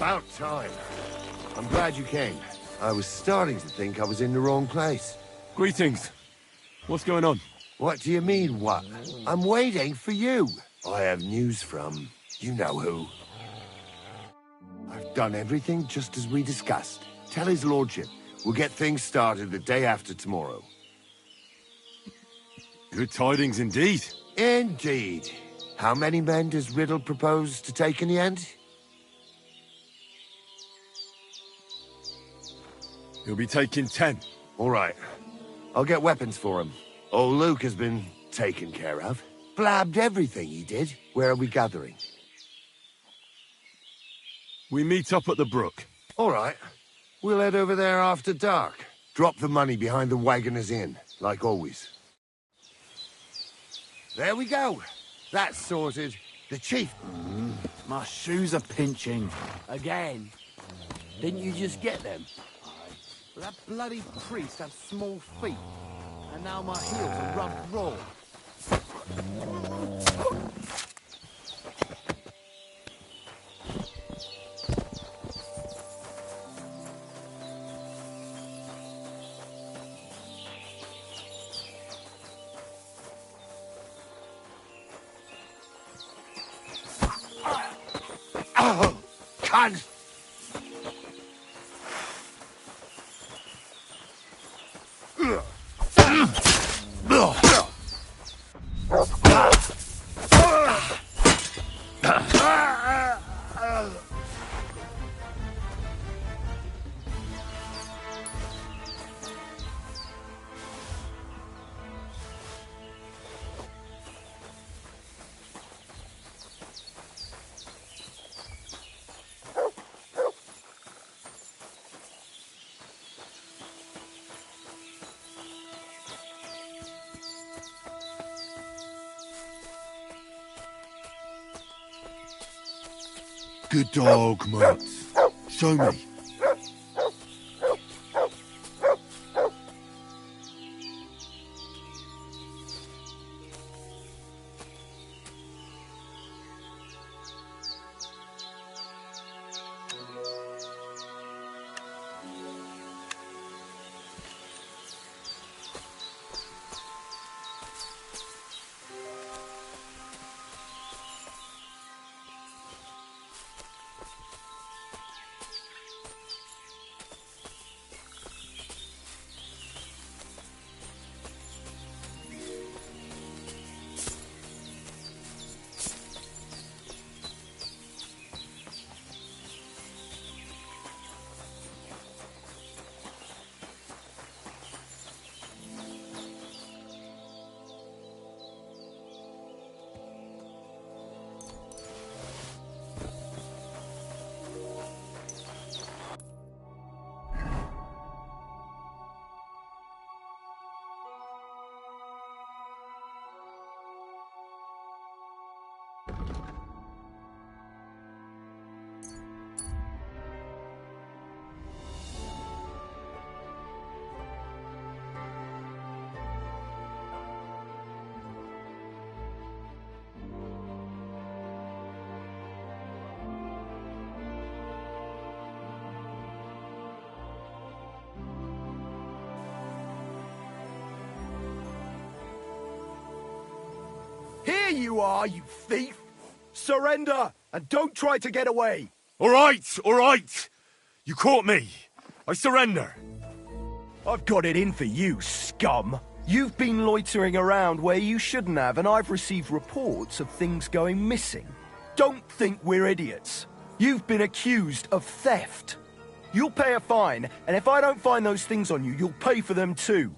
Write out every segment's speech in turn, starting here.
About time. I'm glad you came. I was starting to think I was in the wrong place. Greetings. What's going on? What do you mean, what? I'm waiting for you. I have news from you know who. I've done everything just as we discussed. Tell his lordship we'll get things started the day after tomorrow. Good tidings indeed. Indeed. How many men does Riddle propose to take in the end? He'll be taking 10. All right. I'll get weapons for him. Old Luke has been taken care of. Blabbed everything he did. Where are we gathering? We meet up at the brook. All right. We'll head over there after dark. Drop the money behind the Wagoner's Inn, like always. There we go. That's sorted. The chief... My shoes are pinching. Again. Didn't you just get them? But that bloody priest had small feet. And now my heels are rubbed raw. Oh, cunt! Good dog, mate. Show me. Here you are, you thief! Surrender, and don't try to get away! All right! You caught me. I surrender. I've got it in for you, scum! You've been loitering around where you shouldn't have, and I've received reports of things going missing. Don't think we're idiots. You've been accused of theft. You'll pay a fine, and if I don't find those things on you, you'll pay for them too.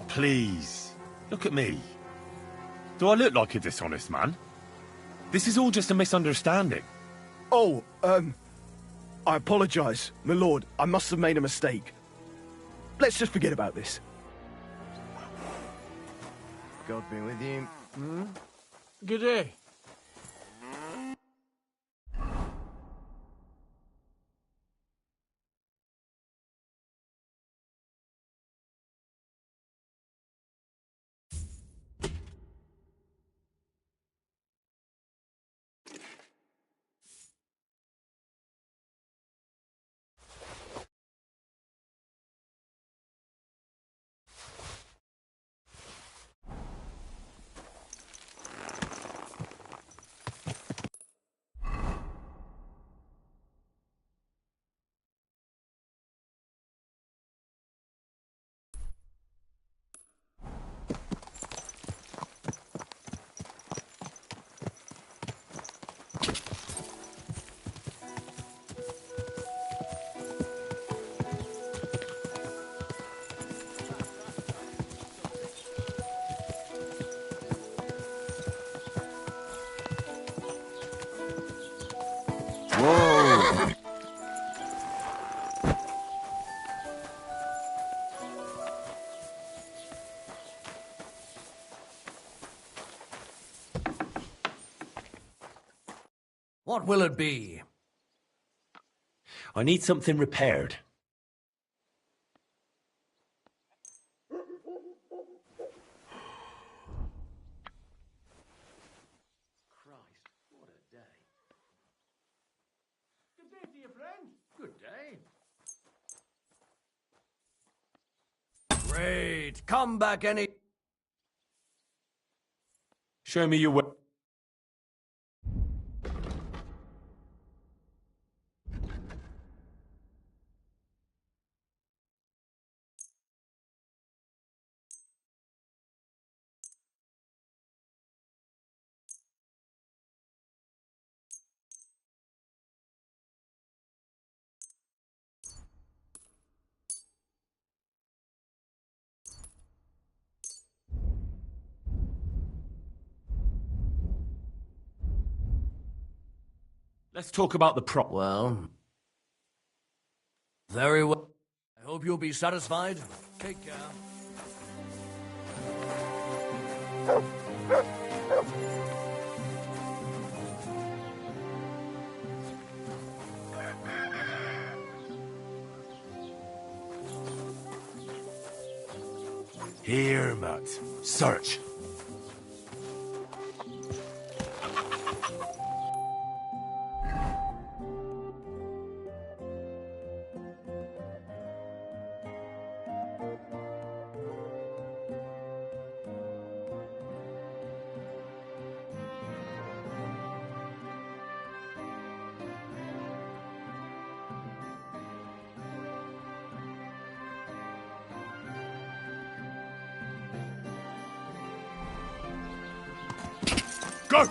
Please, look at me. Do I look like a dishonest man? This is all just a misunderstanding. Oh, I apologize, my lord. I must have made a mistake. Let's just forget about this. God be with you. Good day. What will it be? I need something repaired. Christ, what a day. Good day to you, friend. Good day. Great. Come back any... Show me your way. Let's talk about the prop. Well... Very well. I hope you'll be satisfied. Take care. Here, Matt. Search. Go!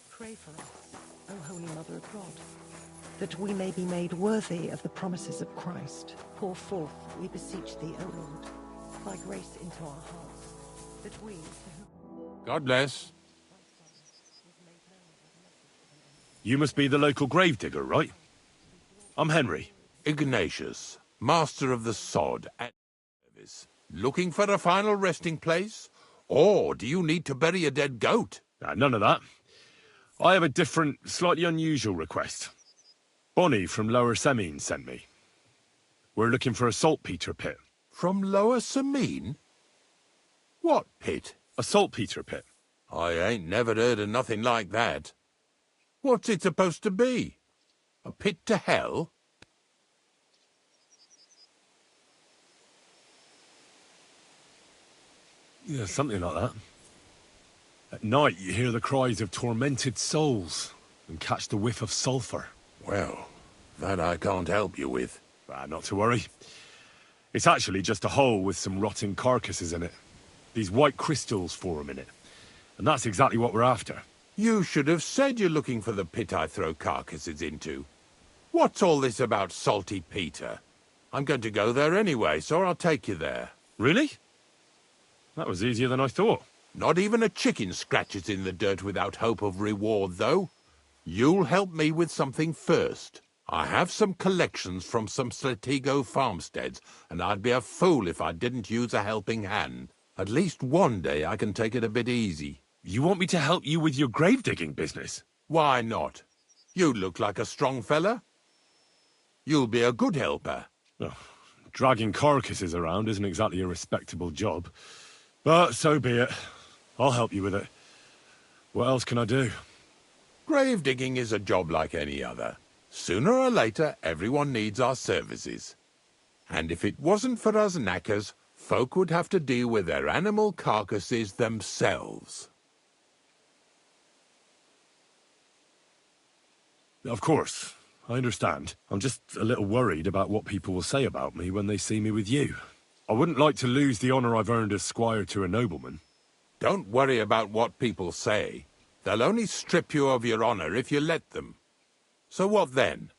Pray for us, O Holy Mother of God, that we may be made worthy of the promises of Christ. Pour forth, we beseech thee, O Lord, thy grace into our hearts, that we, to whom God bless. You must be the local gravedigger, right? I'm Henry. Ignatius, master of the sod at service. Looking for a final resting place? Or do you need to bury a dead goat? None of that. I have a different, slightly unusual request. Bonnie from Lower Semine sent me. We're looking for a saltpeter pit. From Lower Semine? What pit? A saltpeter pit. I ain't never heard of nothing like that. What's it supposed to be? A pit to hell? Yeah, something like that. At night, you hear the cries of tormented souls and catch the whiff of sulphur. Well, that I can't help you with. Not to worry. It's actually just a hole with some rotting carcasses in it. These white crystals form in it. And that's exactly what we're after. You should have said you're looking for the pit I throw carcasses into. What's all this about Salty Peter? I'm going to go there anyway, so I'll take you there. Really? That was easier than I thought. Not even a chicken scratches in the dirt without hope of reward, though. You'll help me with something first. I have some collections from some Sletigo farmsteads, and I'd be a fool if I didn't use a helping hand. At least one day I can take it a bit easy. You want me to help you with your grave-digging business? Why not? You look like a strong fella. You'll be a good helper. Oh, dragging carcasses around isn't exactly a respectable job. But so be it. I'll help you with it. What else can I do? Grave digging is a job like any other. Sooner or later, everyone needs our services. And if it wasn't for us knackers, folk would have to deal with their animal carcasses themselves. Of course. I understand. I'm just a little worried about what people will say about me when they see me with you. I wouldn't like to lose the honor I've earned as squire to a nobleman. Don't worry about what people say. They'll only strip you of your honor if you let them. So what then?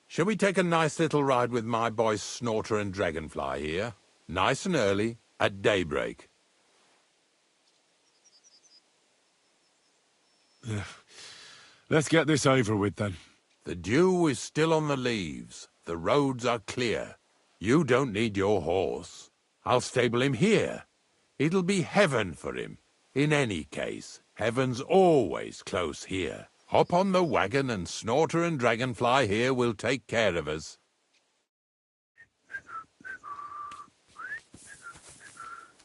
Shall we take a nice little ride with my boys Snorter and Dragonfly here? Nice and early, at daybreak. Let's get this over with then. The dew is still on the leaves. The roads are clear. You don't need your horse. I'll stable him here. It'll be heaven for him. In any case, heaven's always close here. Hop on the wagon and Snorter and Dragonfly here will take care of us.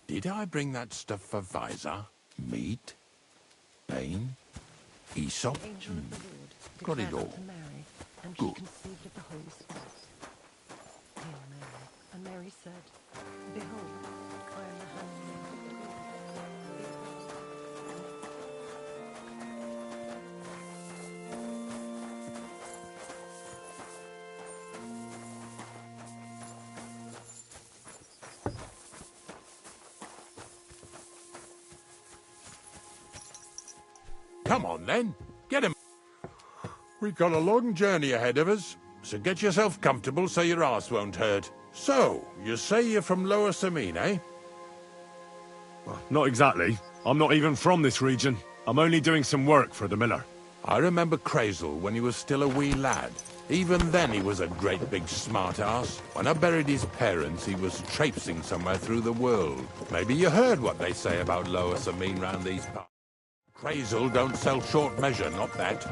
Did I bring that stuff for Visor? Meat? Bane? Aesop? Angel of the Lord Got it declared all. unto Mary, and Good. she conceived of the Holy Spirit. Hail Mary. And Mary said, Behold, I am the handmaid of the Lord. Come on, then. Get him. We've got a long journey ahead of us, so get yourself comfortable so your arse won't hurt. So, you say you're from Lower Samine, eh? Not exactly. I'm not even from this region. I'm only doing some work for the miller. I remember Crazel when he was still a wee lad. Even then he was a great big smart-ass. When I buried his parents, he was traipsing somewhere through the world. Maybe you heard what they say about Lower Samine round these parts. Crazel don't sell short measure, not that.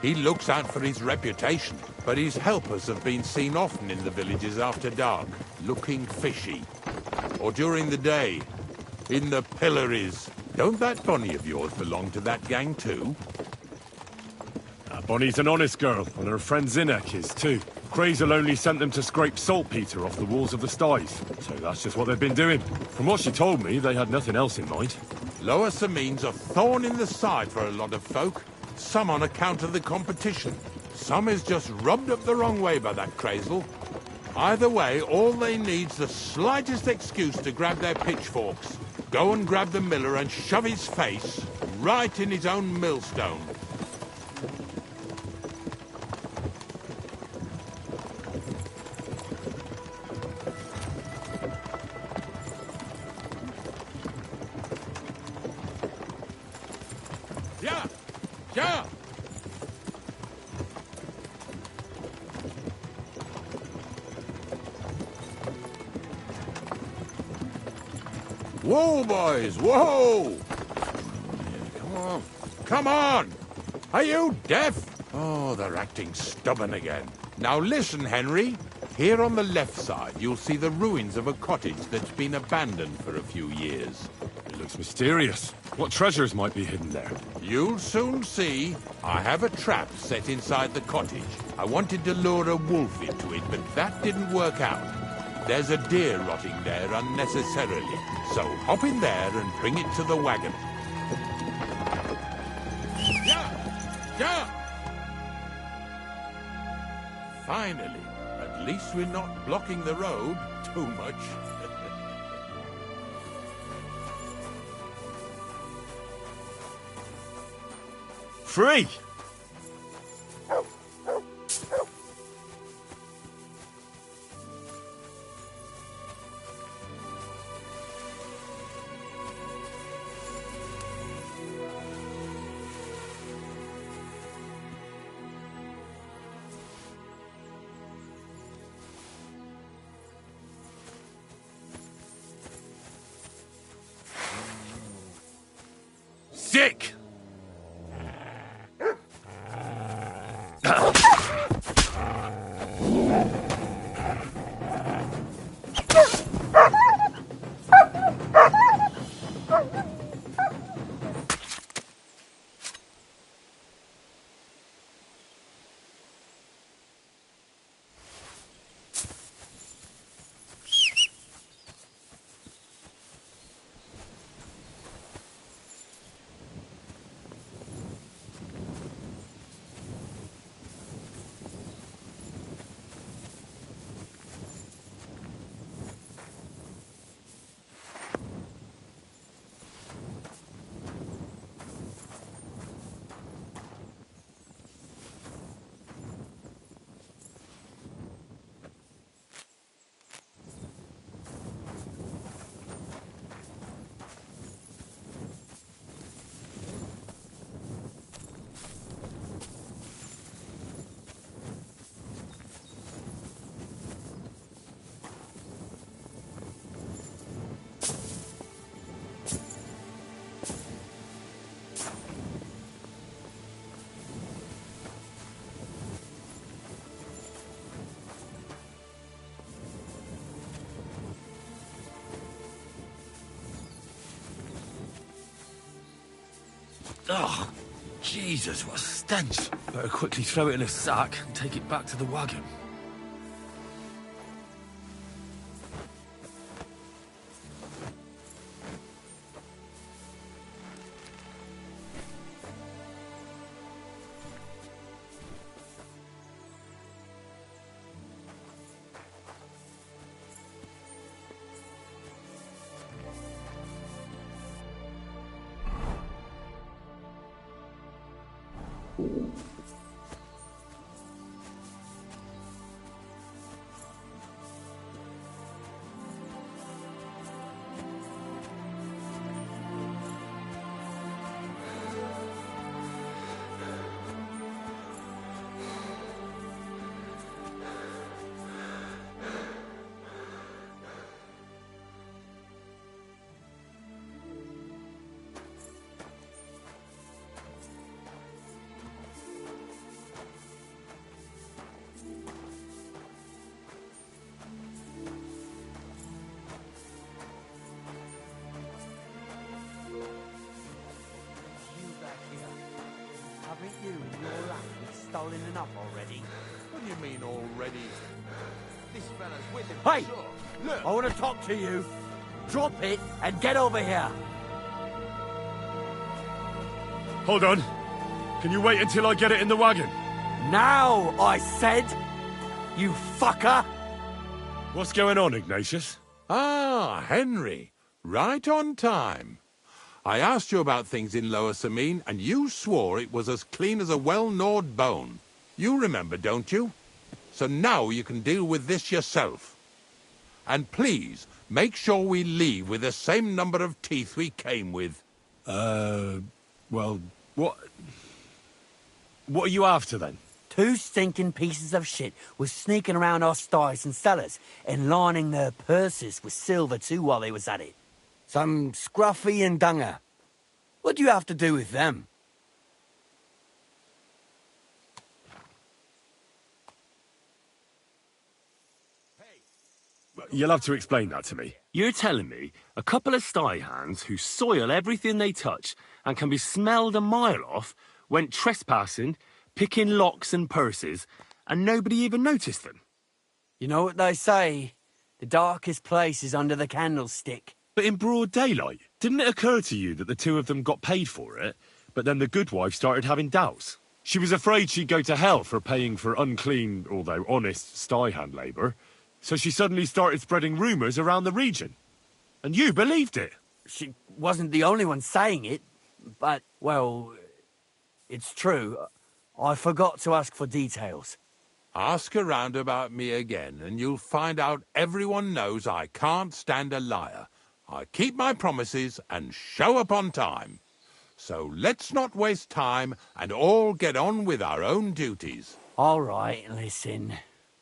He looks out for his reputation, but his helpers have been seen often in the villages after dark, looking fishy. Or during the day, in the pillories. Don't that Bonnie of yours belong to that gang too? Bonnie's an honest girl, and her friend Zinnek is too. Crazel only sent them to scrape saltpeter off the walls of the styes, so that's just what they've been doing. From what she told me, they had nothing else in mind. Lower Samine's a thorn in the side for a lot of folk. Some on account of the competition. Some is just rubbed up the wrong way by that Crazel. Either way, all they need's the slightest excuse to grab their pitchforks. Go and grab the miller and shove his face right in his own millstone. Yeah! Yeah! Whoa, boys, whoa! Come on, come on! Are you deaf? Oh, they're acting stubborn again. Now listen, Henry. Here on the left side, you'll see the ruins of a cottage that's been abandoned for a few years. It looks mysterious. What treasures might be hidden there? You'll soon see. I have a trap set inside the cottage. I wanted to lure a wolf into it, but that didn't work out. There's a deer rotting there unnecessarily, so hop in there and bring it to the wagon. Yeah! Yeah! Finally, at least we're not blocking the road too much. Free! Sick! Oh, Jesus, what a stench. Better quickly throw it in a sack and take it back to the wagon. Haven't you and your land been stolen enough already? What do you mean already? This fella's with him. Hey! Sure. Look! I want to talk to you. Drop it and get over here. Hold on. Can you wait until I get it in the wagon? Now, I said! You fucker! What's going on, Ignatius? Ah, Henry. Right on time. I asked you about things in Lower Samine, and you swore it was as clean as a well-gnawed bone. You remember, don't you? So now you can deal with this yourself. And please, make sure we leave with the same number of teeth we came with. Well, what are you after, then? 2 stinking pieces of shit was sneaking around our sties and cellars and lining their purses with silver too while they was at it. Some Scruffy and Dunger. What do you have to do with them? You'll have to explain that to me. You're telling me a couple of sty hands who soil everything they touch and can be smelled a mile off went trespassing, picking locks and purses, and nobody even noticed them? You know what they say? The darkest place is under the candlestick. But in broad daylight, didn't it occur to you that the 2 of them got paid for it, but then the good wife started having doubts? She was afraid she'd go to hell for paying for unclean, although honest, sty hand labour, so she suddenly started spreading rumours around the region. And you believed it. She wasn't the only one saying it, but, well, it's true. I forgot to ask for details. Ask around about me again, and you'll find out everyone knows I can't stand a liar. I keep my promises and show up on time. So let's not waste time and all get on with our own duties. All right, listen.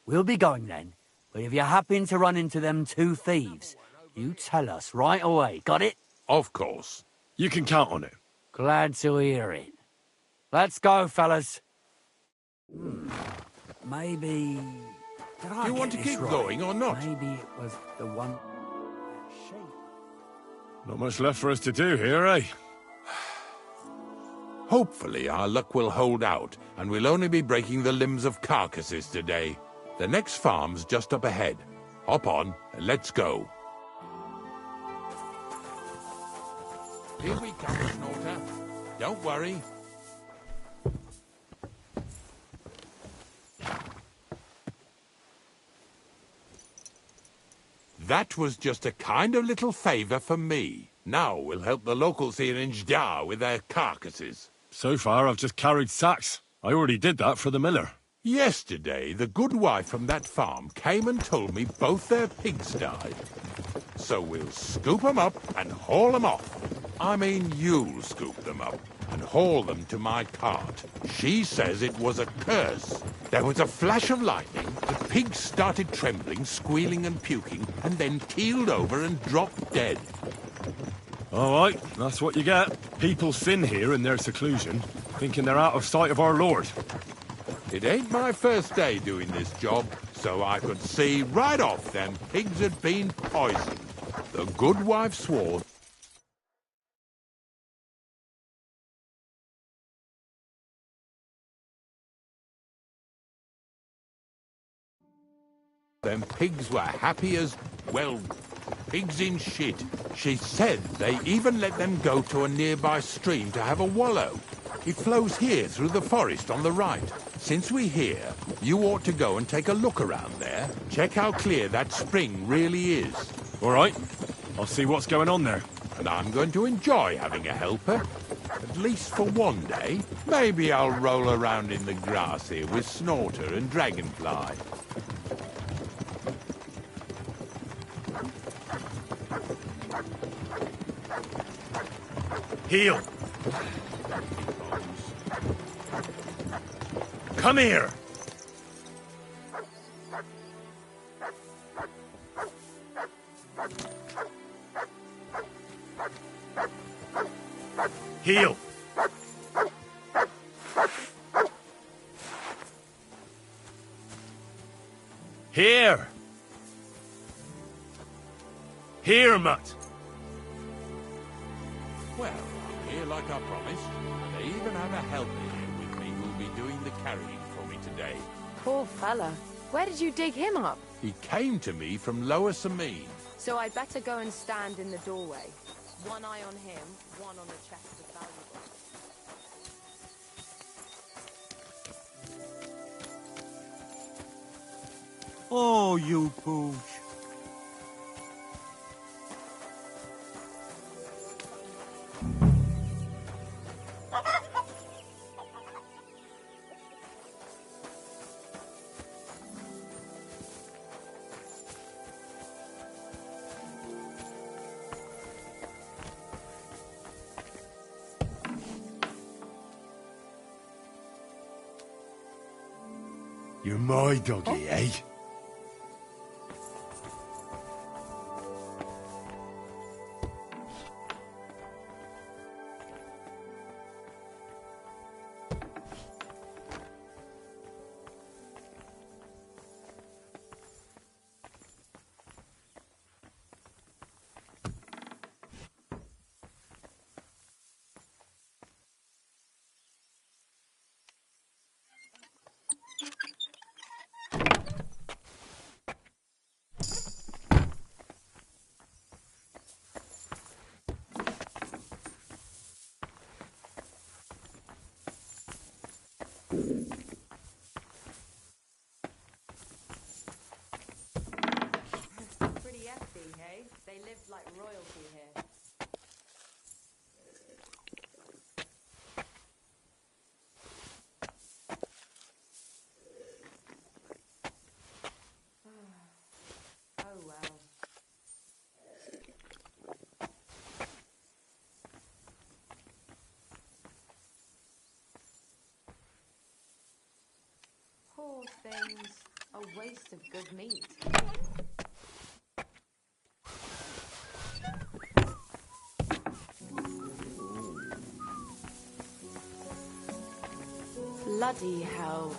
We'll be going then. But if you happen to run into them 2 thieves, you tell us right away. Got it? Of course. You can count on it. Glad to hear it. Let's go, fellas. Maybe... Did I Do you get want to this keep right? going or not? Maybe it was the one... Shape. Not much left for us to do here, eh? Hopefully our luck will hold out, and we'll only be breaking the limbs of carcasses today. The next farm's just up ahead. Hop on, and let's go. Here we come, Snorter. Don't worry. That was just a kind of little favour for me. Now we'll help the locals here in Jda with their carcasses. So far, I've just carried sacks. I already did that for the miller. Yesterday, the good wife from that farm came and told me both their pigs died. So we'll scoop 'em up and haul 'em off. I mean, you'll scoop them up and haul them to my cart. She says it was a curse. There was a flash of lightning, the pigs started trembling, squealing and puking, and then keeled over and dropped dead. All right, that's what you get. People sin here in their seclusion, thinking they're out of sight of our Lord. It ain't my first day doing this job, so I could see right off them pigs had been poisoned. The good wife swore Them pigs were happy as, well, pigs in shit. She said they even let them go to a nearby stream to have a wallow. It flows here through the forest on the right. Since we're here, you ought to go and take a look around there. Check how clear that spring really is. All right. I'll see what's going on there. And I'm going to enjoy having a helper. At least for one day. Maybe I'll roll around in the grass here with Snorter and Dragonfly. Heel. Come here. Heel. Here. Here, Mutt. Well, I'm here like I promised. They even have a helper here with me who'll be doing the carrying for me today. Poor fella. Where did you dig him up? He came to me from Lower Sameen. So I'd better go and stand in the doorway. One eye on him, one on the chest of valuables. Oh, you pooch. You're my doggy, eh? Pretty hefty, hey? They lived like royalty here. Oh well. Poor things. A waste of good meat. Bloody hell.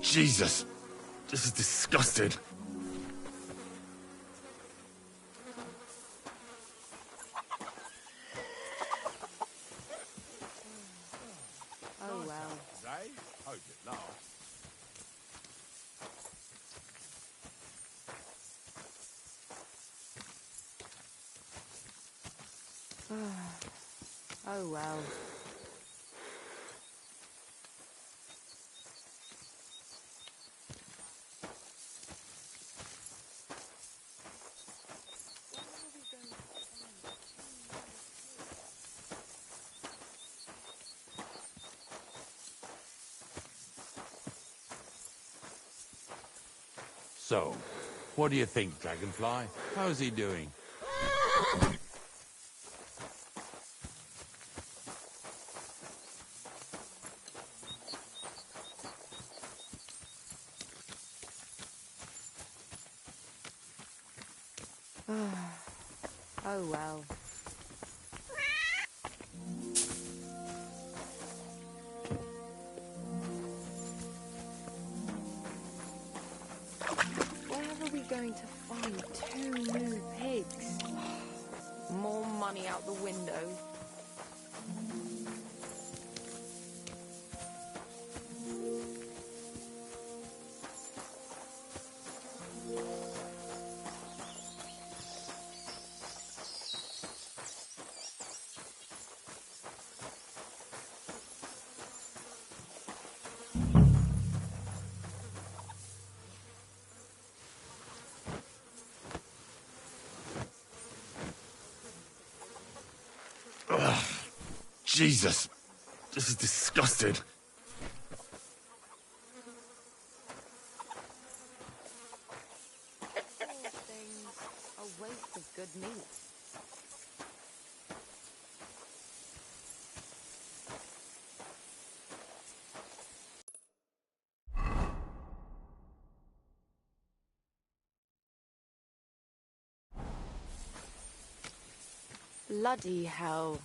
Jesus. This is disgusting. Oh well. Say, hope it lasts. Oh well. So, what do you think, Dragonfly? How's he doing? Oh well. out the window. Jesus, this is disgusting. Poor things. A waste of good meat. Bloody hell.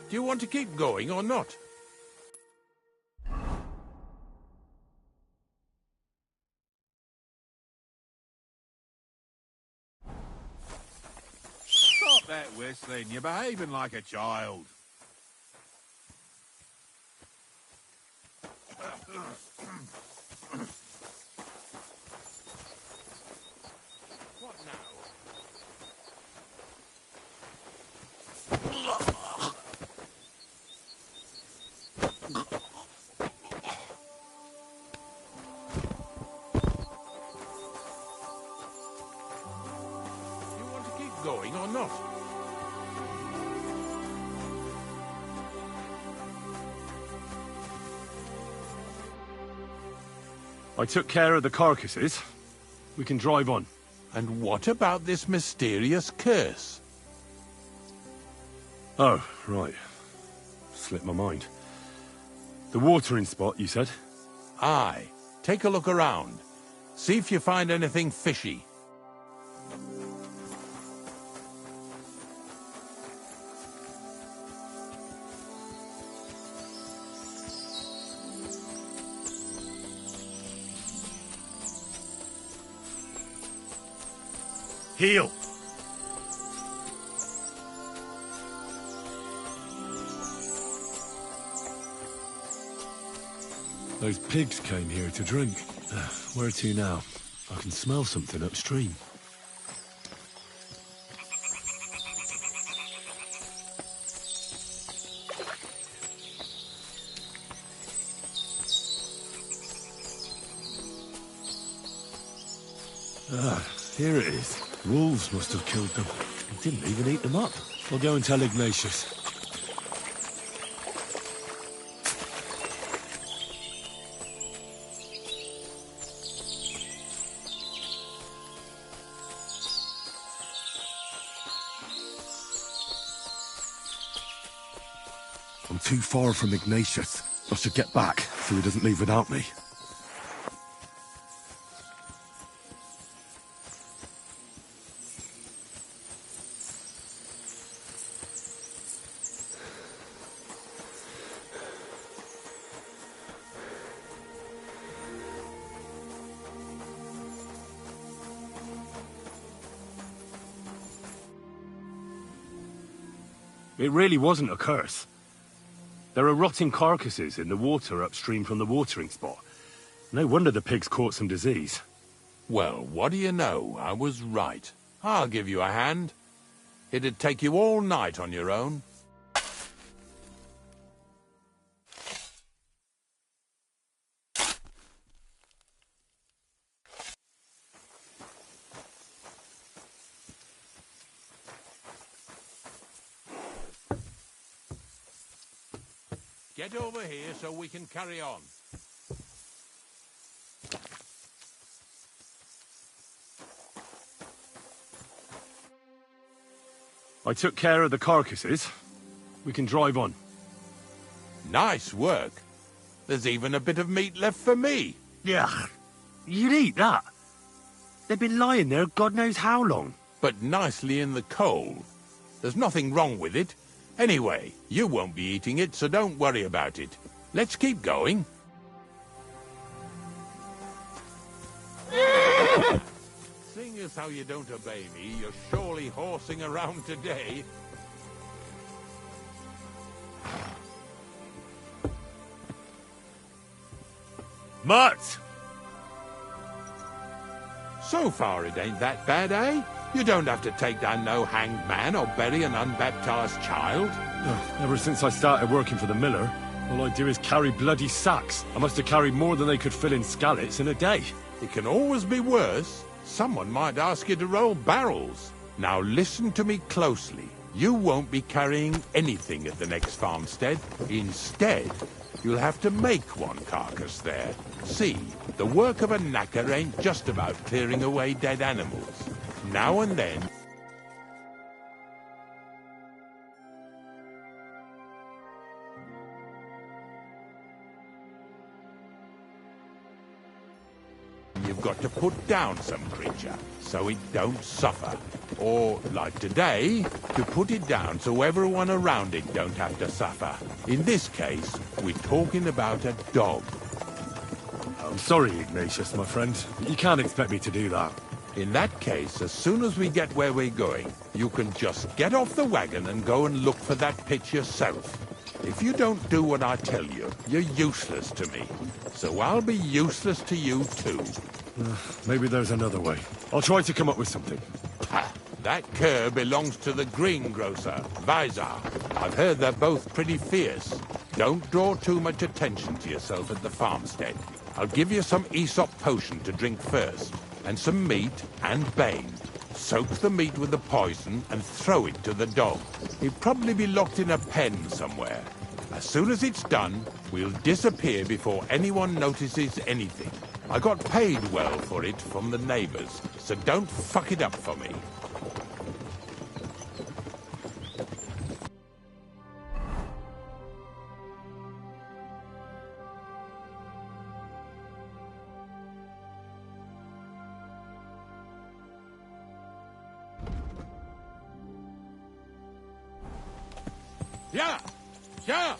Do you want to keep going or not? Stop that whistling. You're behaving like a child. What now? Do you want to keep going or not? I took care of the carcasses. We can drive on. And what about this mysterious curse? Oh, right. Slipped my mind. The watering spot, you said? Aye. Take a look around. See if you find anything fishy. Heel! Those pigs came here to drink. Where to now? I can smell something upstream. Here it is. Wolves must have killed them. They didn't even eat them up. I'll go and tell Ignatius. I'm too far from Ignatius. I should get back so he doesn't leave without me. It really wasn't a curse. There are rotting carcasses in the water upstream from the watering spot. No wonder the pigs caught some disease. Well, what do you know? I was right. I'll give you a hand. It'd take you all night on your own. Get over here so we can carry on. I took care of the carcasses. We can drive on. Nice work. There's even a bit of meat left for me. Yeah, you'd eat that. They've been lying there God knows how long. But nicely in the cold. There's nothing wrong with it. Anyway, you won't be eating it, so don't worry about it. Let's keep going. Seeing as how you don't obey me, you're surely horsing around today. Mutt! So far it ain't that bad, eh? You don't have to take down no hanged man or bury an unbaptized child. Ever since I started working for the miller, all I do is carry bloody sacks. I must have carried more than they could fill in skallets in a day. It can always be worse. Someone might ask you to roll barrels. Now listen to me closely. You won't be carrying anything at the next farmstead. Instead, you'll have to make one carcass there. See, the work of a knacker ain't just about clearing away dead animals. Now and then, you've got to put down some creature so it don't suffer. Or, like today, to put it down so everyone around it don't have to suffer. In this case, we're talking about a dog. I'm sorry, Ignatius, my friend. You can't expect me to do that. In that case, as soon as we get where we're going, you can just get off the wagon and go and look for that pitch yourself. If you don't do what I tell you, you're useless to me. So I'll be useless to you too. Maybe there's another way. I'll try to come up with something. Ha! That cur belongs to the greengrocer, Vizar. I've heard they're both pretty fierce. Don't draw too much attention to yourself at the farmstead. I'll give you some Aesop potion to drink first, and some meat and bane. Soak the meat with the poison and throw it to the dog. He'll probably be locked in a pen somewhere. As soon as it's done, we'll disappear before anyone notices anything. I got paid well for it from the neighbors, so don't fuck it up for me. Yeah! Yeah!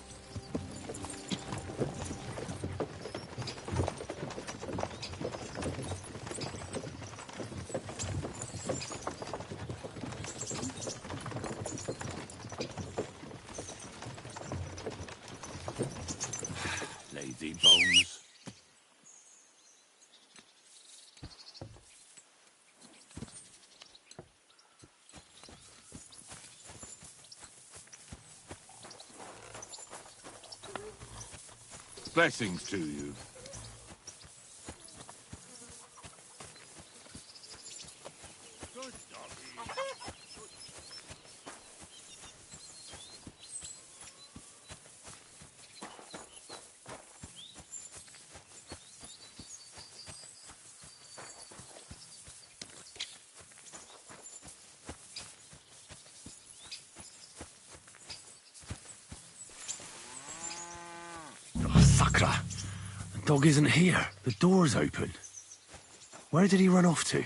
Lazy bones. Blessings to you. Sakra! The dog isn't here. The door's open. Where did he run off to?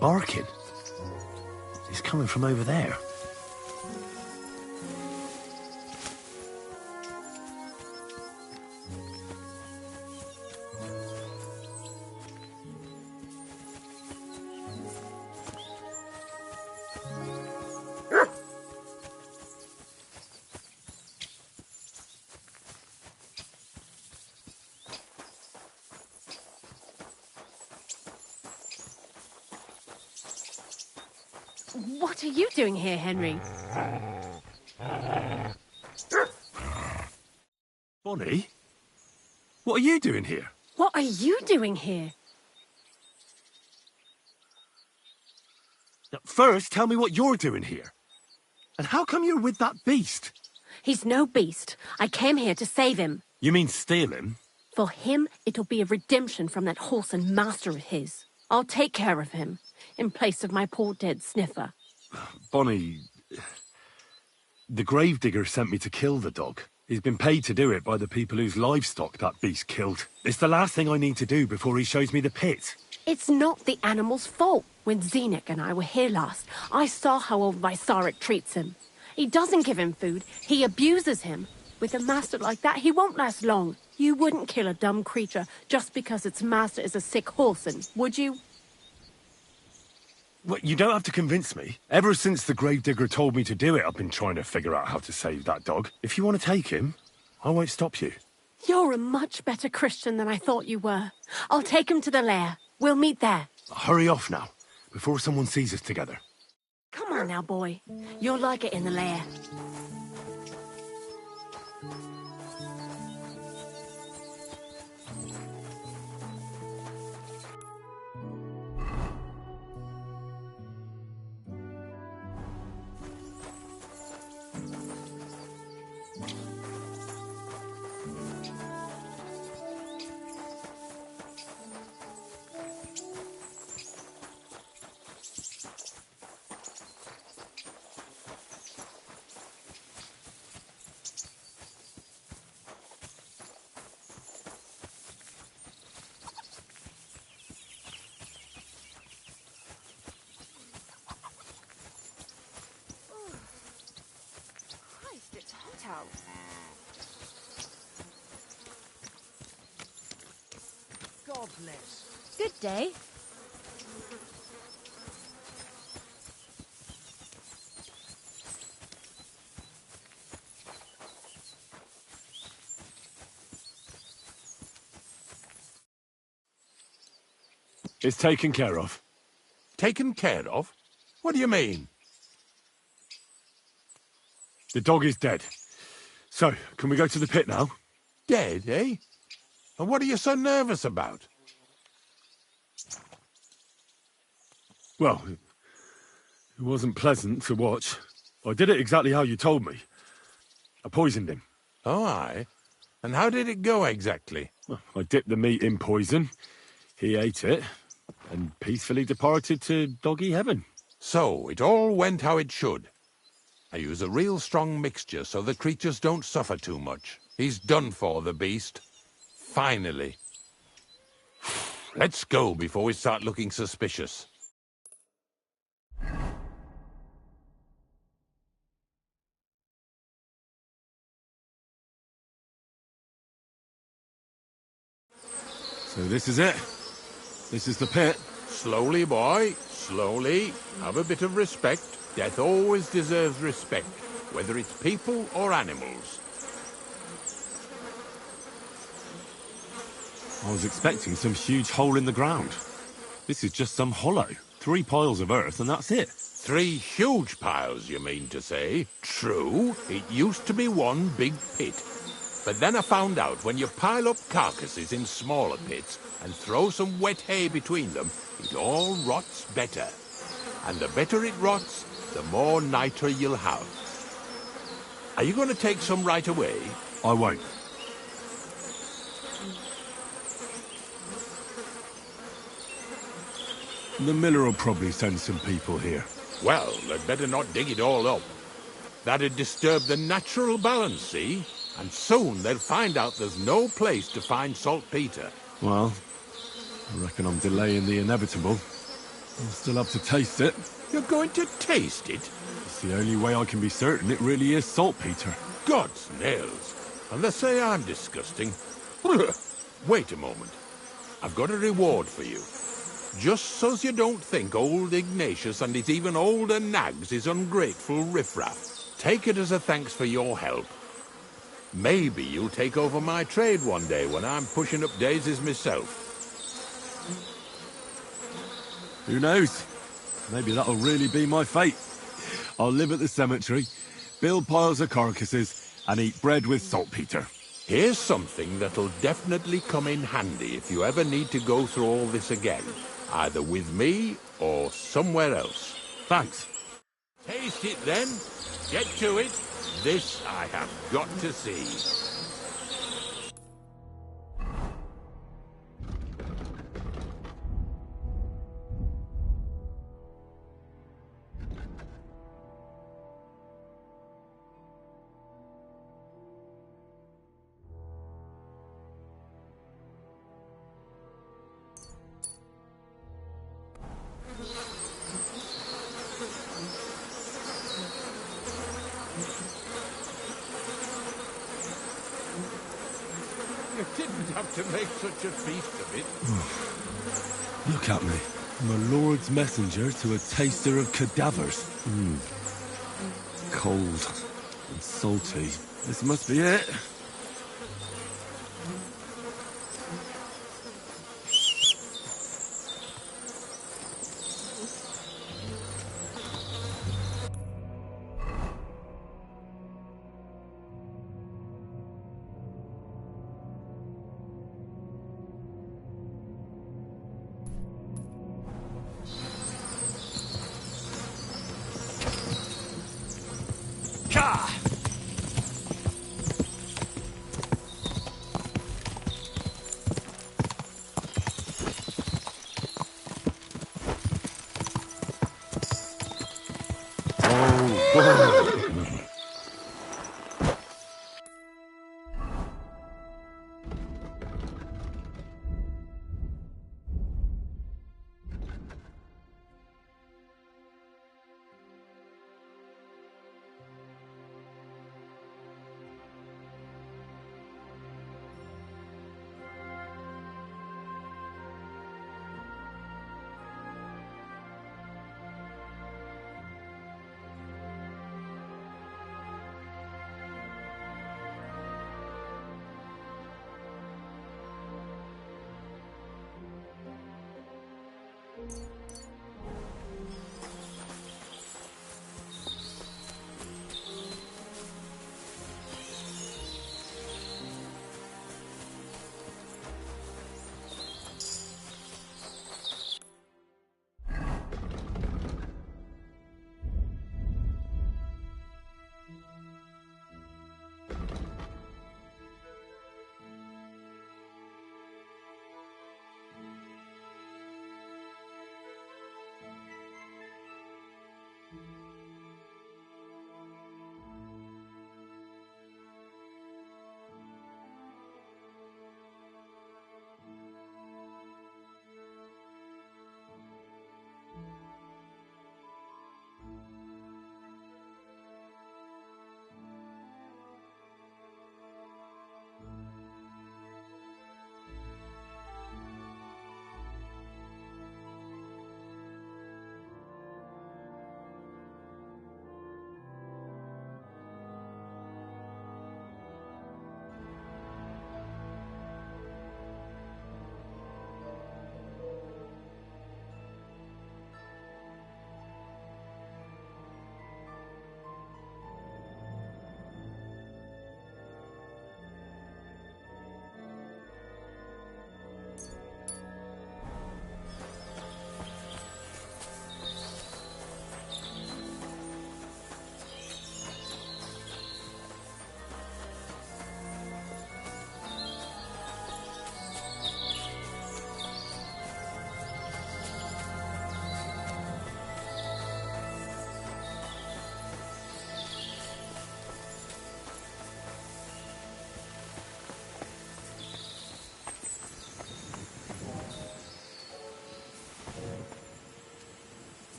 Barking. He's coming from over there. What are you doing here, Henry? Bonnie? What are you doing here? What are you doing here? First, tell me what you're doing here. And how come you're with that beast? He's no beast. I came here to save him. You mean steal him? For him, it'll be a redemption from that whoreson master of his. I'll take care of him, in place of my poor dead Sniffer. Bonnie... The gravedigger sent me to kill the dog. He's been paid to do it by the people whose livestock that beast killed. It's the last thing I need to do before he shows me the pit. It's not the animal's fault. When Zenik and I were here last, I saw how old Vysarik treats him. He doesn't give him food, he abuses him. With a master like that, he won't last long. You wouldn't kill a dumb creature just because its master is a sick whoreson, would you? Well, you don't have to convince me. Ever since the gravedigger told me to do it, I've been trying to figure out how to save that dog. If you want to take him, I won't stop you. You're a much better Christian than I thought you were. I'll take him to the lair. We'll meet there. Hurry off now, before someone sees us together. Come on now, boy. You'll like it in the lair. It's hot out. God bless. Good day. It's taken care of. Taken care of? What do you mean? The dog is dead. So, can we go to the pit now? Dead, eh? And what are you so nervous about? Well, it wasn't pleasant to watch. I did it exactly how you told me. I poisoned him. Oh, aye? And how did it go exactly? Well, I dipped the meat in poison. He ate it, and peacefully departed to doggy heaven. So, it all went how it should. I use a real strong mixture so the creatures don't suffer too much. He's done for, the beast. Finally. Let's go before we start looking suspicious. So this is it. This is the pit. Slowly, boy. Slowly. Have a bit of respect. Death always deserves respect, whether it's people or animals. I was expecting some huge hole in the ground. This is just some hollow. 3 piles of earth and that's it. 3 huge piles, you mean to say? True, it used to be one big pit. But then I found out when you pile up carcasses in smaller pits and throw some wet hay between them, it all rots better. And the better it rots, the more nitre you'll have. Are you going to take some right away? I won't. The miller will probably send some people here. Well, they'd better not dig it all up. That'd disturb the natural balance, see? And soon they'll find out there's no place to find saltpeter. Well, I reckon I'm delaying the inevitable. I'll still have to taste it. You're going to taste it? It's the only way I can be certain it really is saltpeter. God's nails. And they say I'm disgusting. Wait a moment. I've got a reward for you. Just so's you don't think old Ignatius and his even older nags is ungrateful riffraff. Take it as a thanks for your help. Maybe you'll take over my trade one day when I'm pushing up daisies myself. Who knows? Maybe that'll really be my fate. I'll live at the cemetery, build piles of carcasses, and eat bread with saltpeter. Here's something that'll definitely come in handy if you ever need to go through all this again. Either with me or somewhere else. Thanks. Taste it then. Get to it. This I have got to see. You didn't have to make such a feast of it. Look at me. I'm a lord's messenger to a taster of cadavers. Cold and salty. This must be it.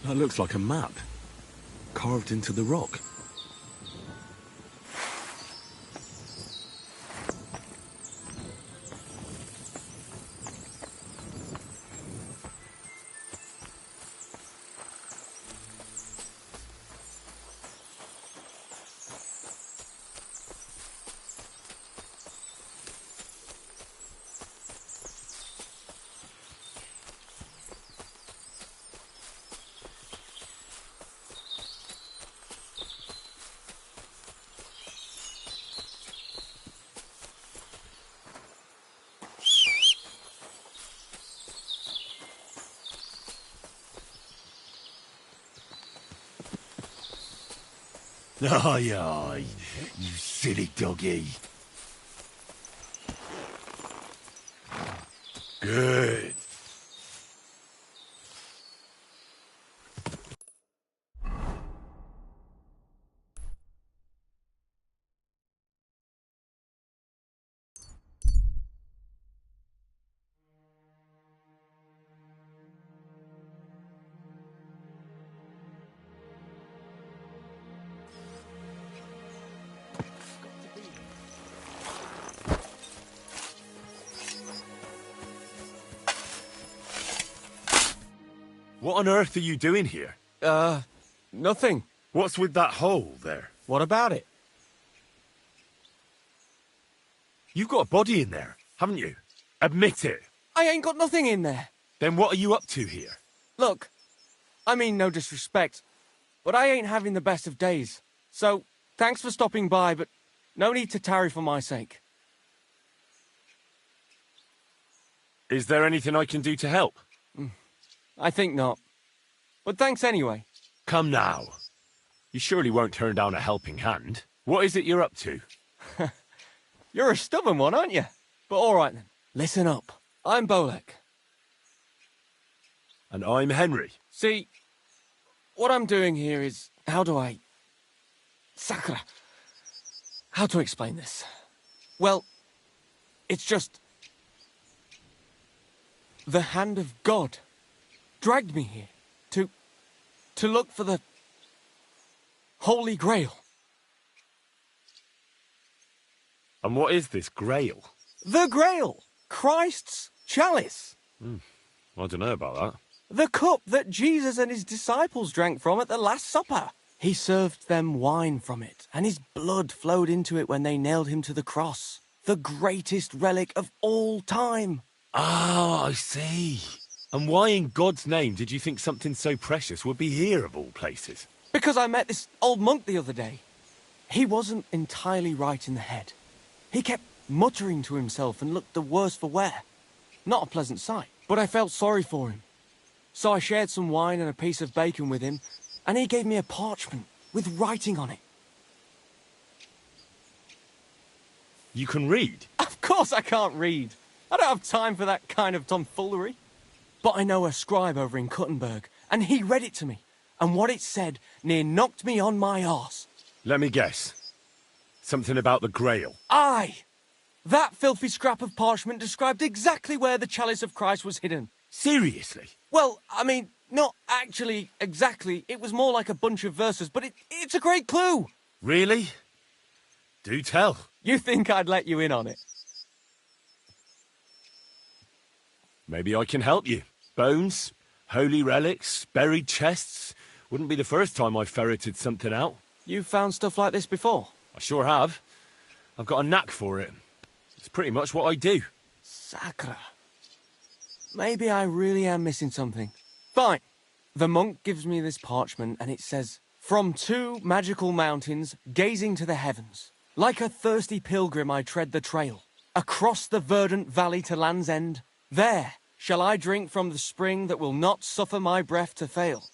That looks like a map, carved into the rock. Aye, aye, you silly doggy. Good. What on earth are you doing here? Nothing. What's with that hole there? What about it? You've got a body in there, haven't you? Admit it. I ain't got nothing in there. Then what are you up to here? Look, I mean no disrespect, but I ain't having the best of days. So, thanks for stopping by, but no need to tarry for my sake. Is there anything I can do to help? I think not. But thanks anyway. Come now. You surely won't turn down a helping hand. What is it you're up to? You're a stubborn one, aren't you? But all right then. Listen up. I'm Bolek. And I'm Henry. See, what I'm doing here is... Sakura. How to explain this? Well, it's just... The hand of God dragged me here to look for the Holy Grail. And what is this Grail? The Grail! Christ's chalice! I don't know about that. The cup that Jesus and his disciples drank from at the Last Supper. He served them wine from it, and his blood flowed into it when they nailed him to the cross. The greatest relic of all time. Ah, I see. And why in God's name did you think something so precious would be here of all places? Because I met this old monk the other day. He wasn't entirely right in the head. He kept muttering to himself and looked the worse for wear. Not a pleasant sight, but I felt sorry for him. So I shared some wine and a piece of bacon with him, and he gave me a parchment with writing on it. You can read? Of course I can't read. I don't have time for that kind of tomfoolery. But I know a scribe over in Kuttenberg, and he read it to me. And what it said near knocked me on my arse. Let me guess. Something about the Grail. Aye! That filthy scrap of parchment described exactly where the chalice of Christ was hidden. Seriously? Well, I mean, not actually exactly. It was more like a bunch of verses, but it's a great clue. Really? Do tell. You think I'd let you in on it? Maybe I can help you. Bones, holy relics, buried chests. Wouldn't be the first time I ferreted something out. You've found stuff like this before? I sure have. I've got a knack for it. It's pretty much what I do. Sakura. Maybe I really am missing something. Fine. The monk gives me this parchment and it says, "From 2 magical mountains, gazing to the heavens. Like a thirsty pilgrim I tread the trail. Across the verdant valley to Land's End. There shall I drink from the spring that will not suffer my breath to fail."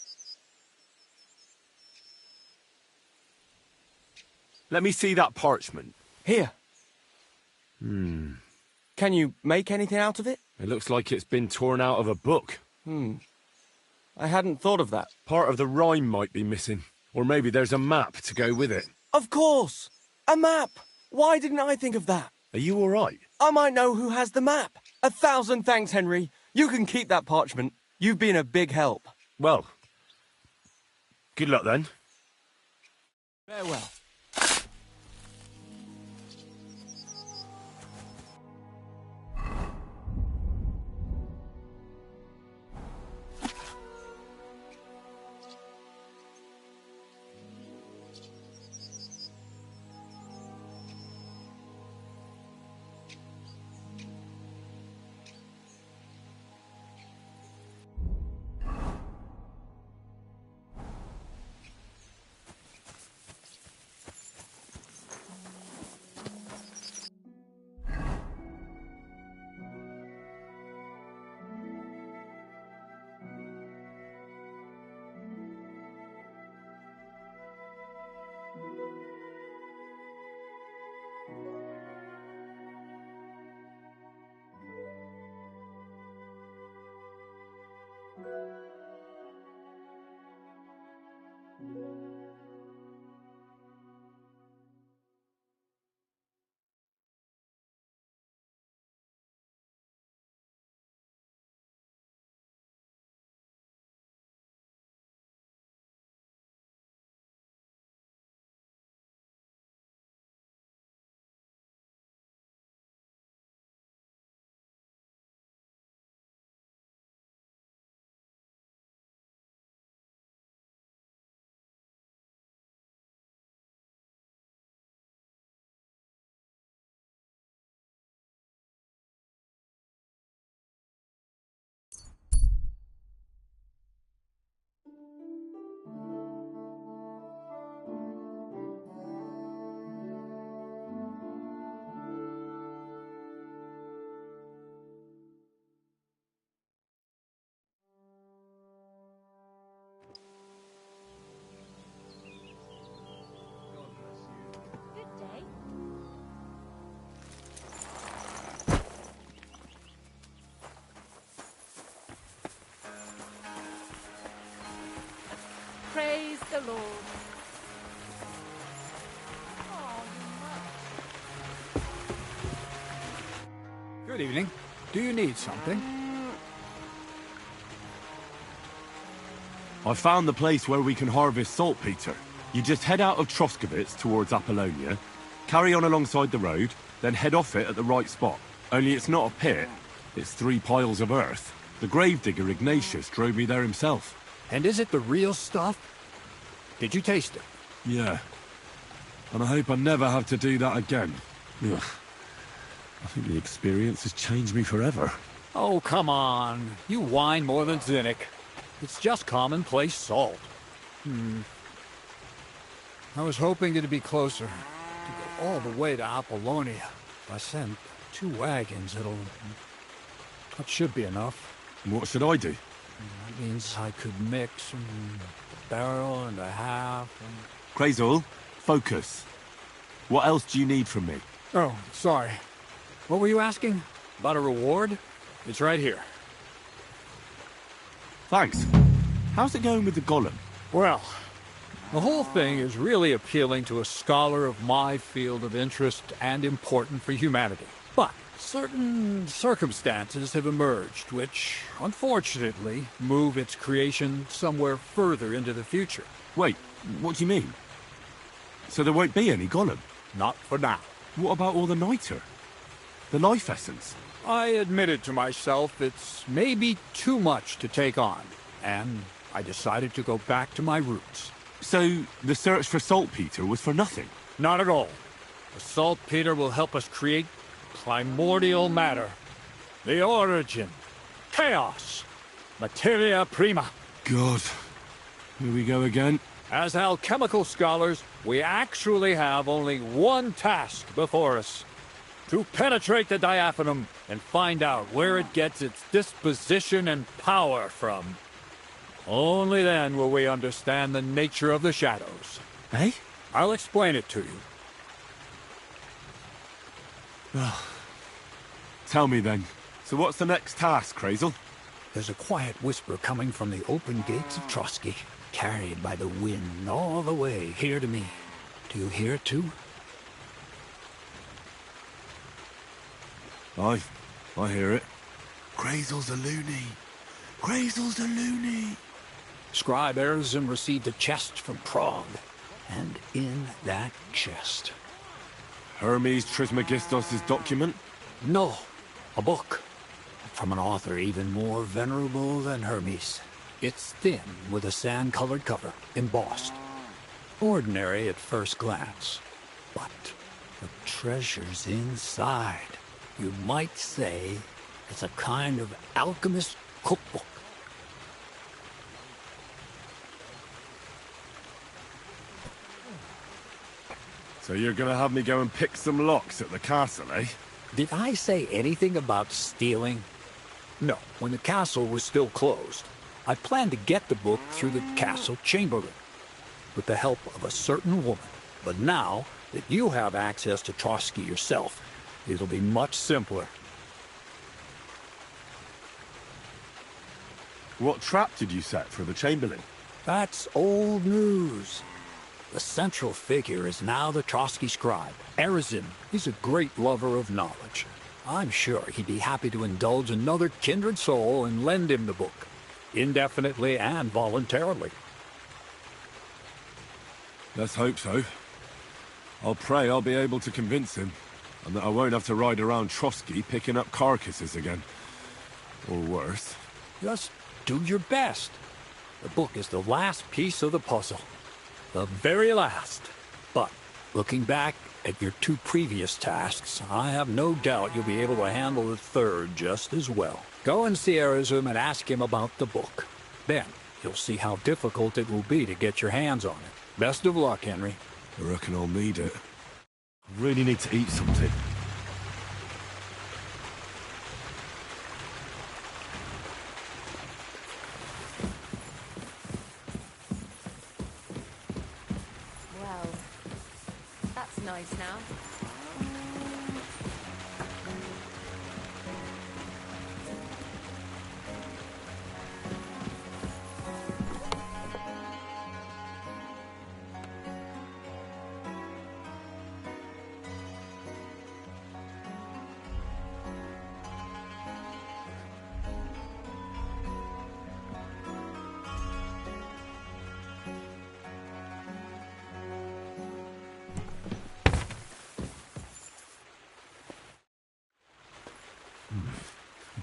Let me see that parchment. Here. Can you make anything out of it? It looks like it's been torn out of a book. I hadn't thought of that. Part of the rhyme might be missing. Or maybe there's a map to go with it. Of course! A map! Why didn't I think of that? Are you all right? I might know who has the map. 1,000 thanks, Henry. You can keep that parchment. You've been a big help. Well, good luck then. Farewell. Praise the Lord. Good evening. Do you need something? I found the place where we can harvest saltpeter. You just head out of Troskovitz towards Apollonia, carry on alongside the road, then head off it at the right spot. Only it's not a pit, it's 3 piles of earth. The gravedigger Ignatius drove me there himself. And is it the real stuff? Did you taste it? Yeah. And I hope I never have to do that again. Ugh. I think the experience has changed me forever. Oh, come on. You whine more than Zinnik. It's just commonplace salt. I was hoping it'd be closer. To go all the way to Apollonia. If I send 2 wagons, that should be enough. What should I do? That means I could mix a barrel and a half. Krazel, focus. What else do you need from me? Oh, sorry. What were you asking? About a reward? It's right here. Thanks. How's it going with the golem? Well, the whole thing is really appealing to a scholar of my field of interest and important for humanity. But certain circumstances have emerged which, unfortunately, move its creation somewhere further into the future. Wait, what do you mean? So there won't be any golem? Not for now. What about all the niter? The life essence? I admitted to myself it's maybe too much to take on, and I decided to go back to my roots. So the search for saltpeter was for nothing? Not at all. The saltpeter will help us create primordial matter. The origin. Chaos. Materia prima. God. Here we go again. As alchemical scholars, we actually have only one task before us. To penetrate the diaphanum and find out where it gets its disposition and power from. Only then will we understand the nature of the shadows. Eh? I'll explain it to you. Tell me then. So what's the next task, Krazel? There's a quiet whisper coming from the open gates of Trotsky, carried by the wind all the way here to me. Do you hear it too? I hear it. Krazel's a loony. Krazel's a loony. Scribe Erzim received a chest from Prague, and in that chest... Hermes Trismegistos' document? No, a book. From an author even more venerable than Hermes. It's thin, with a sand-colored cover, embossed. Ordinary at first glance. But the treasure's inside. You might say it's a kind of alchemist cookbook. So you're gonna have me go and pick some locks at the castle, eh? Did I say anything about stealing? No, when the castle was still closed. I planned to get the book through the castle chamberlain, with the help of a certain woman. But now that you have access to Trotsky yourself, it'll be much simpler. What trap did you set for the Chamberlain? That's old news. The central figure is now the Trotsky scribe. Erzin is a great lover of knowledge. I'm sure he'd be happy to indulge another kindred soul and lend him the book, indefinitely and voluntarily. Let's hope so. I'll pray I'll be able to convince him, and that I won't have to ride around Trotsky picking up carcasses again. Or worse. Just do your best. The book is the last piece of the puzzle. The very last. But, looking back at your 2 previous tasks, I have no doubt you'll be able to handle the third just as well. Go and see Erzin and ask him about the book. Then, you'll see how difficult it will be to get your hands on it. Best of luck, Henry. I reckon I'll need it. I really need to eat something. Well, that's nice now.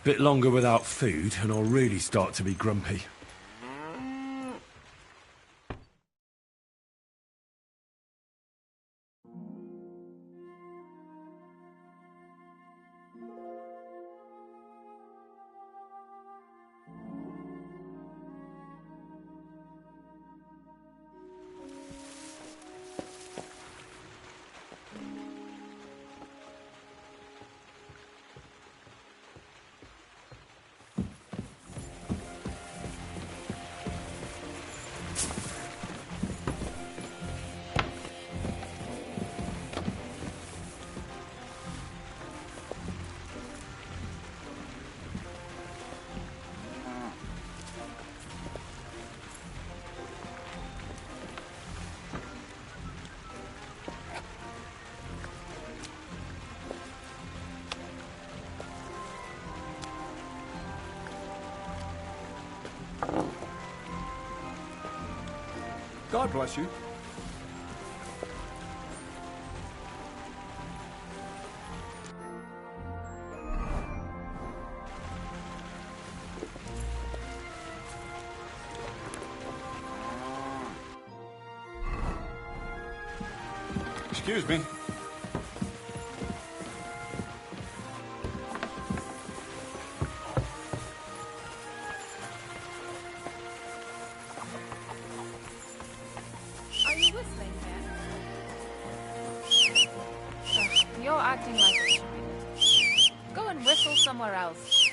Bit longer without food, and I'll really start to be grumpy. God bless you. Excuse me. Are you whistling here? Ugh, you're acting like a child. Go and whistle somewhere else.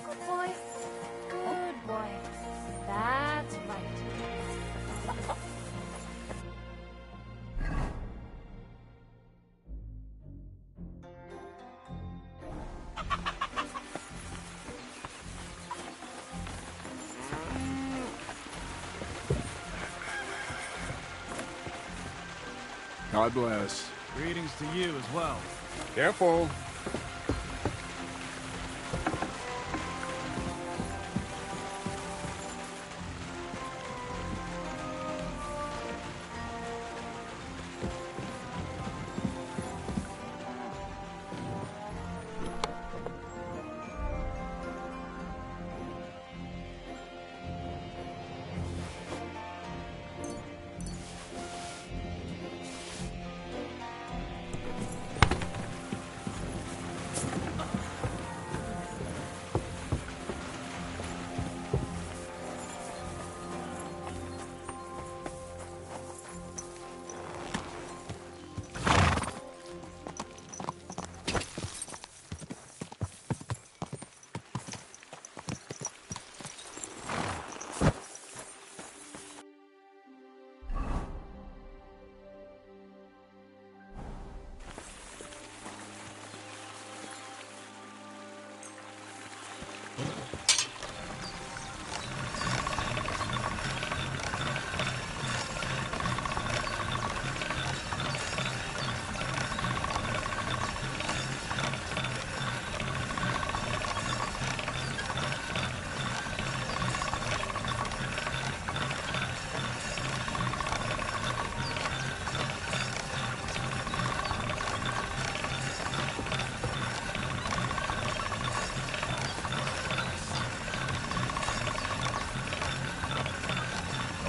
Good boy. Good boy. That's right. God bless. Greetings to you as well. Careful.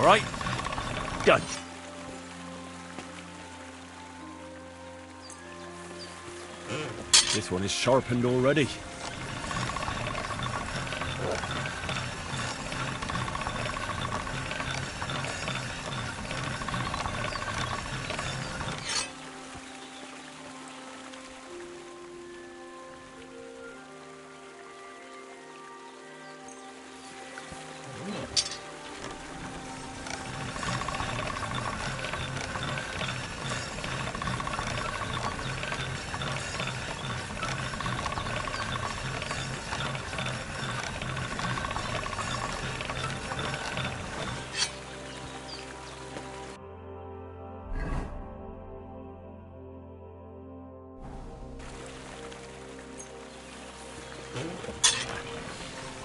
All right? Done. This one is sharpened already.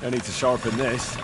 I need to sharpen this.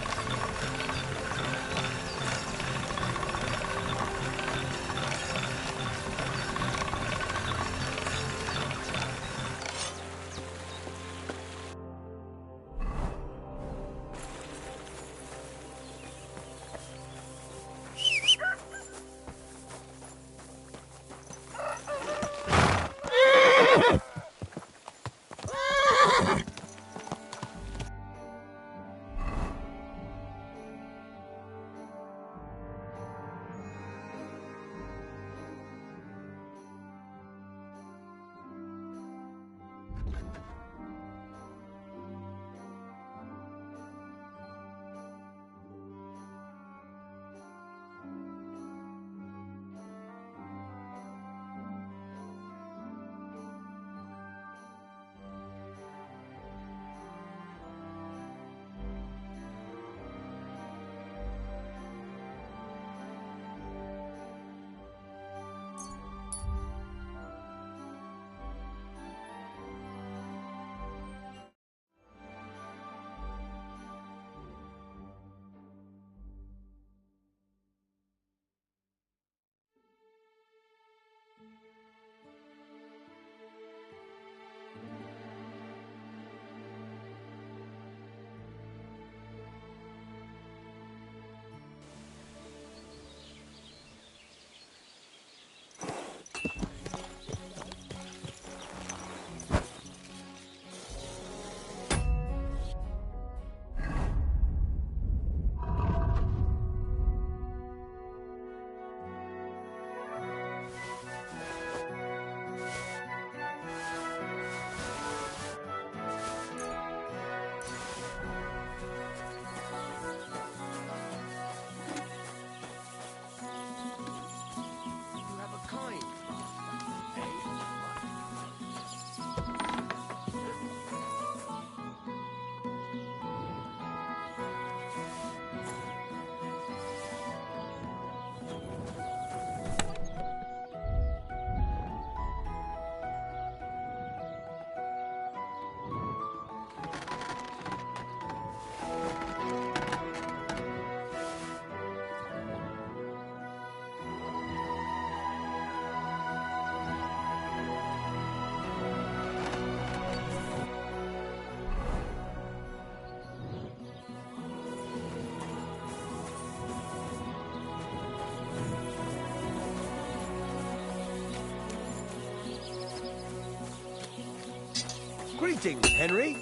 Greetings, Henry.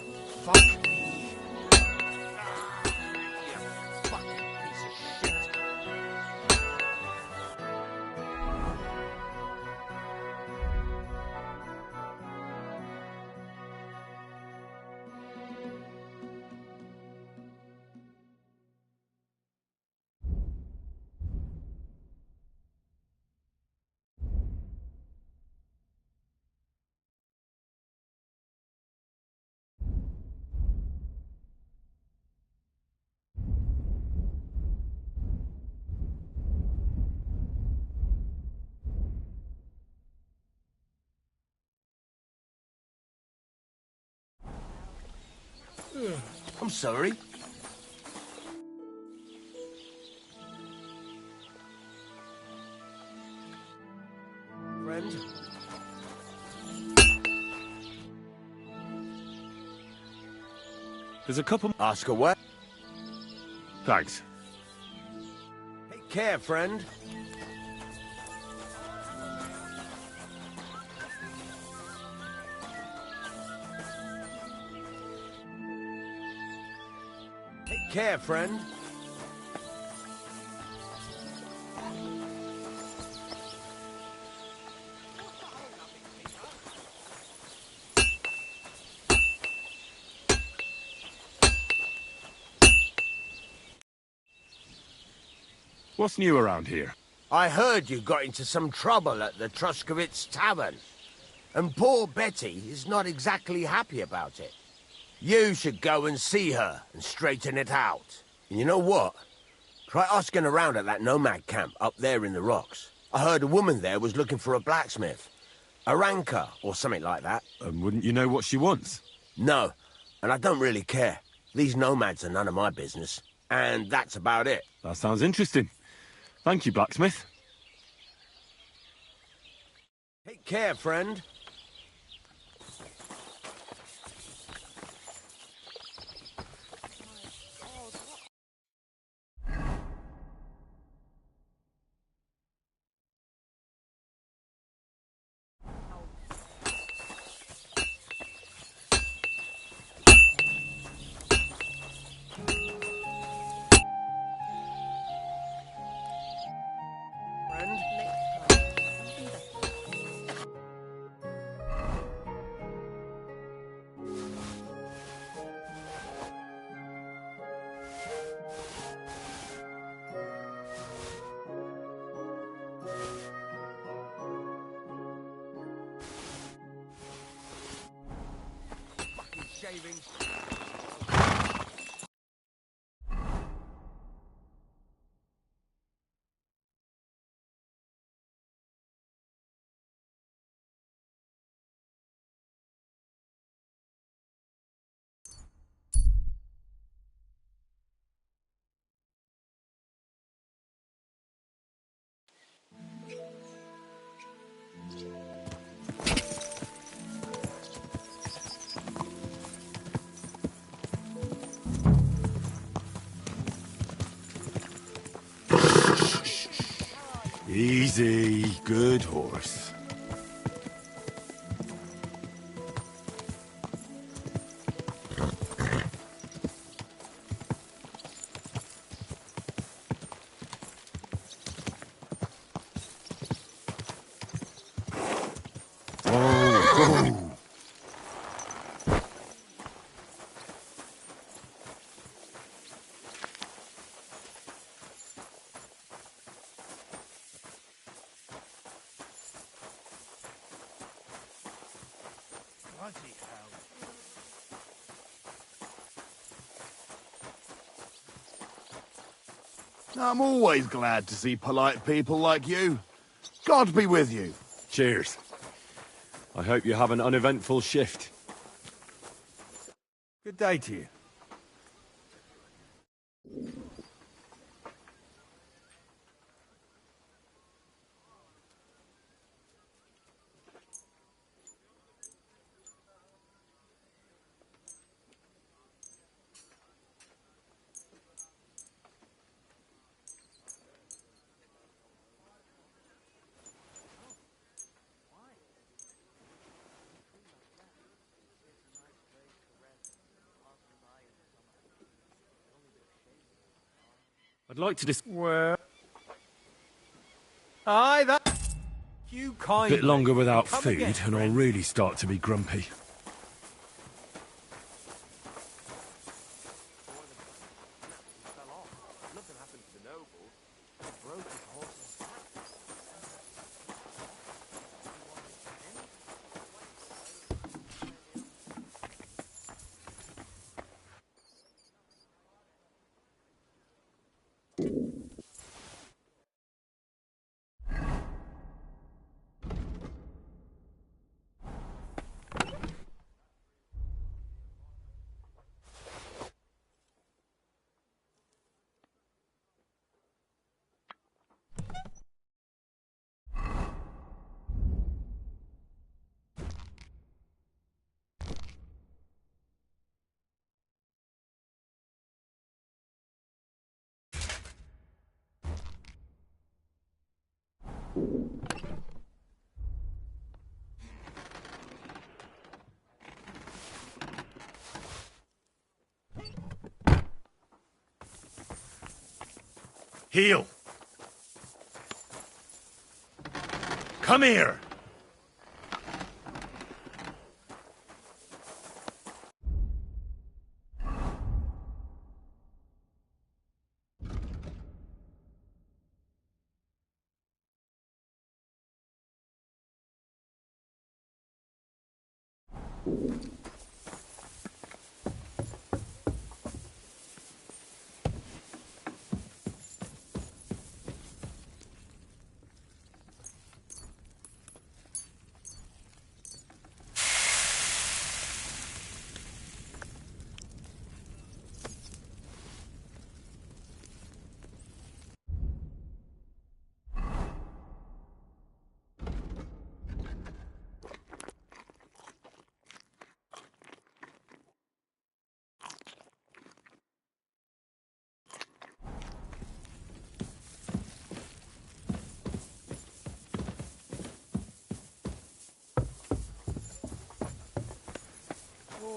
Fuck me. You fucking piece of shit. I'm sorry. Friend? There's a couple... Ask away. Thanks. Hey, care, friend. Take care, friend. What's new around here? I heard you got into some trouble at the Truskowitz Tavern. And poor Betty is not exactly happy about it. You should go and see her and straighten it out. And you know what? Try asking around at that nomad camp up there in the rocks. I heard a woman there was looking for a blacksmith. A ranker, or something like that. And wouldn't you know what she wants? No, and I don't really care. These nomads are none of my business. And that's about it. That sounds interesting. Thank you, blacksmith. Take care, friend. Shaving. Easy, good horse. Bloody hell. I'm always glad to see polite people like you. God be with you. Cheers. I hope you have an uneventful shift. Good day to you. I'd like to just... Well... Aye, that... You A kind. bit longer without Come food, again, and I'll friend. really start to be grumpy. Heel! Come here!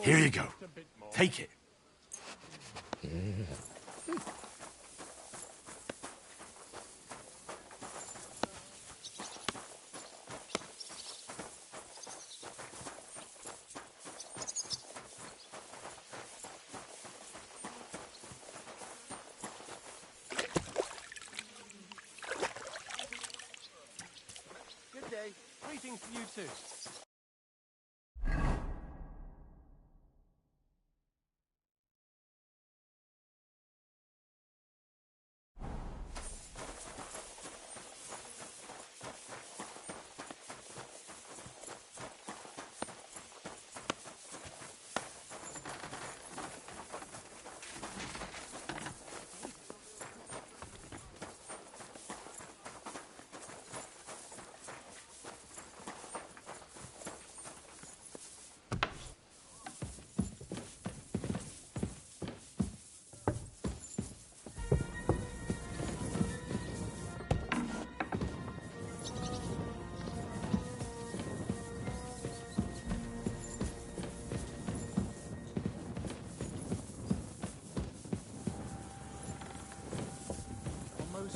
Here you go. Take it. Good day. Greetings to you too.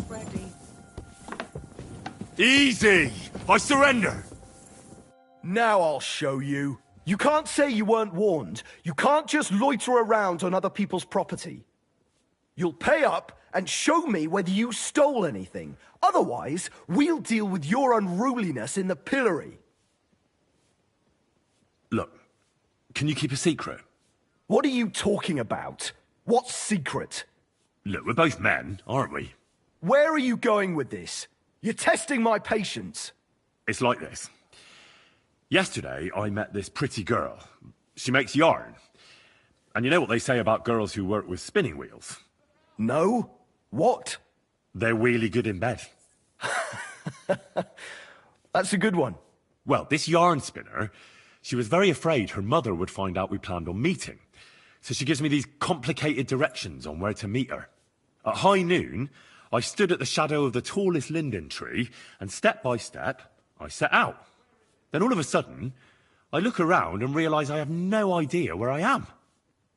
Ready. Easy! I surrender! Now I'll show you. You can't say you weren't warned. You can't just loiter around on other people's property. You'll pay up and show me whether you stole anything. Otherwise, we'll deal with your unruliness in the pillory. Look, can you keep a secret? What are you talking about? What's secret? Look, we're both men, aren't we? Where are you going with this? You're testing my patience. It's like this. Yesterday, I met this pretty girl. She makes yarn. And you know what they say about girls who work with spinning wheels? No? What? They're really good in bed. That's a good one. Well, this yarn spinner, she was very afraid her mother would find out we planned on meeting. So she gives me these complicated directions on where to meet her. At high noon, I stood at the shadow of the tallest linden tree, and step by step, I set out. Then all of a sudden, I look around and realise I have no idea where I am.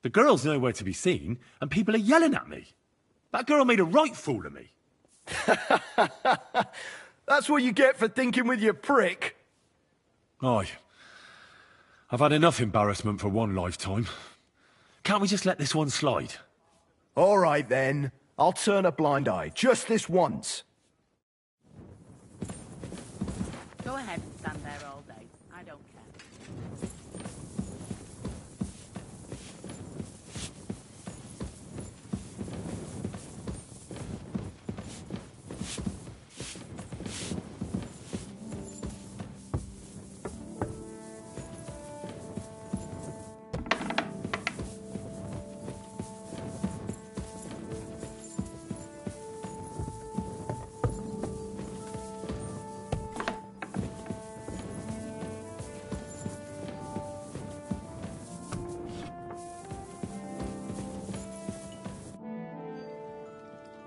The girl's nowhere to be seen, and people are yelling at me. That girl made a right fool of me. That's what you get for thinking with your prick. Aye. I've had enough embarrassment for one lifetime. Can't we just let this one slide? All right, then. I'll turn a blind eye, just this once. Go ahead and stand there all day. I don't care.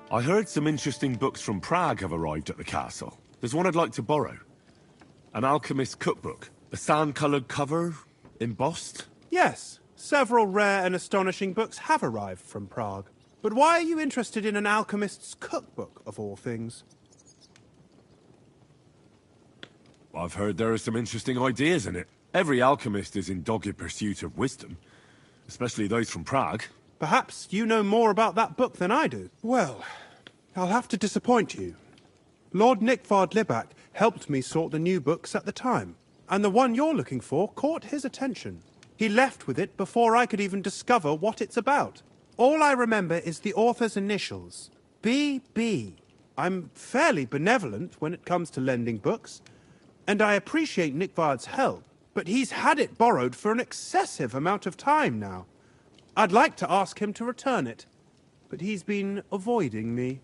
I heard some interesting books from Prague have arrived at the castle. There's one I'd like to borrow. An alchemist's cookbook. A sand-coloured cover, embossed. Yes, several rare and astonishing books have arrived from Prague. But why are you interested in an alchemist's cookbook, of all things? I've heard there are some interesting ideas in it. Every alchemist is in dogged pursuit of wisdom, especially those from Prague. Perhaps you know more about that book than I do. Well, I'll have to disappoint you. Lord Nikvard Libak helped me sort the new books at the time, and the one you're looking for caught his attention. He left with it before I could even discover what it's about. All I remember is the author's initials, B.B. I'm fairly benevolent when it comes to lending books, and I appreciate Nikvard's help, but he's had it borrowed for an excessive amount of time now. I'd like to ask him to return it, but he's been avoiding me.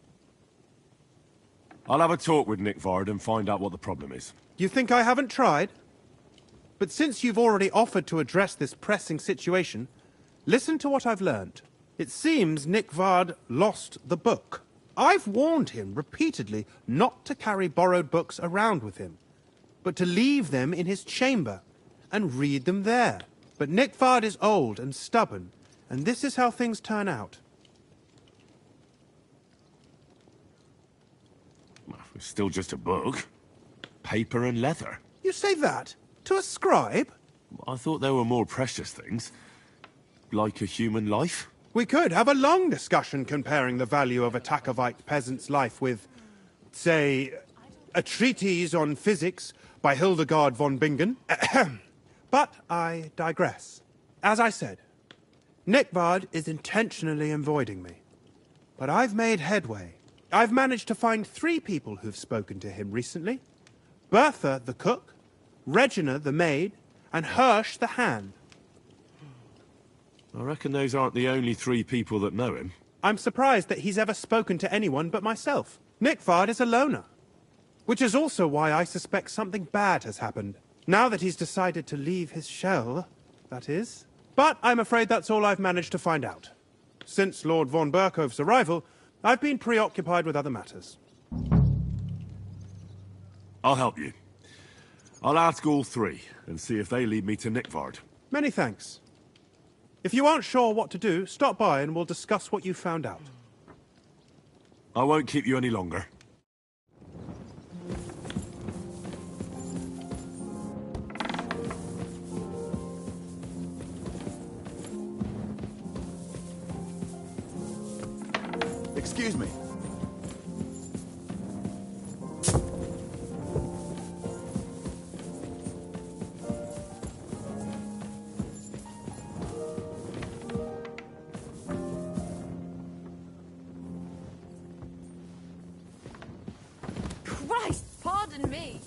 I'll have a talk with Nikvard and find out what the problem is. You think I haven't tried? But since you've already offered to address this pressing situation, listen to what I've learned. It seems Nikvard lost the book. I've warned him repeatedly not to carry borrowed books around with him, but to leave them in his chamber and read them there. But Nikvard is old and stubborn, and this is how things turn out. It's still just a book. Paper and leather. You say that? To a scribe? I thought there were more precious things. Like a human life. We could have a long discussion comparing the value of a Takovite peasant's life with, say, a treatise on physics by Hildegard von Bingen. But I digress. As I said, Nikvard is intentionally avoiding me. But I've made headway. I've managed to find 3 people who've spoken to him recently. Bertha, the cook, Regina, the maid, and Hirsch, the hand. I reckon those aren't the only 3 people that know him. I'm surprised that he's ever spoken to anyone but myself. Nikvard is a loner. Which is also why I suspect something bad has happened. Now that he's decided to leave his shell, that is. But I'm afraid that's all I've managed to find out. Since Lord von Berkove's arrival, I've been preoccupied with other matters. I'll help you. I'll ask all 3 and see if they lead me to Nikvard. Many thanks. If you aren't sure what to do, stop by and we'll discuss what you found out. I won't keep you any longer. Excuse me. Christ, pardon me.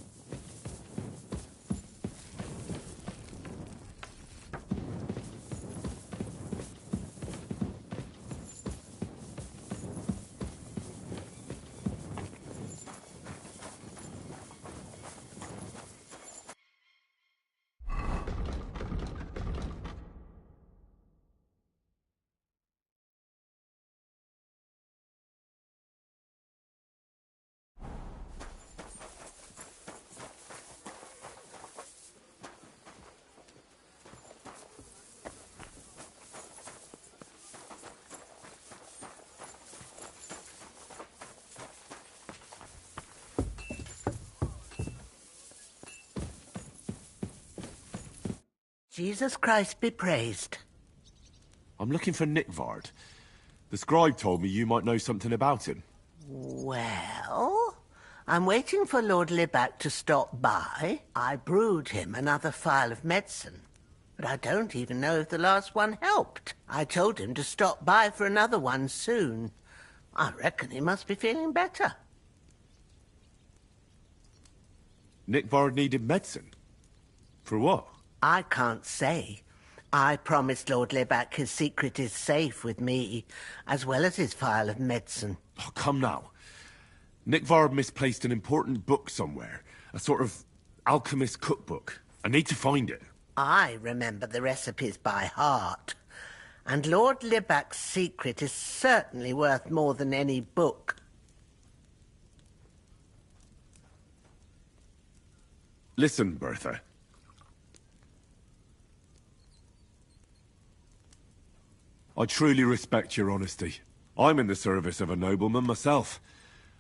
Jesus Christ be praised. I'm looking for Nikvard. The scribe told me you might know something about him. Well, I'm waiting for Lord Libak to stop by. I brewed him another phial of medicine, but I don't even know if the last one helped. I told him to stop by for another one soon. I reckon he must be feeling better. Nikvard needed medicine? For what? I can't say. I promised Lord Libak his secret is safe with me, as well as his phial of medicine. Oh, come now. Nikvard misplaced an important book somewhere. A sort of alchemist cookbook. I need to find it. I remember the recipes by heart. And Lord Libak's secret is certainly worth more than any book. Listen, Bertha. I truly respect your honesty. I'm in the service of a nobleman myself,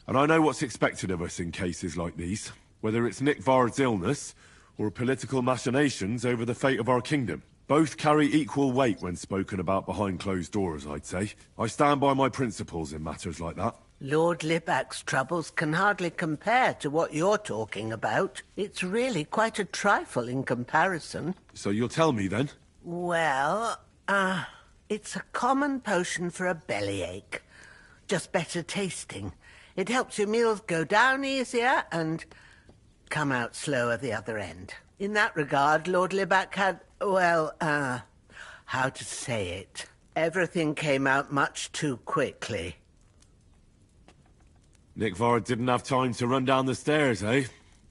and I know what's expected of us in cases like these, whether it's Nick Vard's illness or political machinations over the fate of our kingdom. Both carry equal weight when spoken about behind closed doors, I'd say. I stand by my principles in matters like that. Lord Libac's troubles can hardly compare to what you're talking about. It's really quite a trifle in comparison. So you'll tell me then? Well, it's a common potion for a bellyache. Just better tasting. It helps your meals go down easier and come out slower the other end. In that regard, Lord Libac had, well, how to say it? Everything came out much too quickly. Nick Vard didn't have time to run down the stairs, eh?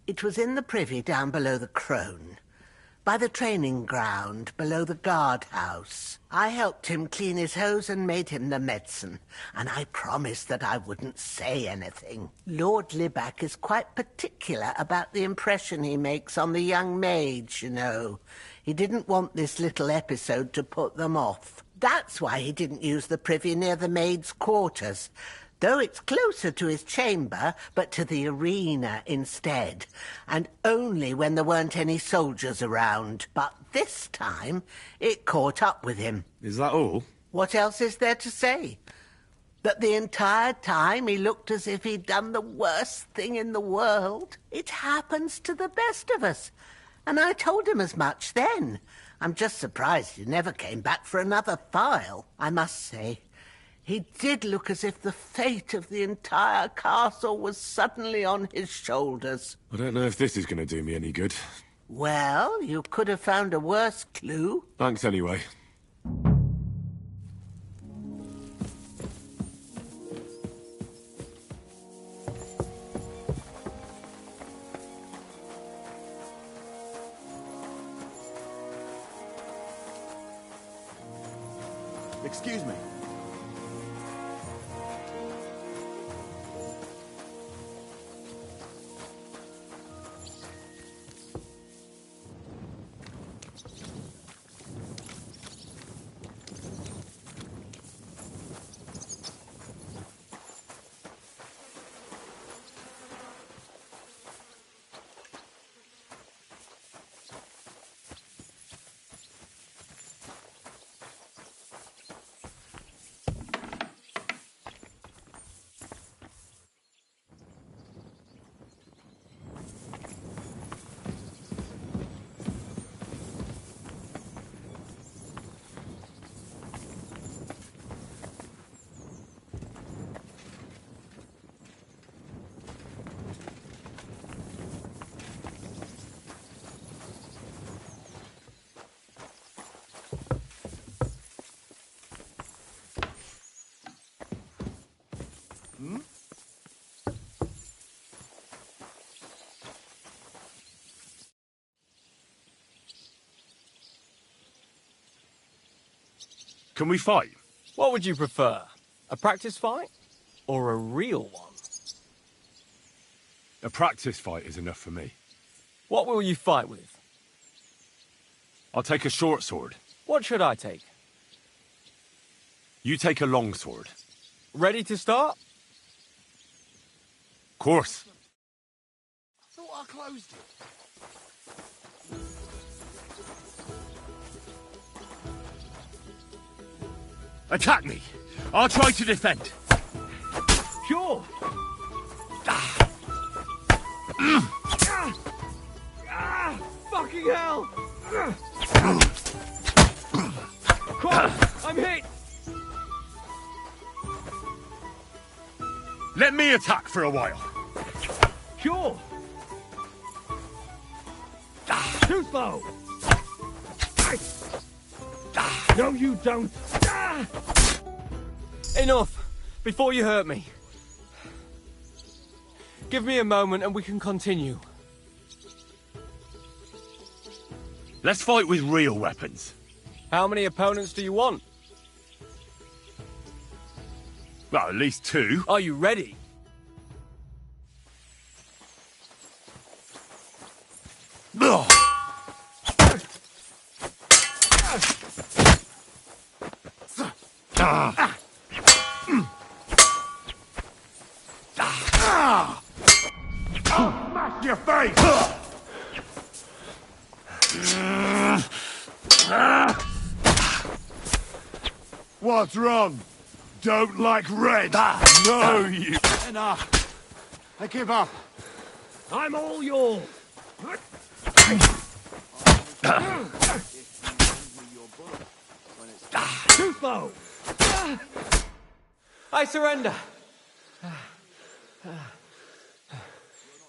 It was in the privy down below the Crone, by the training ground below the guardhouse. I helped him clean his hose and made him the medicine, and I promised that I wouldn't say anything. Lord Libac is quite particular about the impression he makes on the young maids, you know. He didn't want this little episode to put them off. That's why he didn't use the privy near the maids' quarters, though it's closer to his chamber, but to the arena instead, and only when there weren't any soldiers around. But this time, it caught up with him. Is that all? What else is there to say? That the entire time he looked as if he'd done the worst thing in the world. It happens to the best of us, and I told him as much then. I'm just surprised he never came back for another file, I must say. He did look as if the fate of the entire castle was suddenly on his shoulders. I don't know if this is going to do me any good. Well, you could have found a worse clue. Thanks anyway. Excuse me. Can we fight? What would you prefer? A practice fight? Or a real one? A practice fight is enough for me. What will you fight with? I'll take a short sword. What should I take? You take a long sword. Ready to start? Course. I thought I closed it. Attack me! I'll try to defend. Sure. Fucking hell! Christ, I'm hit! Let me attack for a while. Sure. Too slow. No, you don't. Enough, before you hurt me. Give me a moment and we can continue. Let's fight with real weapons. How many opponents do you want? Well, at least 2. Are you ready? Smash your face! What's wrong? Don't like red? No, you... Enough. I give up. I'm all yours. Tufo! I surrender.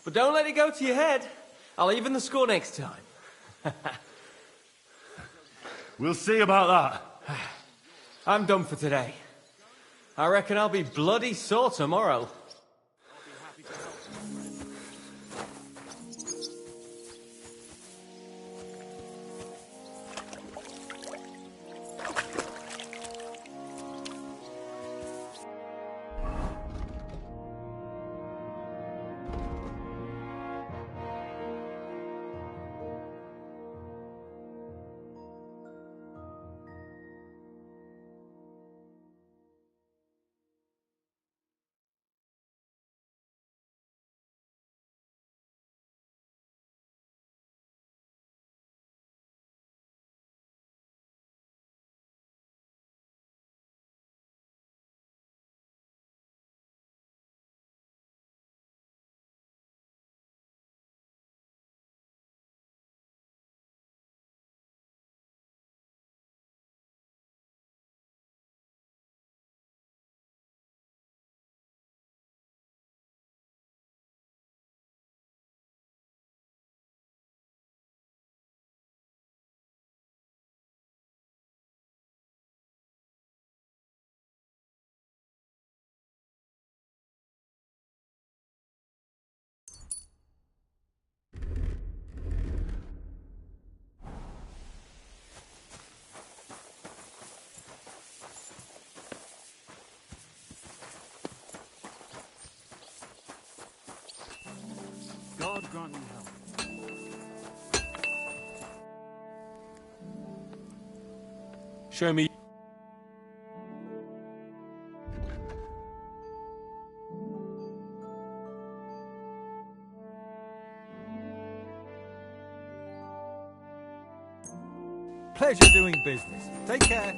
But don't let it go to your head. I'll even the score next time. We'll see about that. I'm done for today. I reckon I'll be bloody sore tomorrow. God grant me help. Show me. Pleasure doing business. Take care.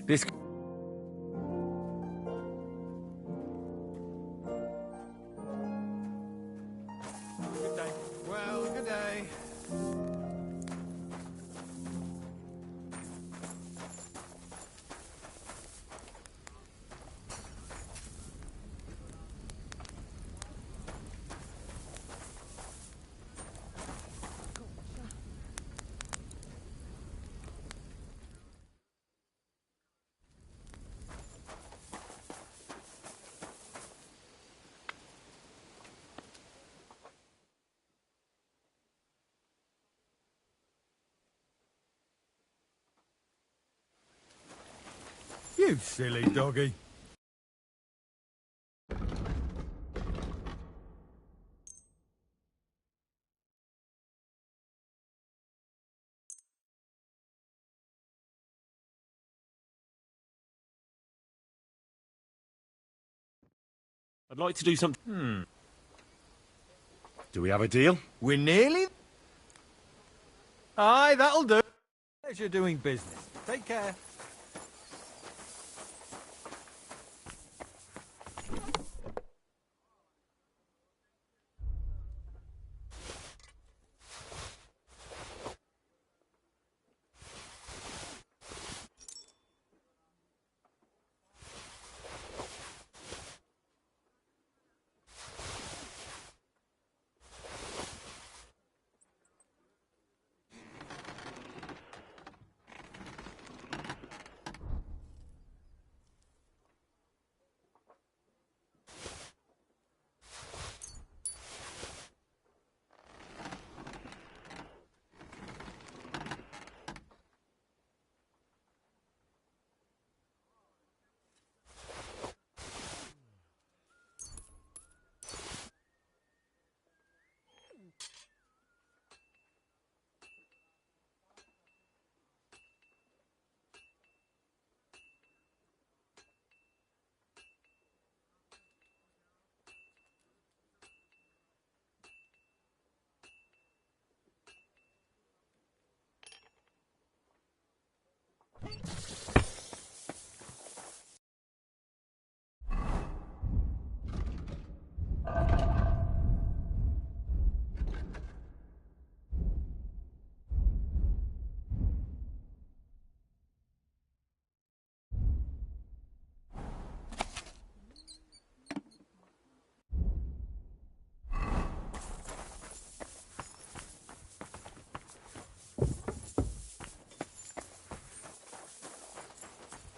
This. Good day. Well, good day. You silly doggy. I'd like to do something. Do we have a deal? We're nearly... Aye, that'll do. Pleasure doing business. Take care.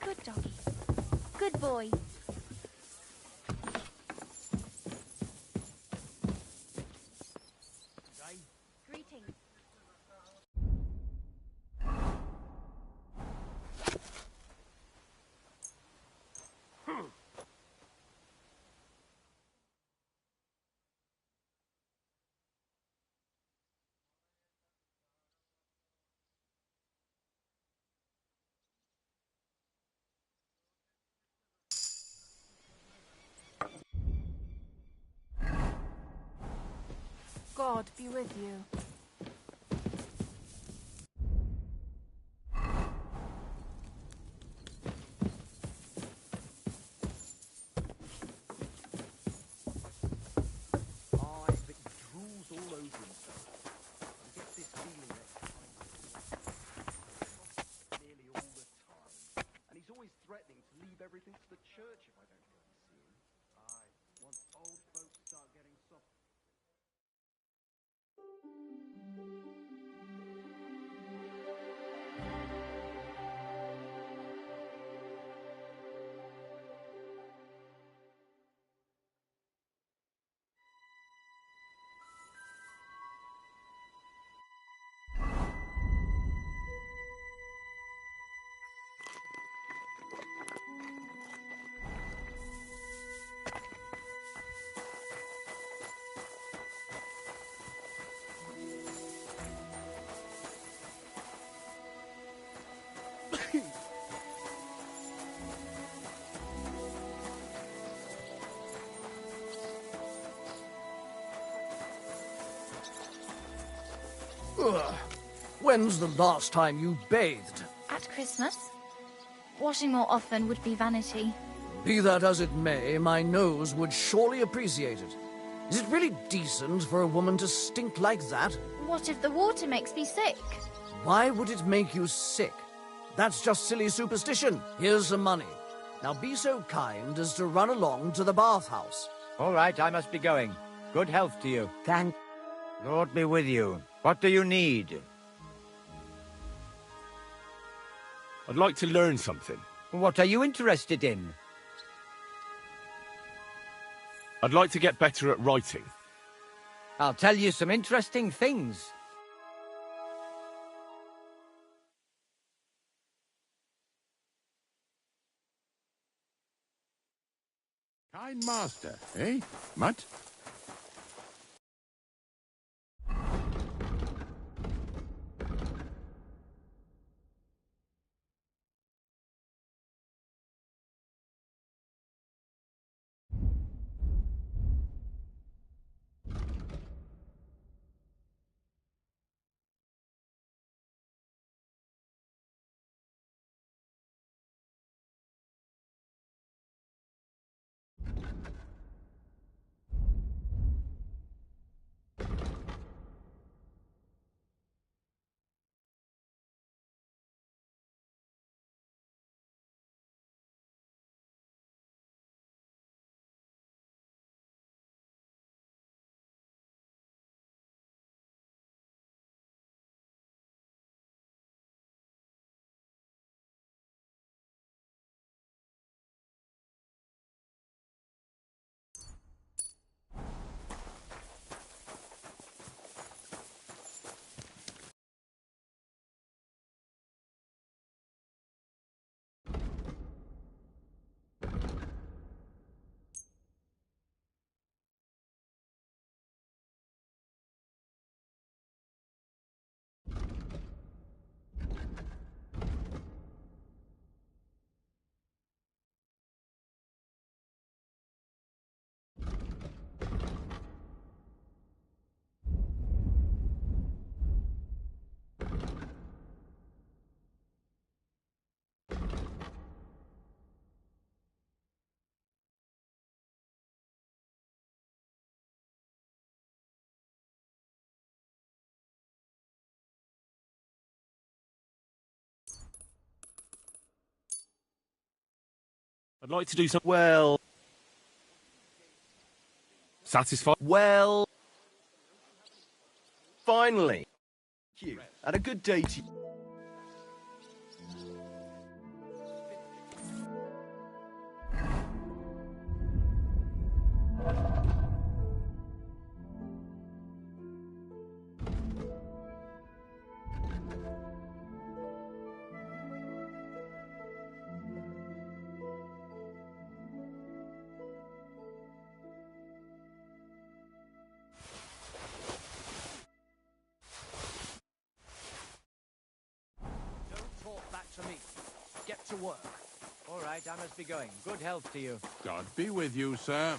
Good doggy. Good boy. Greetings. God be with you. Eyes that he drools all over himself. I get this feeling that nearly all the time. And he's always threatening to leave everything to the church if I don't go and see him. Aye, once old folks start getting soft. Ugh. When's the last time you bathed? At Christmas? Washing more often would be vanity. Be that as it may, my nose would surely appreciate it. Is it really decent for a woman to stink like that? What if the water makes me sick? Why would it make you sick? That's just silly superstition. Here's some money. Now be so kind as to run along to the bathhouse. All right, I must be going. Good health to you. Thank... Lord be with you. What do you need? I'd like to learn something. What are you interested in? I'd like to get better at writing. I'll tell you some interesting things. Fine master, eh, Mutt? I'd like to do some. Well. Satisfied? Well. Finally. Thank you. Had a good day to you. Don't talk back to me. Get to work. All right, I must be going. Good health to you. God be with you, sir.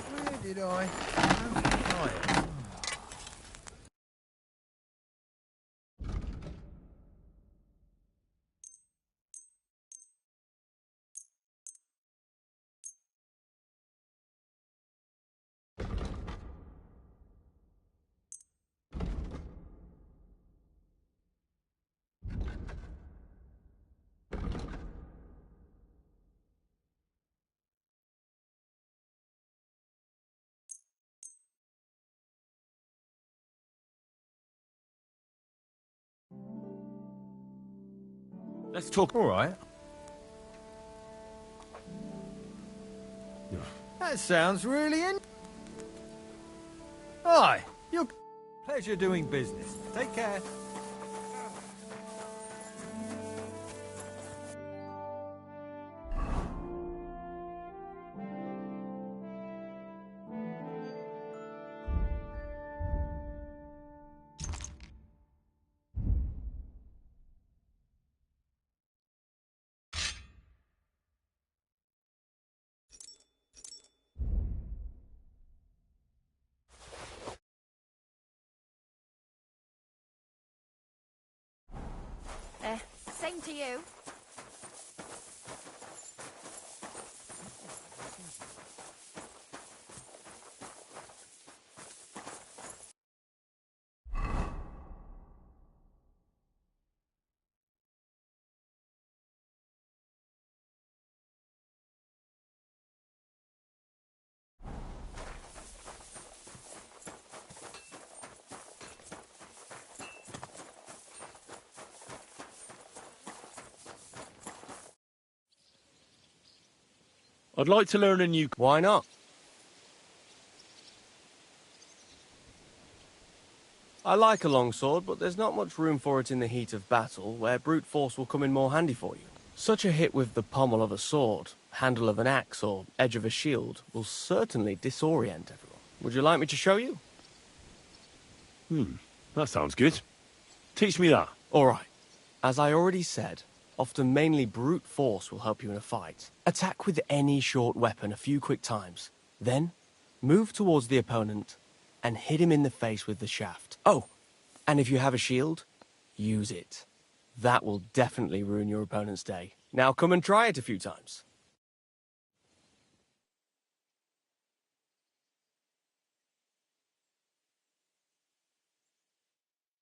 Where did I? I'm tired. Let's talk. All right. That sounds really Hi, your pleasure doing business. Take care. I'd like to learn a new... Why not? I like a longsword, but there's not much room for it in the heat of battle, where brute force will come in more handy for you. Such a hit with the pommel of a sword, handle of an axe, or edge of a shield will certainly disorient everyone. Would you like me to show you? That sounds good. Teach me that. All right. As I already said, often mainly brute force will help you in a fight. Attack with any short weapon a few quick times. Then, move towards the opponent and hit him in the face with the shaft. Oh, and if you have a shield, use it. That will definitely ruin your opponent's day. Now come and try it a few times.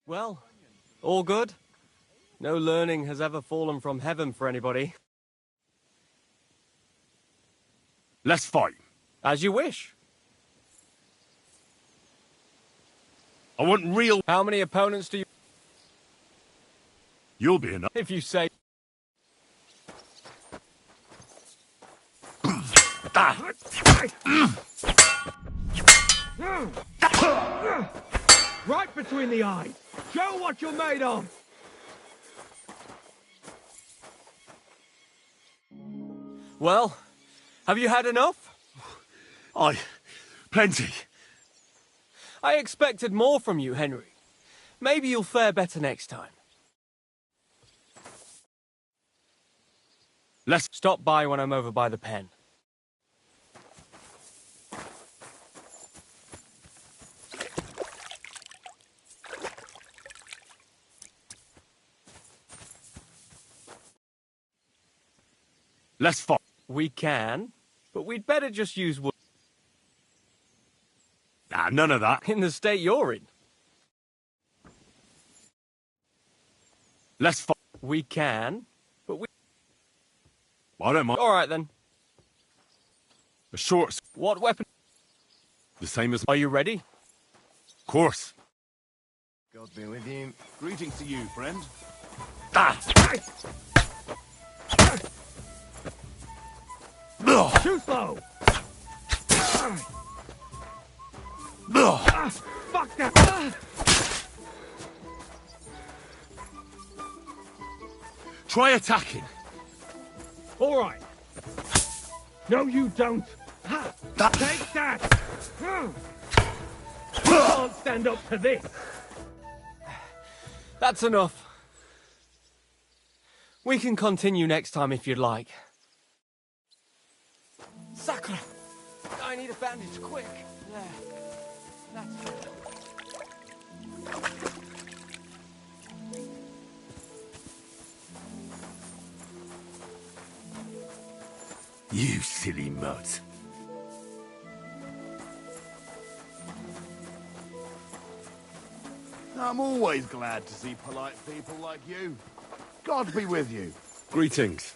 Well, all good? No learning has ever fallen from heaven for anybody. Let's fight. As you wish. I want real... How many opponents do you... You'll be enough. If you say... Right between the eyes. Show what you're made of. Well, have you had enough? Plenty. I expected more from you, Henry. Maybe you'll fare better next time. Let's stop by when I'm over by the pen. Let's fight. We can, but we'd better just use wood. Nah, none of that. In the state you're in. Let's fight. We can, but we... I don't mind. All right, then. A short... What weapon? The same as... Are you ready? Of course. God be with you. Greetings to you, friend. Too slow. Fuck that. Try attacking. All right. No, you don't. Ha! Take that. You can't stand up to this. That's enough. We can continue next time if you'd like. Sakura! I need a bandage, quick. There. That's it. You silly mutt. I'm always glad to see polite people like you. God be with you. Greetings.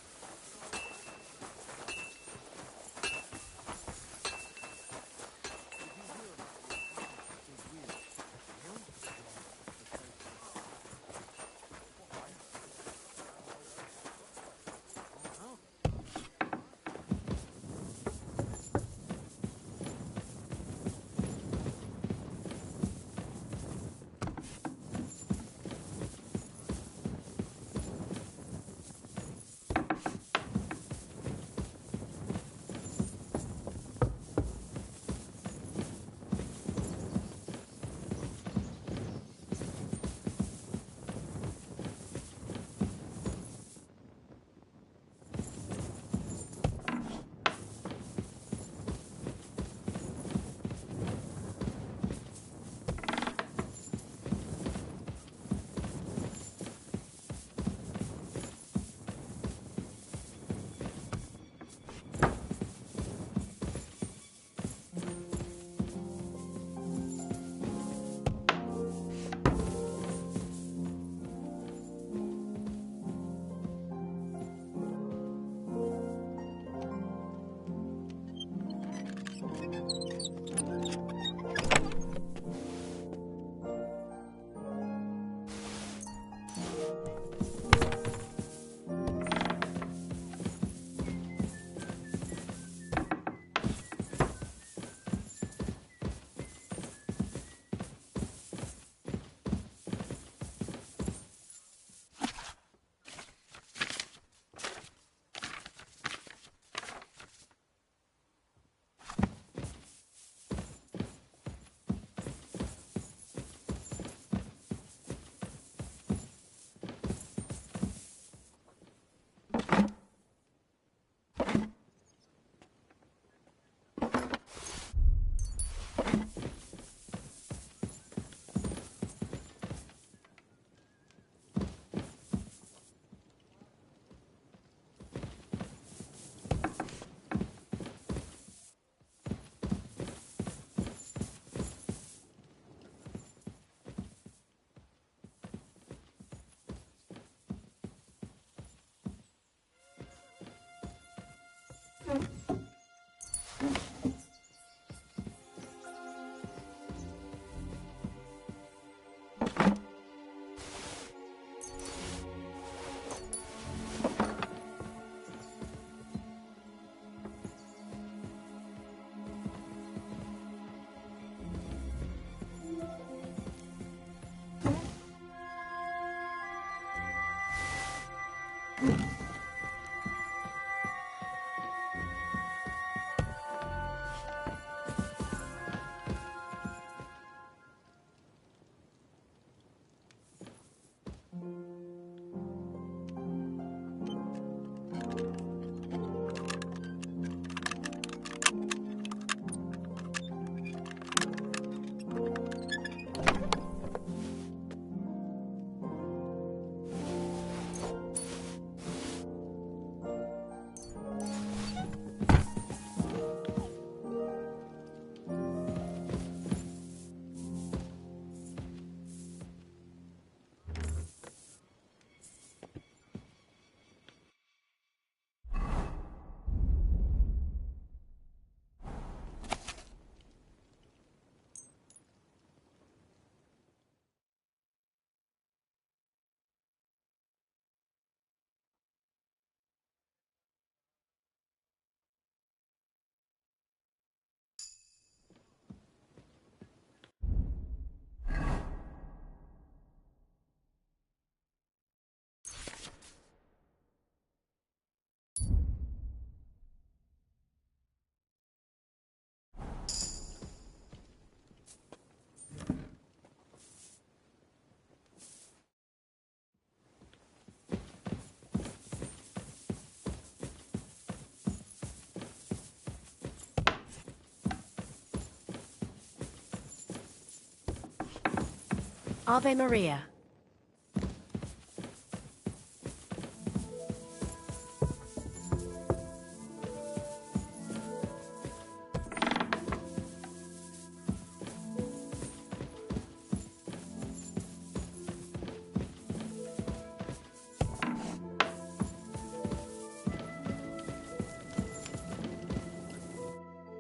Ave Maria.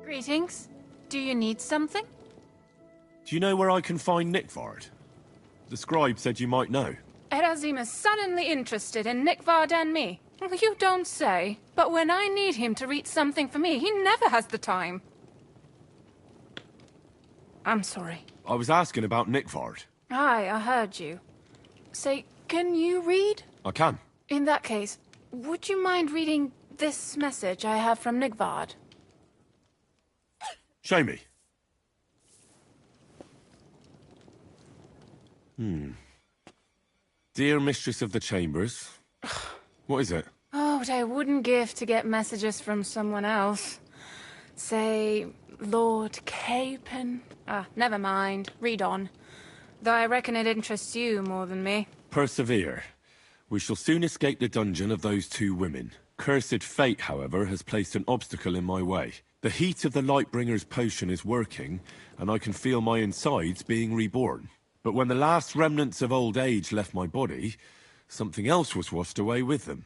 Greetings. Do you need something? Do you know where I can find Nickvard? The scribe said you might know. Erazim is suddenly interested in Nickvard and me. You don't say. But when I need him to read something for me, he never has the time. I'm sorry. I was asking about Nickvard. Aye, I heard you. Say, can you read? I can. In that case, would you mind reading this message I have from Nickvard? Show me. Dear Mistress of the Chambers. What is it? Oh, what I wouldn't give to get messages from someone else. Say, Lord Capon. Never mind. Read on. Though I reckon it interests you more than me. Persevere. We shall soon escape the dungeon of those two women. Cursed fate, however, has placed an obstacle in my way. The heat of the Lightbringer's potion is working, and I can feel my insides being reborn. But when the last remnants of old age left my body, something else was washed away with them.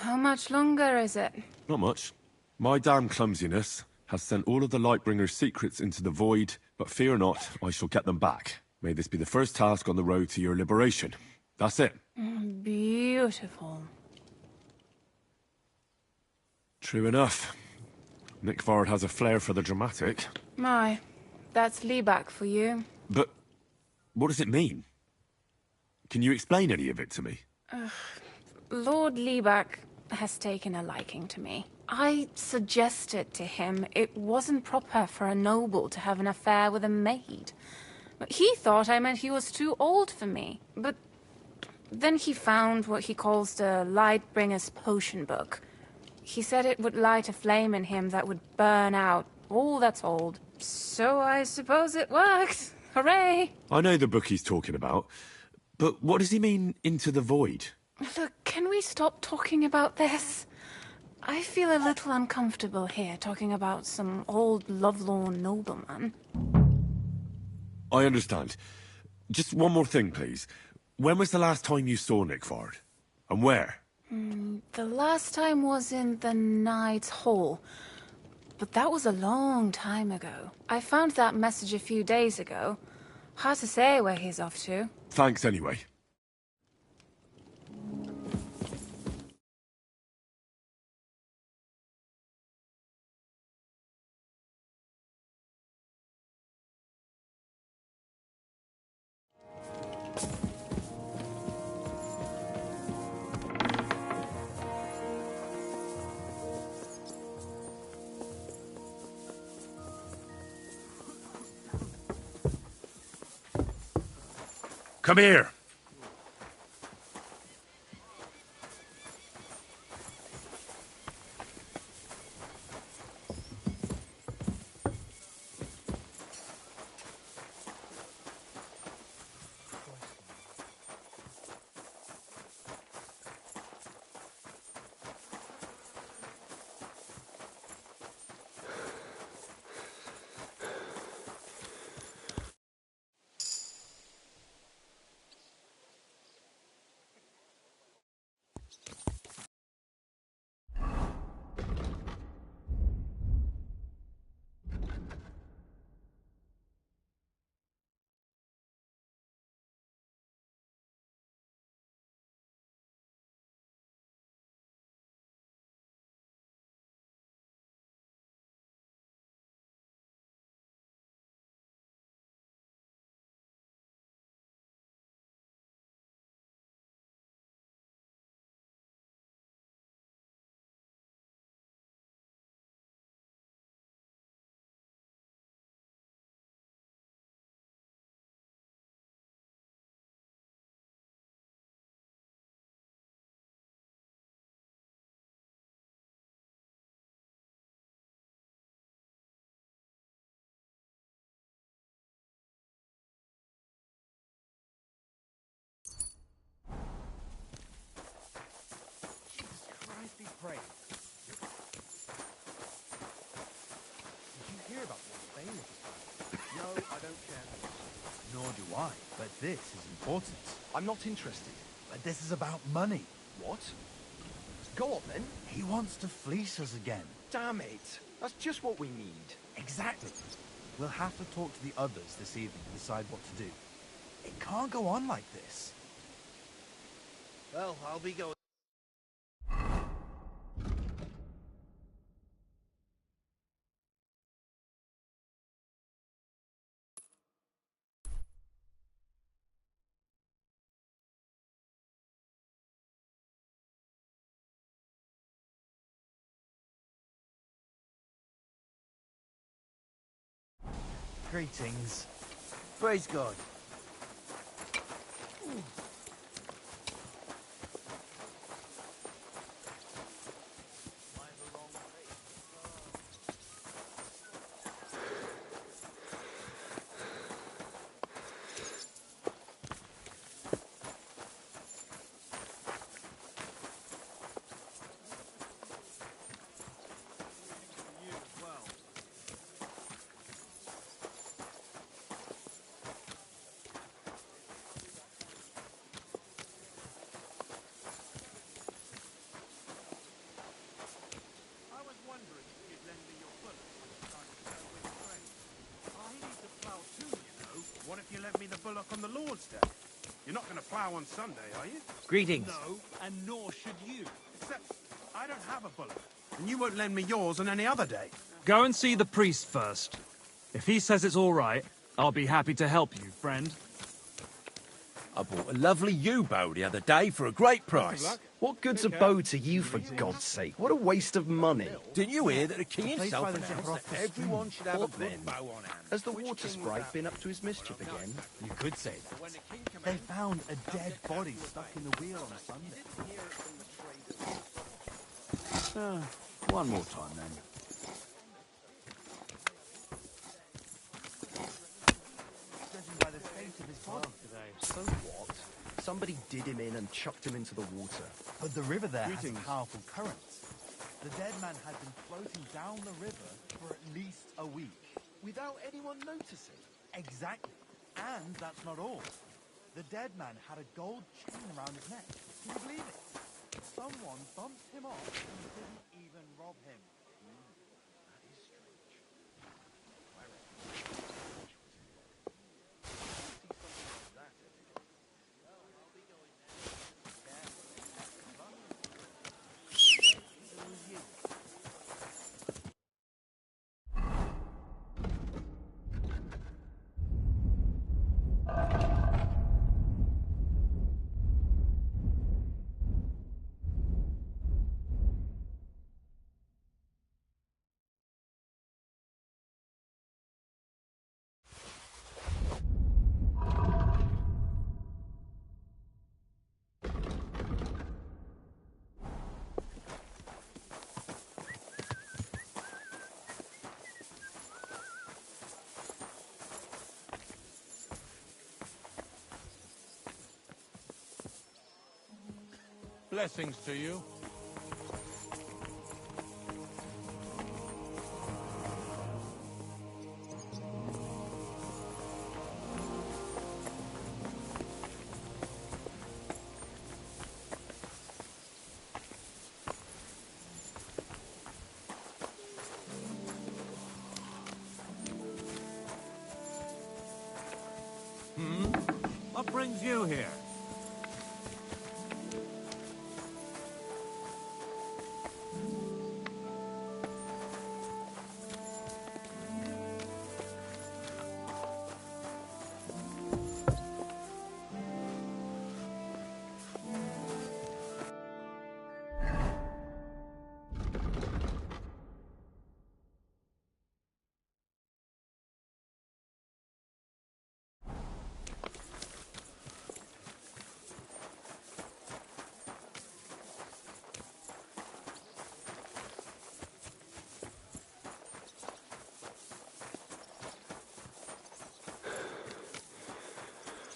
How much longer is it? Not much. My damn clumsiness has sent all of the Lightbringer's secrets into the void, but fear not, I shall get them back. May this be the first task on the road to your liberation. That's it. Beautiful. True enough. Nickvard has a flair for the dramatic. My, that's Libak for you. But what does it mean? Can you explain any of it to me? Lord Libak has taken a liking to me. I suggested to him it wasn't proper for a noble to have an affair with a maid. But he thought I meant he was too old for me. But then he found what he calls the Lightbringer's potion book. He said it would light a flame in him that would burn out all that's old. So I suppose it worked. Hooray! I know the book he's talking about, but what does he mean, into the void? Look, can we stop talking about this? I feel a little uncomfortable here, talking about some old lovelorn nobleman. I understand. Just one more thing, please. When was the last time you saw Nickvard? And where? The last time was in the Knight's Hall. But that was a long time ago. I found that message a few days ago. Hard to say where he's off to. Thanks anyway. Come here. don't care. Nor do I, but this is important. I'm not interested. But this is about money. What? Go on, then. He wants to fleece us again. Damn it. That's just what we need. Exactly. We'll have to talk to the others this evening and decide what to do. It can't go on like this. Well, I'll be going. Greetings. Praise God. What if you lent me the bullock on the Lord's Day? You're not going to plough on Sunday, are you? Greetings. No, and nor should you. Except, I don't have a bullock. And you won't lend me yours on any other day. Go and see the priest first. If he says it's all right, I'll be happy to help you, friend. I bought a lovely ewe bow the other day for a great price. What good's a bow to you, for God's sake? What a waste of money. Didn't you hear that the king himself announced that everyone should have a good bow on hand? Has the water sprite been up to his mischief again? You could say that. They found a dead body stuck in the wheel on Sunday. One more time, then. Judging by the state of his body today. So what? Somebody did him in and chucked him into the water. But the river there has powerful currents. The dead man had been floating down the river for at least a week. Without anyone noticing? Exactly. And that's not all. The dead man had a gold chain around his neck. Can you believe it? Someone bumped him off and didn't even rob him. That is strange. Blessings to you. What brings you here?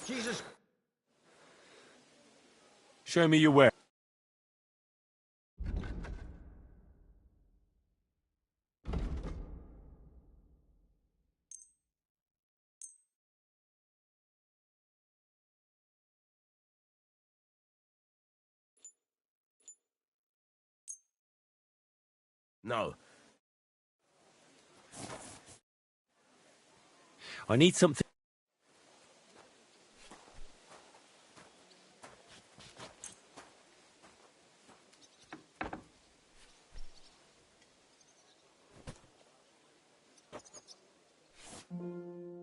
Jesus. Show me your way. No. I need something.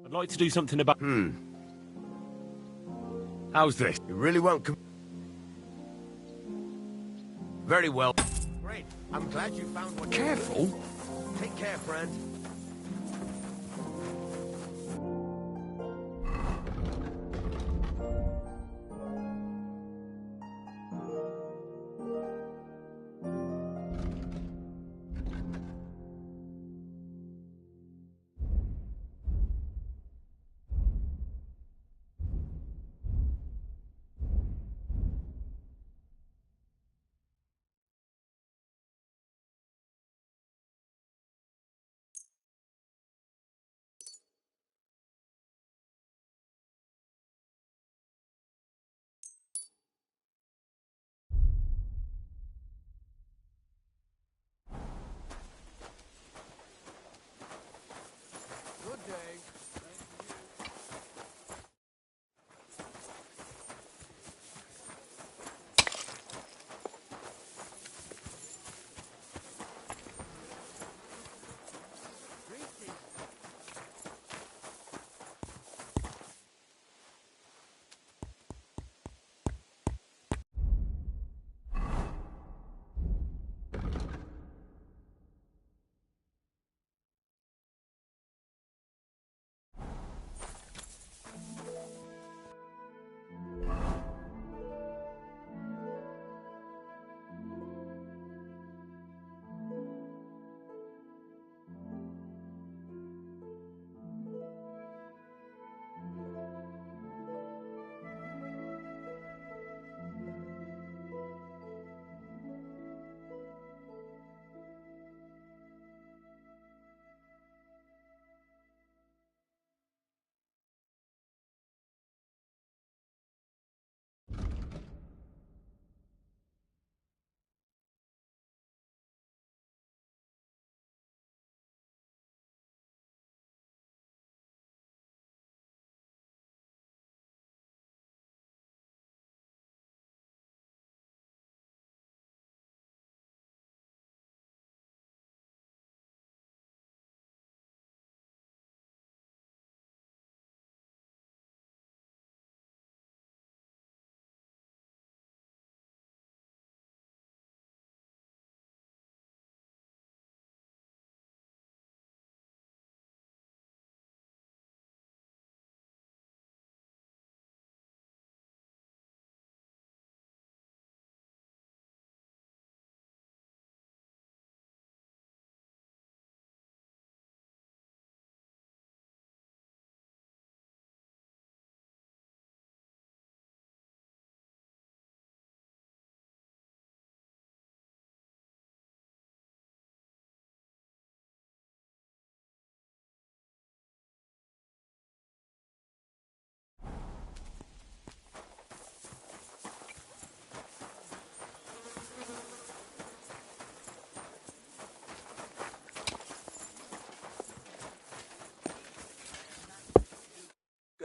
I'd like to do something about. How's this? You really won't Very well. Great. I'm glad you found one. Careful. Take care, friend.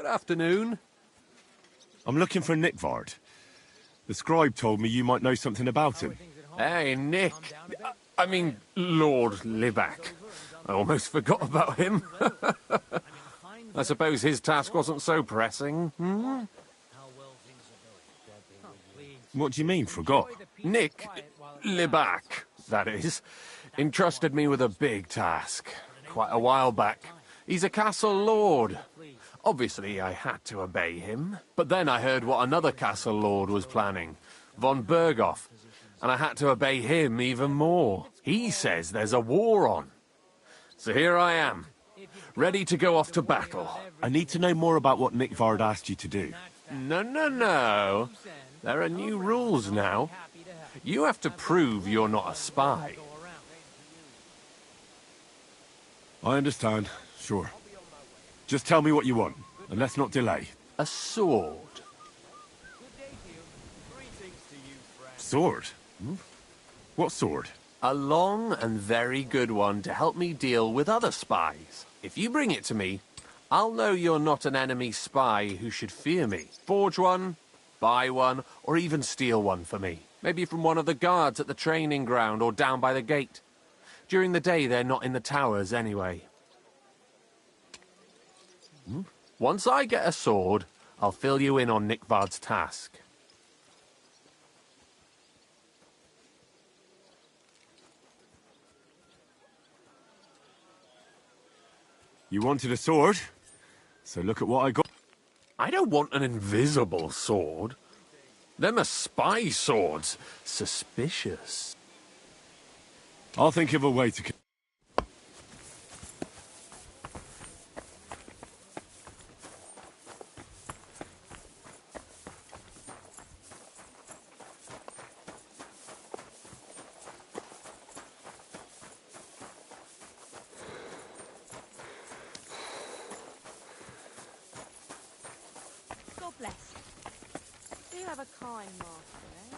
Good afternoon. I'm looking for Nickvard. The scribe told me you might know something about him. Hey, Nick. I mean, Lord Libac. I almost forgot about him. I suppose his task wasn't so pressing. What do you mean, forgot? Nick Libac, that is, entrusted me with a big task quite a while back. He's a castle lord. Obviously, I had to obey him. But then I heard what another castle lord was planning, von Berghoff, and I had to obey him even more. He says there's a war on. So here I am, ready to go off to battle. I need to know more about what Nickvard asked you to do. No. There are new rules now. You have to prove you're not a spy. I understand, sure. Just tell me what you want, and let's not delay. A sword. Sword? What sword? A long and very good one to help me deal with other spies. If you bring it to me, I'll know you're not an enemy spy who should fear me. Forge one, buy one, or even steal one for me. Maybe from one of the guards at the training ground or down by the gate. During the day, they're not in the towers anyway. Once I get a sword, I'll fill you in on Nikvard's task. You wanted a sword? So look at what I got. I don't want an invisible sword. Them are spy swords. Suspicious. I'll think of a way to... God bless. Do you have a kind master, eh?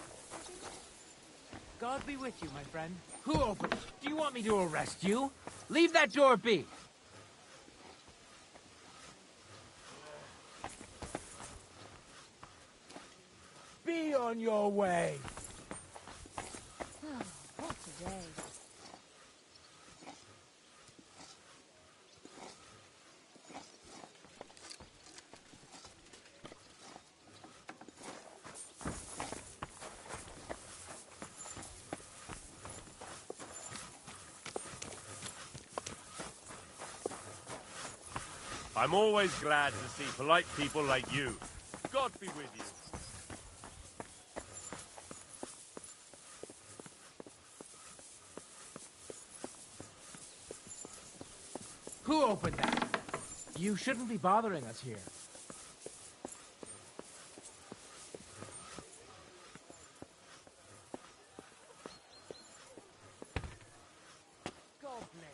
God be with you, my friend. Who opened? Do you want me to arrest you? Leave that door be. Be on your way. What a day. I'm always glad to see polite people like you. God be with you. Who opened that? You shouldn't be bothering us here. God bless.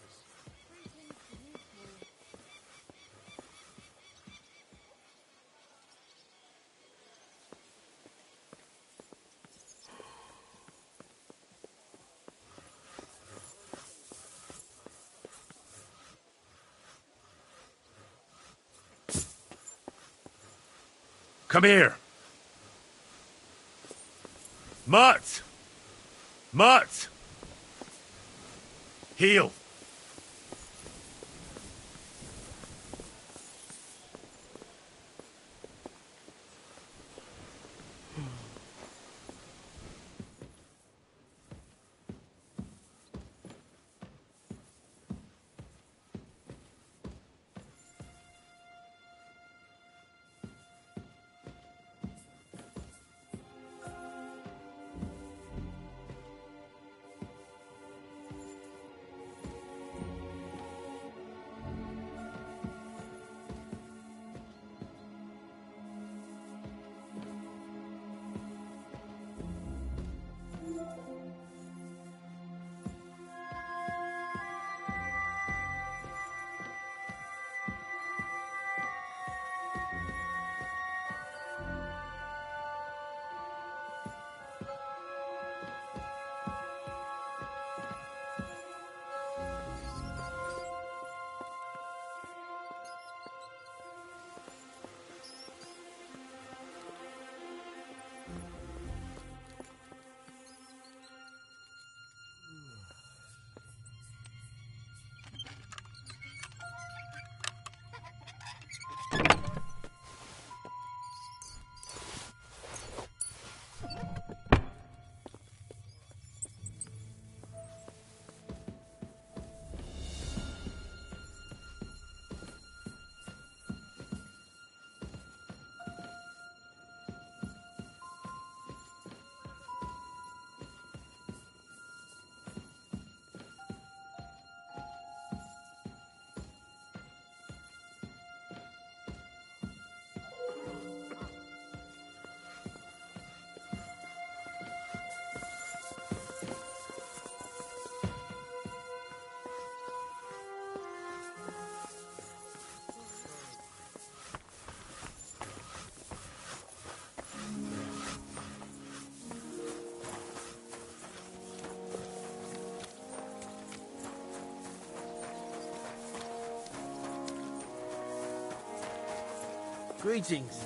Come here. Mutt! Mutt! Heel. Greetings.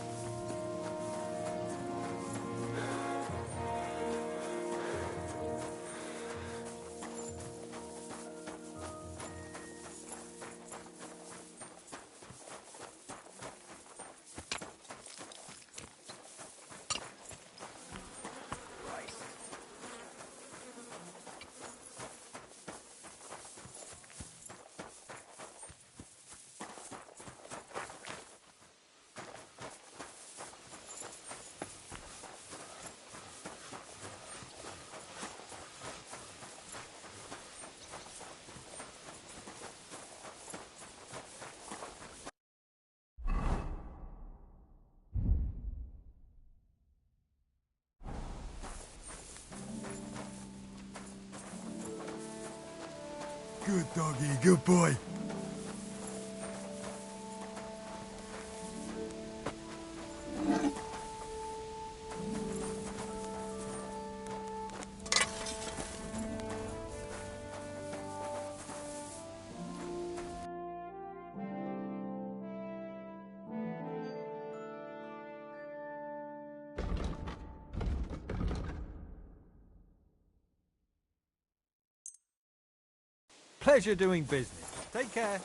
Good doggy, good boy. Pleasure doing business. Take care.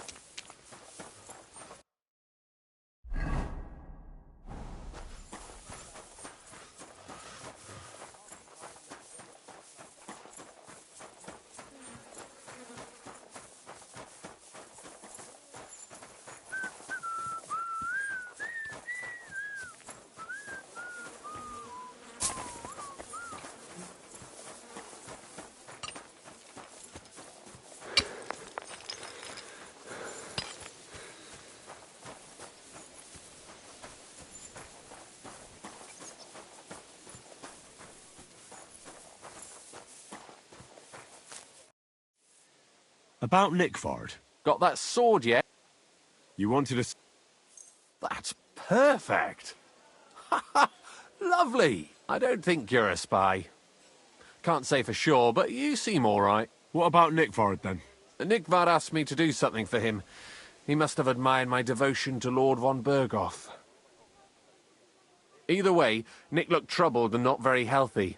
About Nickford. Got that sword yet? You wanted us. That's perfect. Lovely. I don't think you're a spy. Can't say for sure, but you seem all right. What about Nickford, then? Nickvard asked me to do something for him. He must have admired my devotion to Lord von Berghoff. Either way, Nick looked troubled and not very healthy.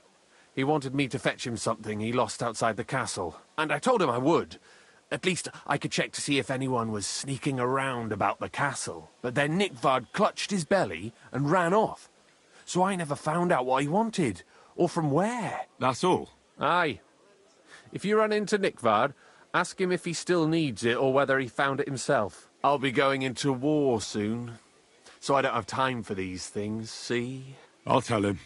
He wanted me to fetch him something he lost outside the castle, and I told him I would. At least I could check to see if anyone was sneaking around about the castle. But then Nickvard clutched his belly and ran off. So I never found out what he wanted, or from where. That's all? Aye. If you run into Nickvard, ask him if he still needs it or whether he found it himself. I'll be going into war soon, so I don't have time for these things, see? I'll tell him.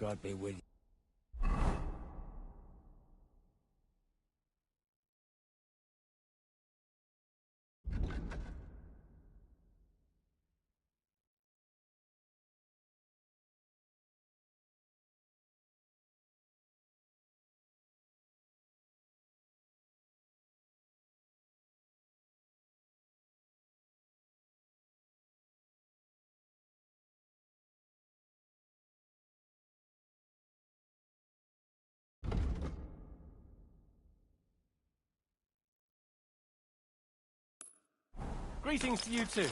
God be with you. Greetings to you too.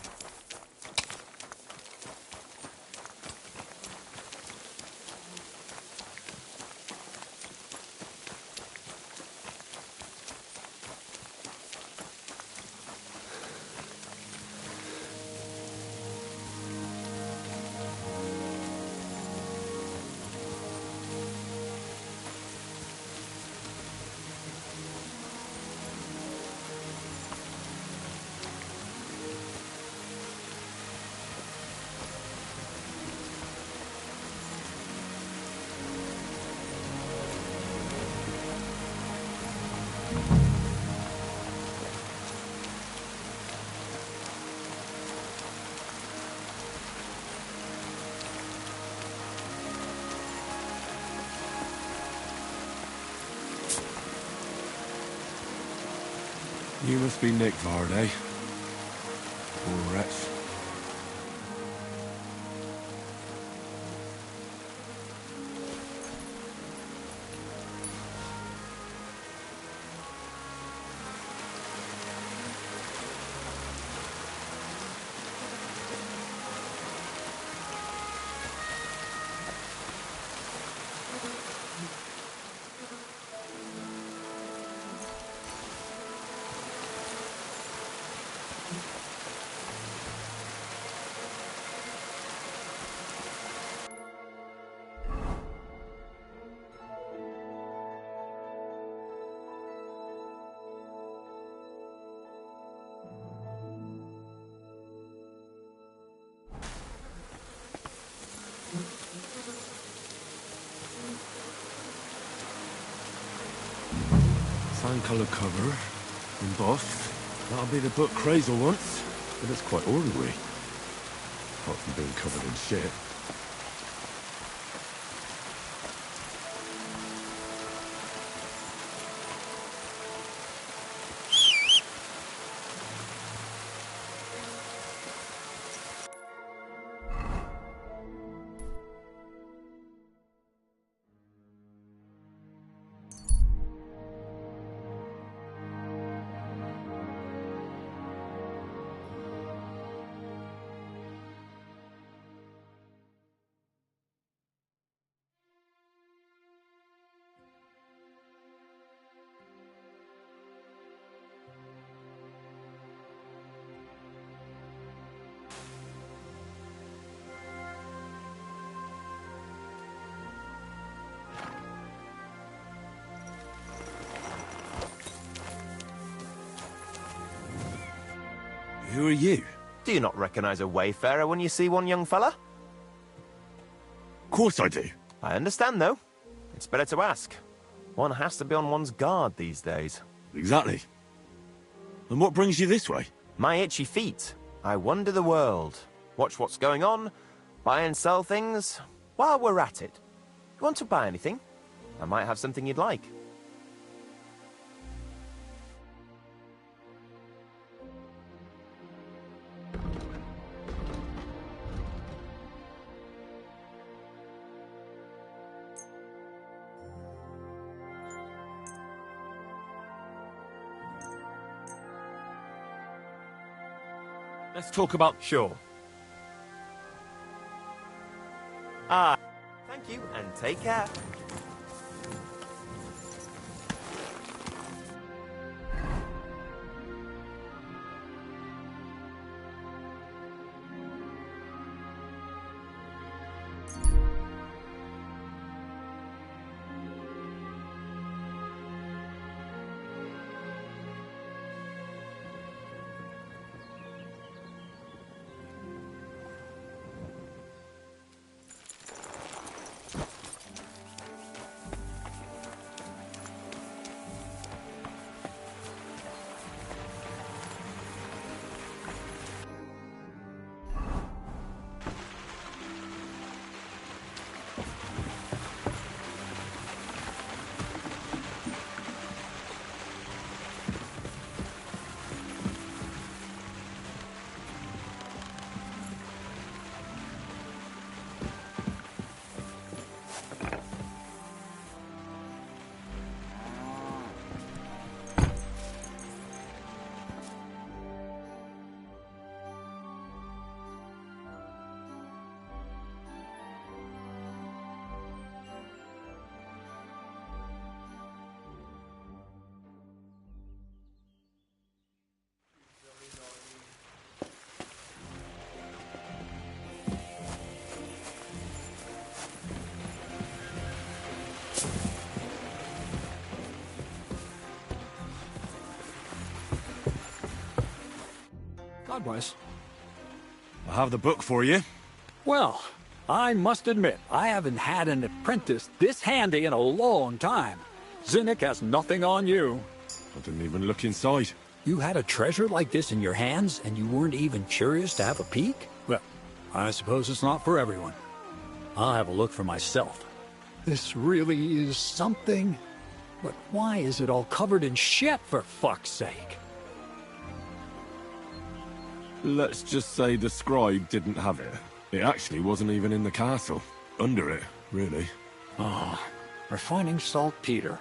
You must be Nick Varday. Poor wretch. Sand-colour cover, embossed. That'll be the book Crazel wants, but it's quite ordinary. Apart from being covered in shit. Who are you? Do you not recognize a wayfarer when you see one, young fella? Of course I do. I understand, though. It's better to ask. One has to be on one's guard these days. Exactly. And what brings you this way? My itchy feet. I wander the world. Watch what's going on. Buy and sell things. While we're at it, you want to buy anything? I might have something you'd like. Let's talk about... Sure. Ah, thank you, and take care. God bless. I have the book for you. Well, I must admit, I haven't had an apprentice this handy in a long time. Zinnik has nothing on you. I didn't even look inside. You had a treasure like this in your hands, and you weren't even curious to have a peek? Well, I suppose it's not for everyone. I'll have a look for myself. This really is something. But why is it all covered in shit, for fuck's sake? Let's just say the scribe didn't have it. It actually wasn't even in the castle. Under it, really. Oh, refining saltpeter.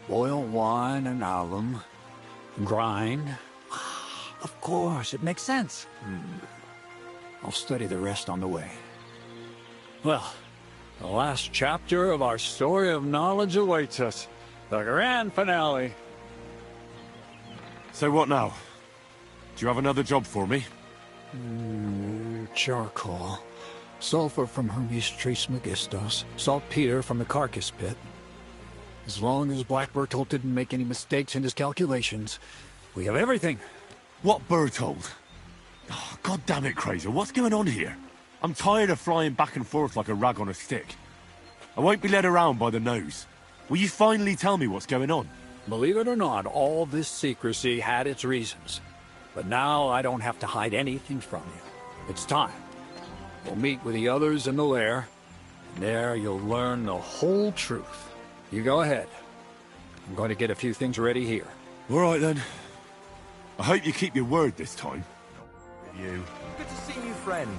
Boil wine and alum. Grind. Of course, it makes sense. I'll study the rest on the way. Well, the last chapter of our story of knowledge awaits us. The grand finale. So what now? Do you have another job for me? Charcoal. Sulfur from Hermes Trismegistos. Saltpeter from the carcass pit. As long as Black Bertolt didn't make any mistakes in his calculations, we have everything. What Bertolt? Oh, God damn it, Krazer, what's going on here? I'm tired of flying back and forth like a rag on a stick. I won't be led around by the nose. Will you finally tell me what's going on? Believe it or not, all this secrecy had its reasons. But now I don't have to hide anything from you. It's time. We'll meet with the others in the lair. And there you'll learn the whole truth. You go ahead. I'm going to get a few things ready here. All right, then. I hope you keep your word this time. You. Good to see you, friend.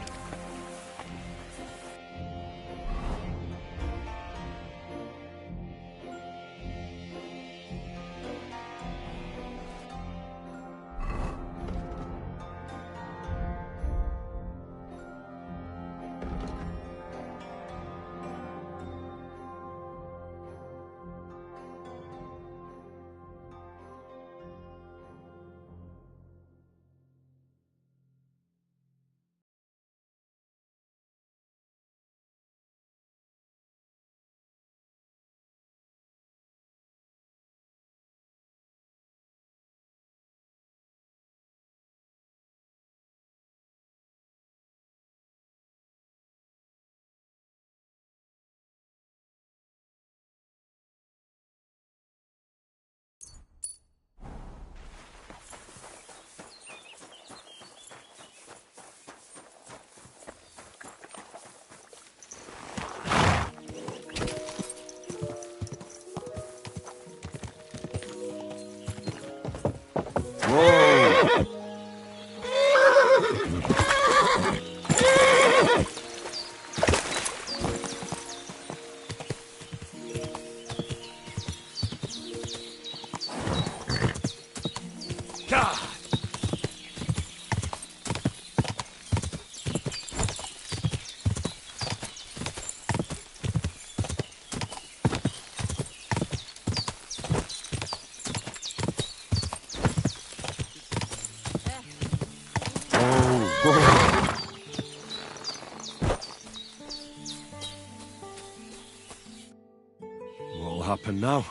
What'll happen now?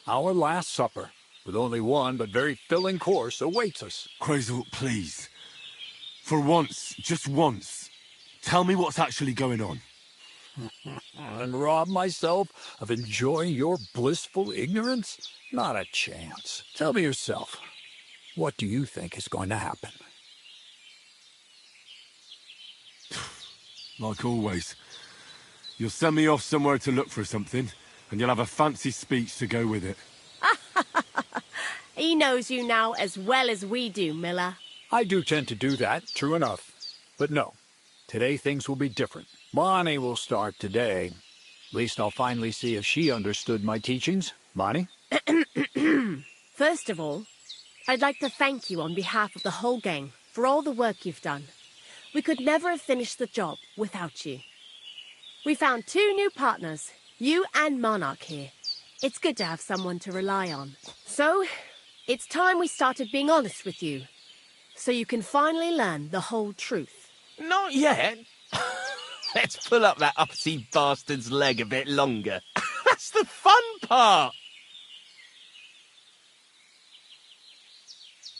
Our last supper, with only one but very filling course, awaits us. Krazel, please. For once, just once, tell me what's actually going on. And rob myself of enjoying your blissful ignorance? Not a chance. Tell me yourself. What do you think is going to happen? Like always. You'll send me off somewhere to look for something, and you'll have a fancy speech to go with it. He knows you now as well as we do, Miller. I do tend to do that, true enough. But no, today things will be different. Bonnie will start today. At least I'll finally see if she understood my teachings. Bonnie? First of all, I'd like to thank you on behalf of the whole gang for all the work you've done. We could never have finished the job without you. We found 2 new partners, you and Monarch here. It's good to have someone to rely on. So, it's time we started being honest with you, so you can finally learn the whole truth. Not yet. Let's pull up that uppity bastard's leg a bit longer. That's the fun part.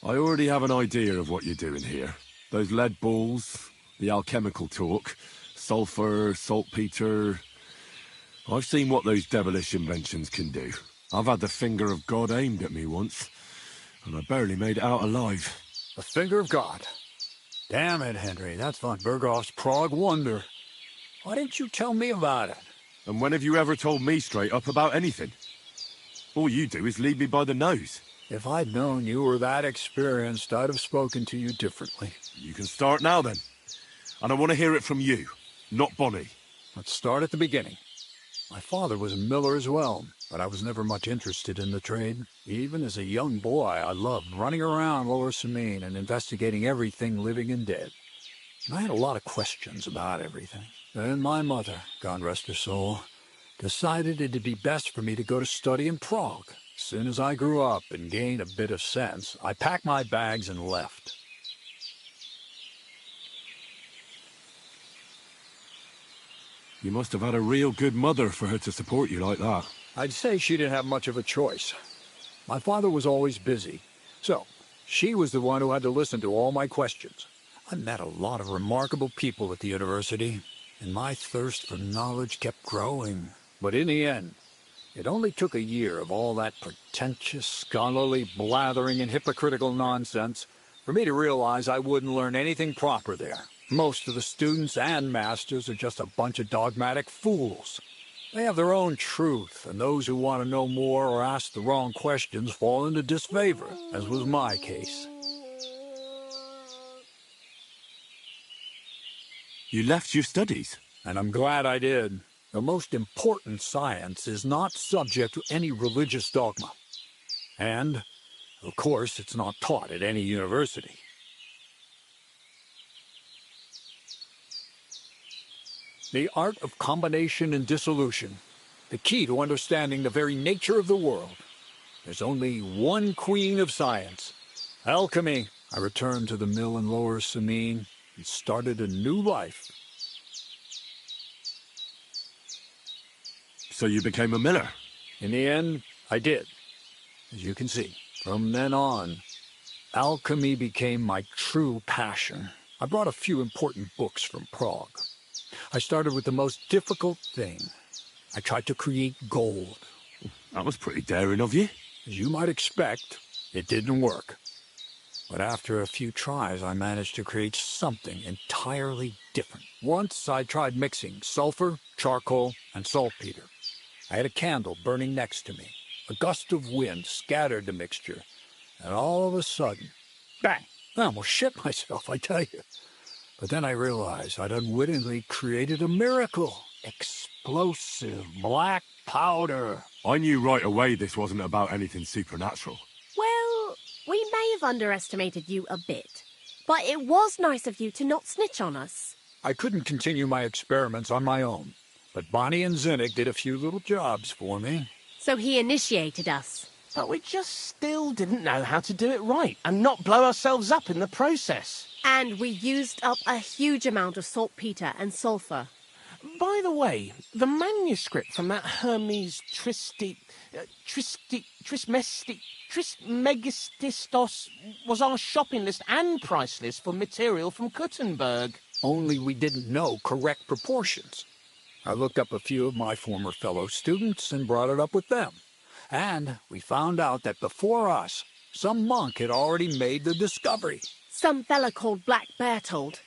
I already have an idea of what you're doing here. Those lead balls, the alchemical talk, sulfur, saltpeter... I've seen what those devilish inventions can do. I've had the finger of God aimed at me once, and I barely made it out alive. The finger of God. Damn it, Henry, that's von Berghoff's Prague wonder. Why didn't you tell me about it? And when have you ever told me straight up about anything? All you do is lead me by the nose. If I'd known you were that experienced, I'd have spoken to you differently. You can start now, then. And I want to hear it from you, not Bonnie. Let's start at the beginning. My father was a miller as well, but I was never much interested in the trade. Even as a young boy, I loved running around Lower Samine and investigating everything living and dead. And I had a lot of questions about everything. Then my mother, God rest her soul, decided it'd be best for me to go to study in Prague. As soon as I grew up and gained a bit of sense, I packed my bags and left. You must have had a real good mother for her to support you like that. I'd say she didn't have much of a choice. My father was always busy, so she was the one who had to listen to all my questions. I met a lot of remarkable people at the university, and my thirst for knowledge kept growing. But in the end, it only took a year of all that pretentious, scholarly blathering and hypocritical nonsense for me to realize I wouldn't learn anything proper there. Most of the students and masters are just a bunch of dogmatic fools. They have their own truth, and those who want to know more or ask the wrong questions fall into disfavor, as was my case. You left your studies? And I'm glad I did. The most important science is not subject to any religious dogma. And, of course, it's not taught at any university. The art of combination and dissolution, the key to understanding the very nature of the world. There's only one queen of science, alchemy. I returned to the mill in Lower Samine and started a new life. So you became a miller? In the end, I did. As you can see, from then on, alchemy became my true passion. I brought a few important books from Prague. I started with the most difficult thing. I tried to create gold. That was pretty daring of you. As you might expect, it didn't work. But after a few tries, I managed to create something entirely different. Once I tried mixing sulfur, charcoal, and saltpeter. I had a candle burning next to me. A gust of wind scattered the mixture, and all of a sudden, bang! I almost shit myself, I tell you. But then I realized I'd unwittingly created a miracle. Explosive black powder. I knew right away this wasn't about anything supernatural. Well, we may have underestimated you a bit, but it was nice of you to not snitch on us. I couldn't continue my experiments on my own, but Bonnie and Zinnik did a few little jobs for me. So he initiated us. But we just still didn't know how to do it right and not blow ourselves up in the process. And we used up a huge amount of saltpeter and sulfur. By the way, the manuscript from that Hermes Trismegistos was our shopping list and price list for material from Kuttenberg. Only we didn't know correct proportions. I looked up a few of my former fellow students and brought it up with them. And we found out that before us, some monk had already made the discovery. Some fella called Black Bertold,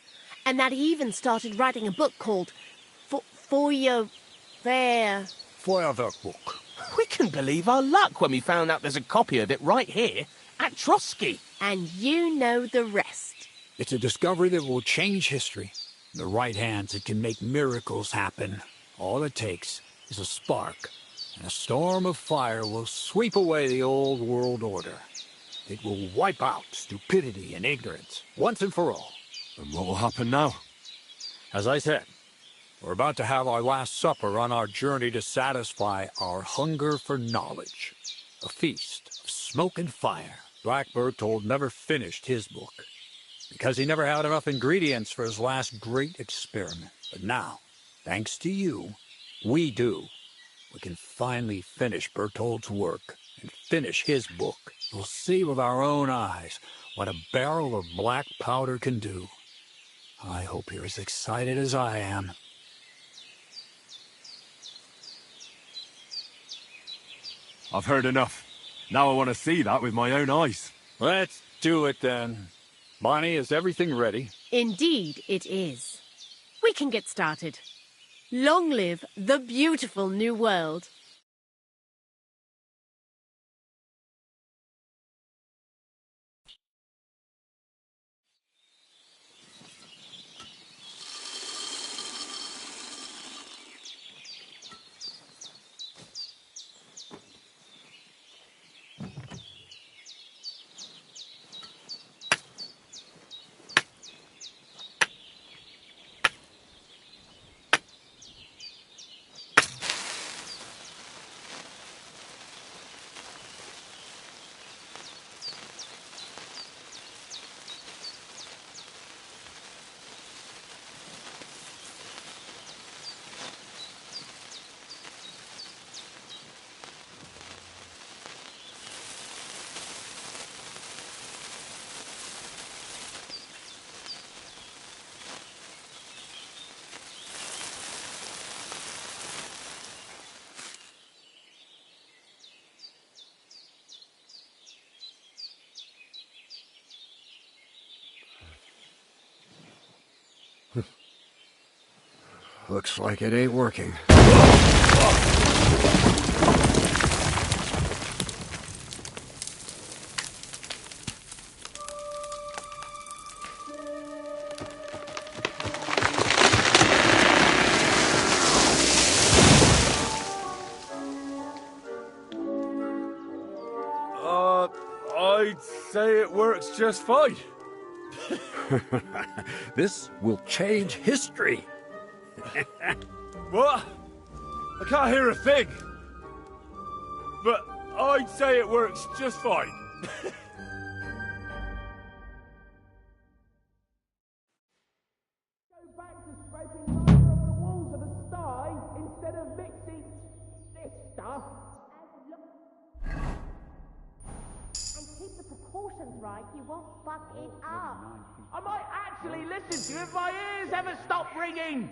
and that he even started writing a book called Feuerwerkbuch. We couldn't believe our luck when we found out there's a copy of it right here at Trotsky. And you know the rest. It's a discovery that will change history. In the right hands, it can make miracles happen. All it takes is a spark, and a storm of fire will sweep away the old world order. It will wipe out stupidity and ignorance, once and for all. And what will happen now? As I said, we're about to have our last supper on our journey to satisfy our hunger for knowledge. A feast of smoke and fire. Black Bertold never finished his book, because he never had enough ingredients for his last great experiment. But now, thanks to you, we do. We can finally finish Bertold's work and finish his book. We'll see with our own eyes what a barrel of black powder can do. I hope you're as excited as I am. I've heard enough. Now I want to see that with my own eyes. Let's do it then. Bonnie, is everything ready? Indeed, it is. We can get started. Long live the beautiful new world. Looks like it ain't working. I'd say it works just fine. This will change history. What? I can't hear a thing. But I'd say it works just fine. Right, you won't fuck it up. I might actually listen to you if my ears ever stop ringing.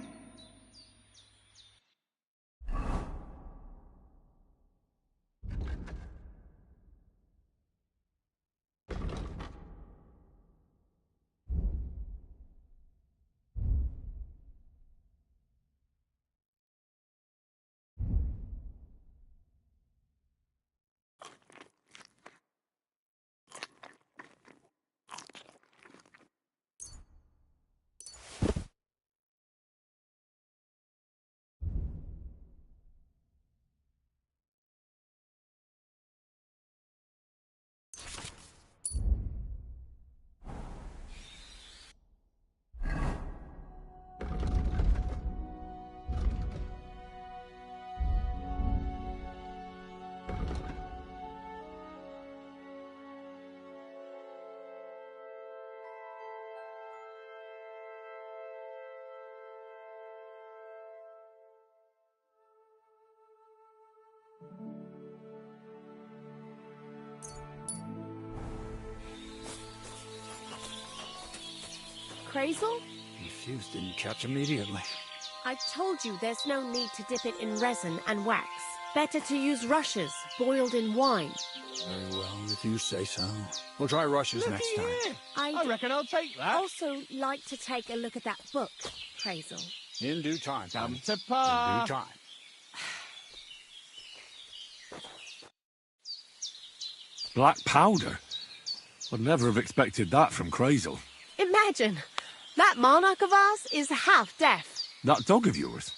Crazel? The fuse didn't catch immediately. I told you there's no need to dip it in resin and wax. Better to use rushes, boiled in wine. Very well, if you say so. We'll try rushes next time. I reckon I'll take that. Also like to take a look at that book, Crazel. In due time. Come to pa. In due time. Black powder? I'd never have expected that from Crazel. Imagine, that monarch of ours is half deaf. That dog of yours?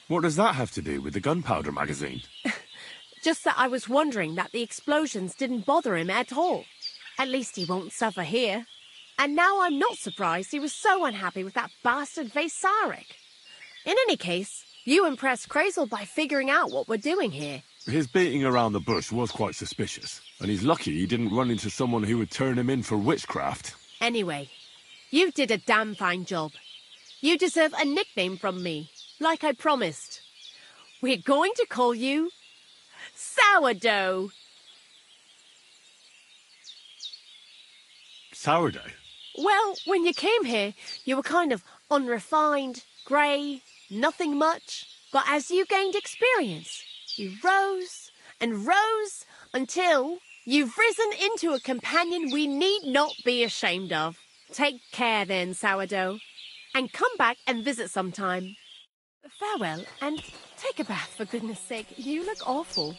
What does that have to do with the gunpowder magazine? Just that I was wondering that the explosions didn't bother him at all. At least he won't suffer here. And now I'm not surprised he was so unhappy with that bastard Vasarik. In any case, you impressed Crazel by figuring out what we're doing here. His beating around the bush was quite suspicious, and he's lucky he didn't run into someone who would turn him in for witchcraft. Anyway, you did a damn fine job. You deserve a nickname from me, like I promised. We're going to call you Sourdough. Sourdough? Well, when you came here, you were kind of unrefined, grey, nothing much. But as you gained experience, you rose and rose until you've risen into a companion we need not be ashamed of. Take care then, Sourdough, and come back and visit sometime. Farewell, and take a bath, for goodness sake. You look awful.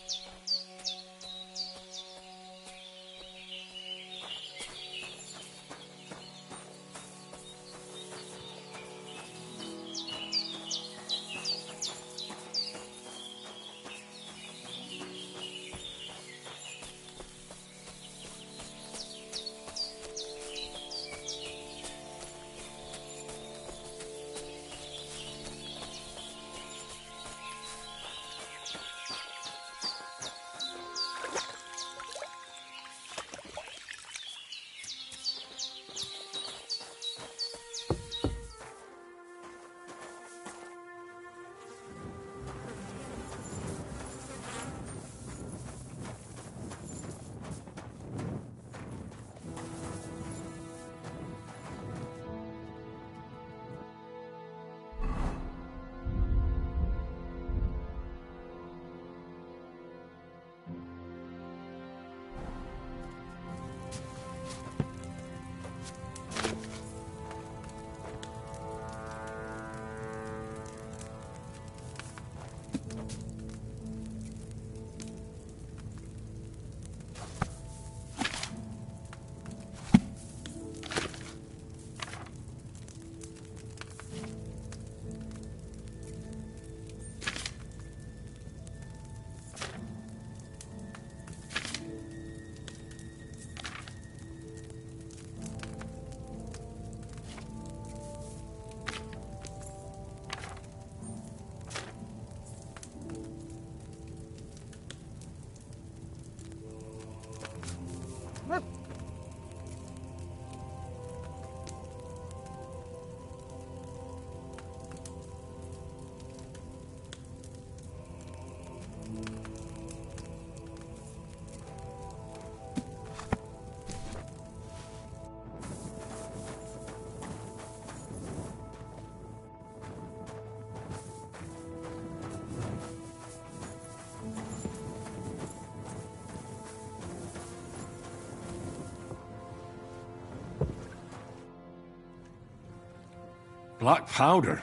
Black powder?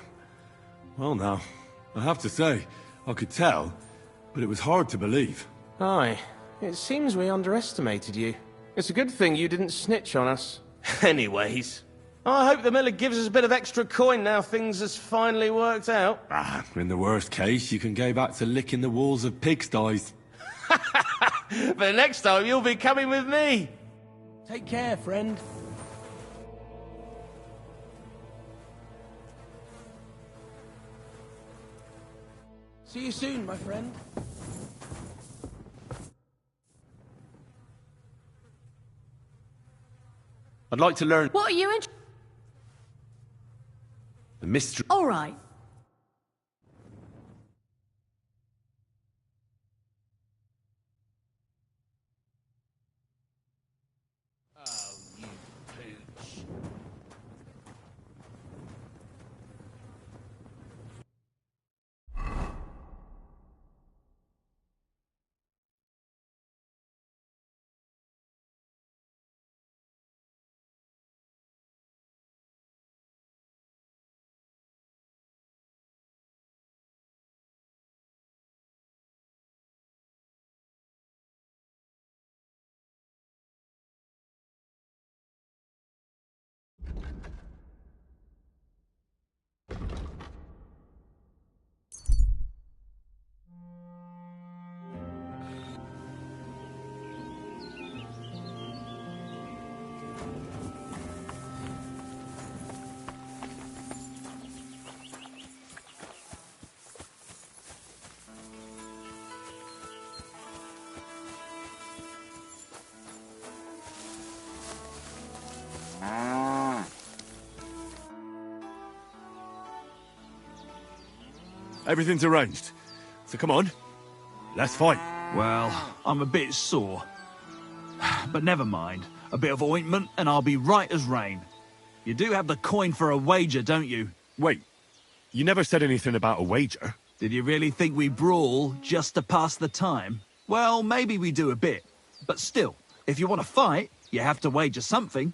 Well now, I have to say, I could tell, but it was hard to believe. Aye, it seems we underestimated you. It's a good thing you didn't snitch on us. Anyways, I hope the miller gives us a bit of extra coin now things has finally worked out. Ah, in the worst case, you can go back to licking the walls of pigsties. But next time you'll be coming with me. Take care, friend. See you soon, my friend. I'd like to learn What are you in? the mystery. All right. Everything's arranged. So come on, let's fight. Well, I'm a bit sore. But never mind. A bit of ointment and I'll be right as rain. You do have the coin for a wager, don't you? Wait, you never said anything about a wager. Did you really think we brawl just to pass the time? Well, maybe we do a bit. But still, if you want to fight, you have to wager something.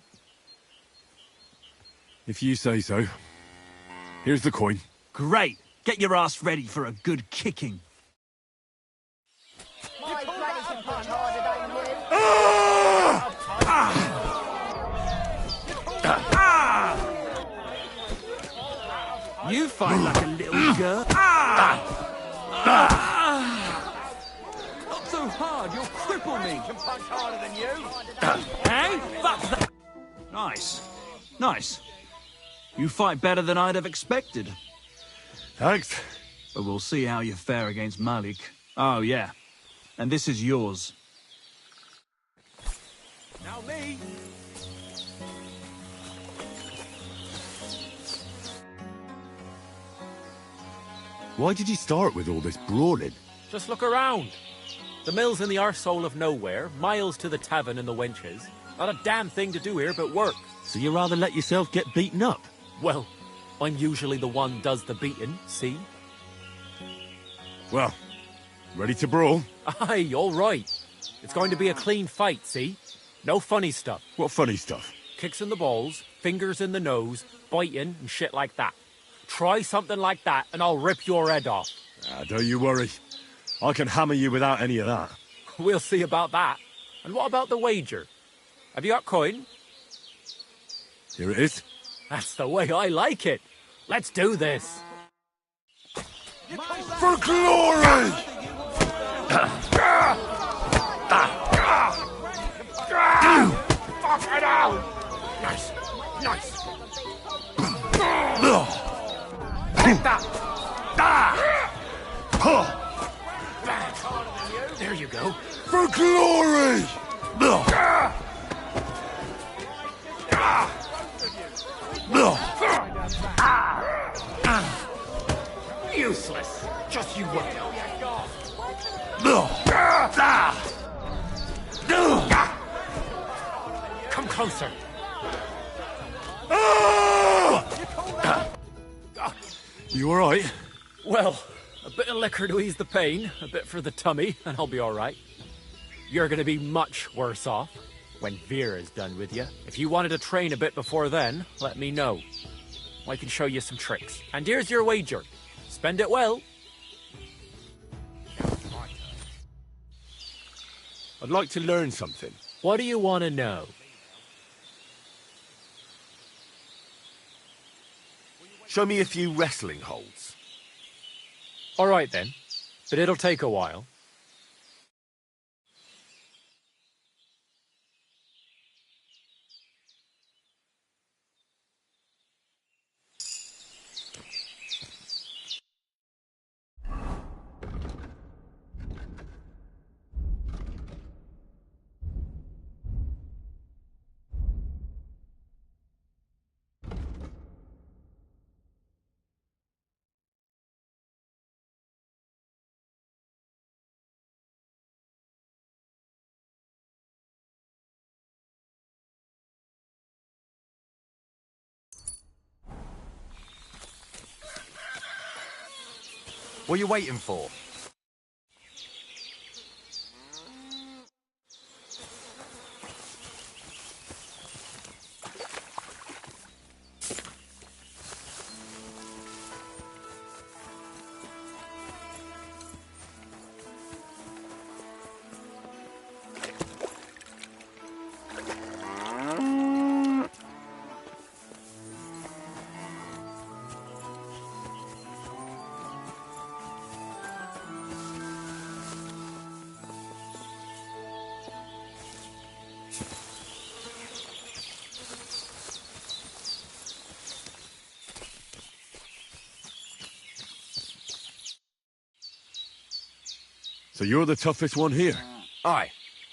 If you say so. Here's the coin. Great. Get your ass ready for a good kicking. My granny can punch harder than you. You fight like a little girl. Not so hard, you'll cripple me. Can punch harder than you. Hey, fuck that. Nice. Nice. You fight better than I'd have expected. Thanks. But we'll see how you fare against Malik. Oh, yeah. And this is yours. Now me. Why did you start with all this brawling? Just look around. The mill's in the arsehole of nowhere, miles to the tavern and the wenches. Not a damn thing to do here but work. So you rather let yourself get beaten up? Well, I'm usually the one does the beating, see? Well, ready to brawl? Aye, all right. It's going to be a clean fight, see? No funny stuff. What funny stuff? Kicks in the balls, fingers in the nose, biting and shit like that. Try something like that and I'll rip your head off. Don't you worry. I can hammer you without any of that. We'll see about that. And what about the wager? Have you got coin? Here it is. That's the way I like it. Let's do this. For glory! Fuck it out! Nice. Nice. Take that. There you go. For glory! Useless. Just you wait. Come closer. You alright? Well, a bit of liquor to ease the pain, a bit for the tummy, and I'll be alright. You're gonna be much worse off when Vera's done with you. If you wanted to train a bit before then, let me know. I can show you some tricks. And here's your wager. Spend it well. I'd like to learn something. What do you want to know? Show me a few wrestling holds. Alright then, but it'll take a while. What are you waiting for? So you're the toughest one here? Aye,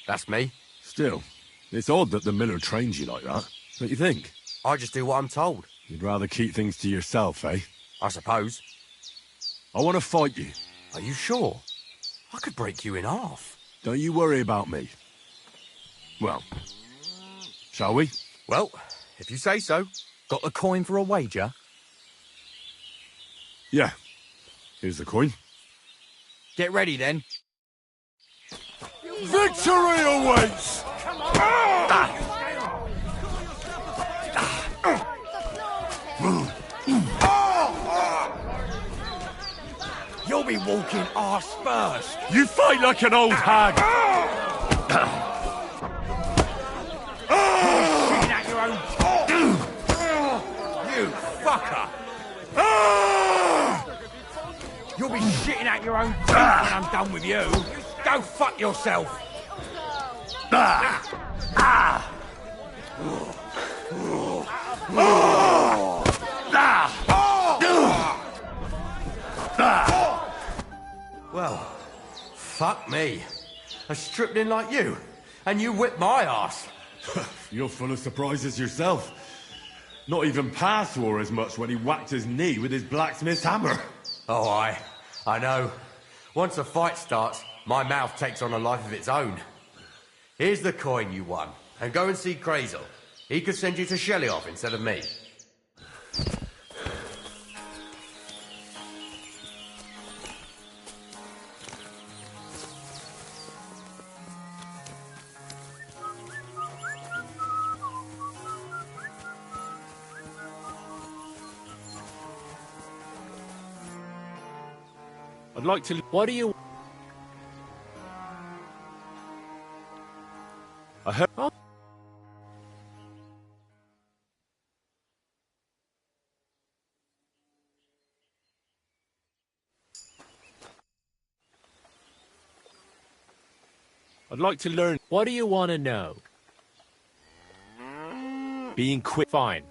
that's me. Still, it's odd that the miller trains you like that. Don't you think? I just do what I'm told. You'd rather keep things to yourself, eh? I suppose. I want to fight you. Are you sure? I could break you in half. Don't you worry about me. Well, shall we? Well, if you say so. Got the coin for a wager? Yeah. Here's the coin. Get ready, then. Victory awaits! You'll be walking arse first. You fight like an old hag! Shitting at your own... You fucker! You'll be shitting at your own teeth when I'm done with you. Go fuck yourself. Well, fuck me. I stripped in like you, and you whipped my ass. You're full of surprises yourself. Not even Pa swore as much when he whacked his knee with his blacksmith's hammer. Oh, I know. Once a fight starts, my mouth takes on a life of its own. Here's the coin you won, and go and see Crazel. He could send you to Shelioff instead of me. I'd like to... What do you... I heard... Oh. I'd like to learn... What do you want to know? Being quick. Fine.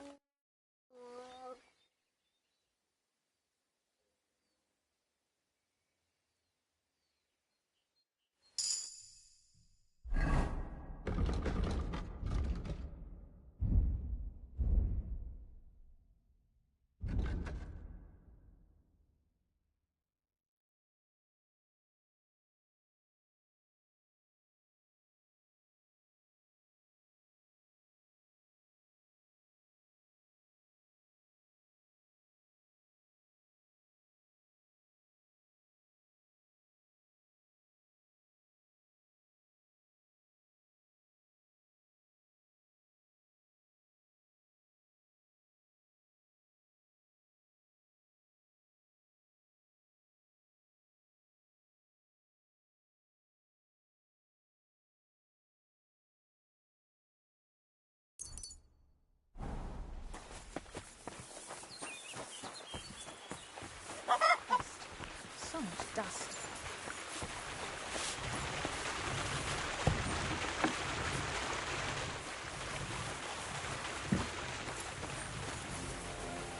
So much dust.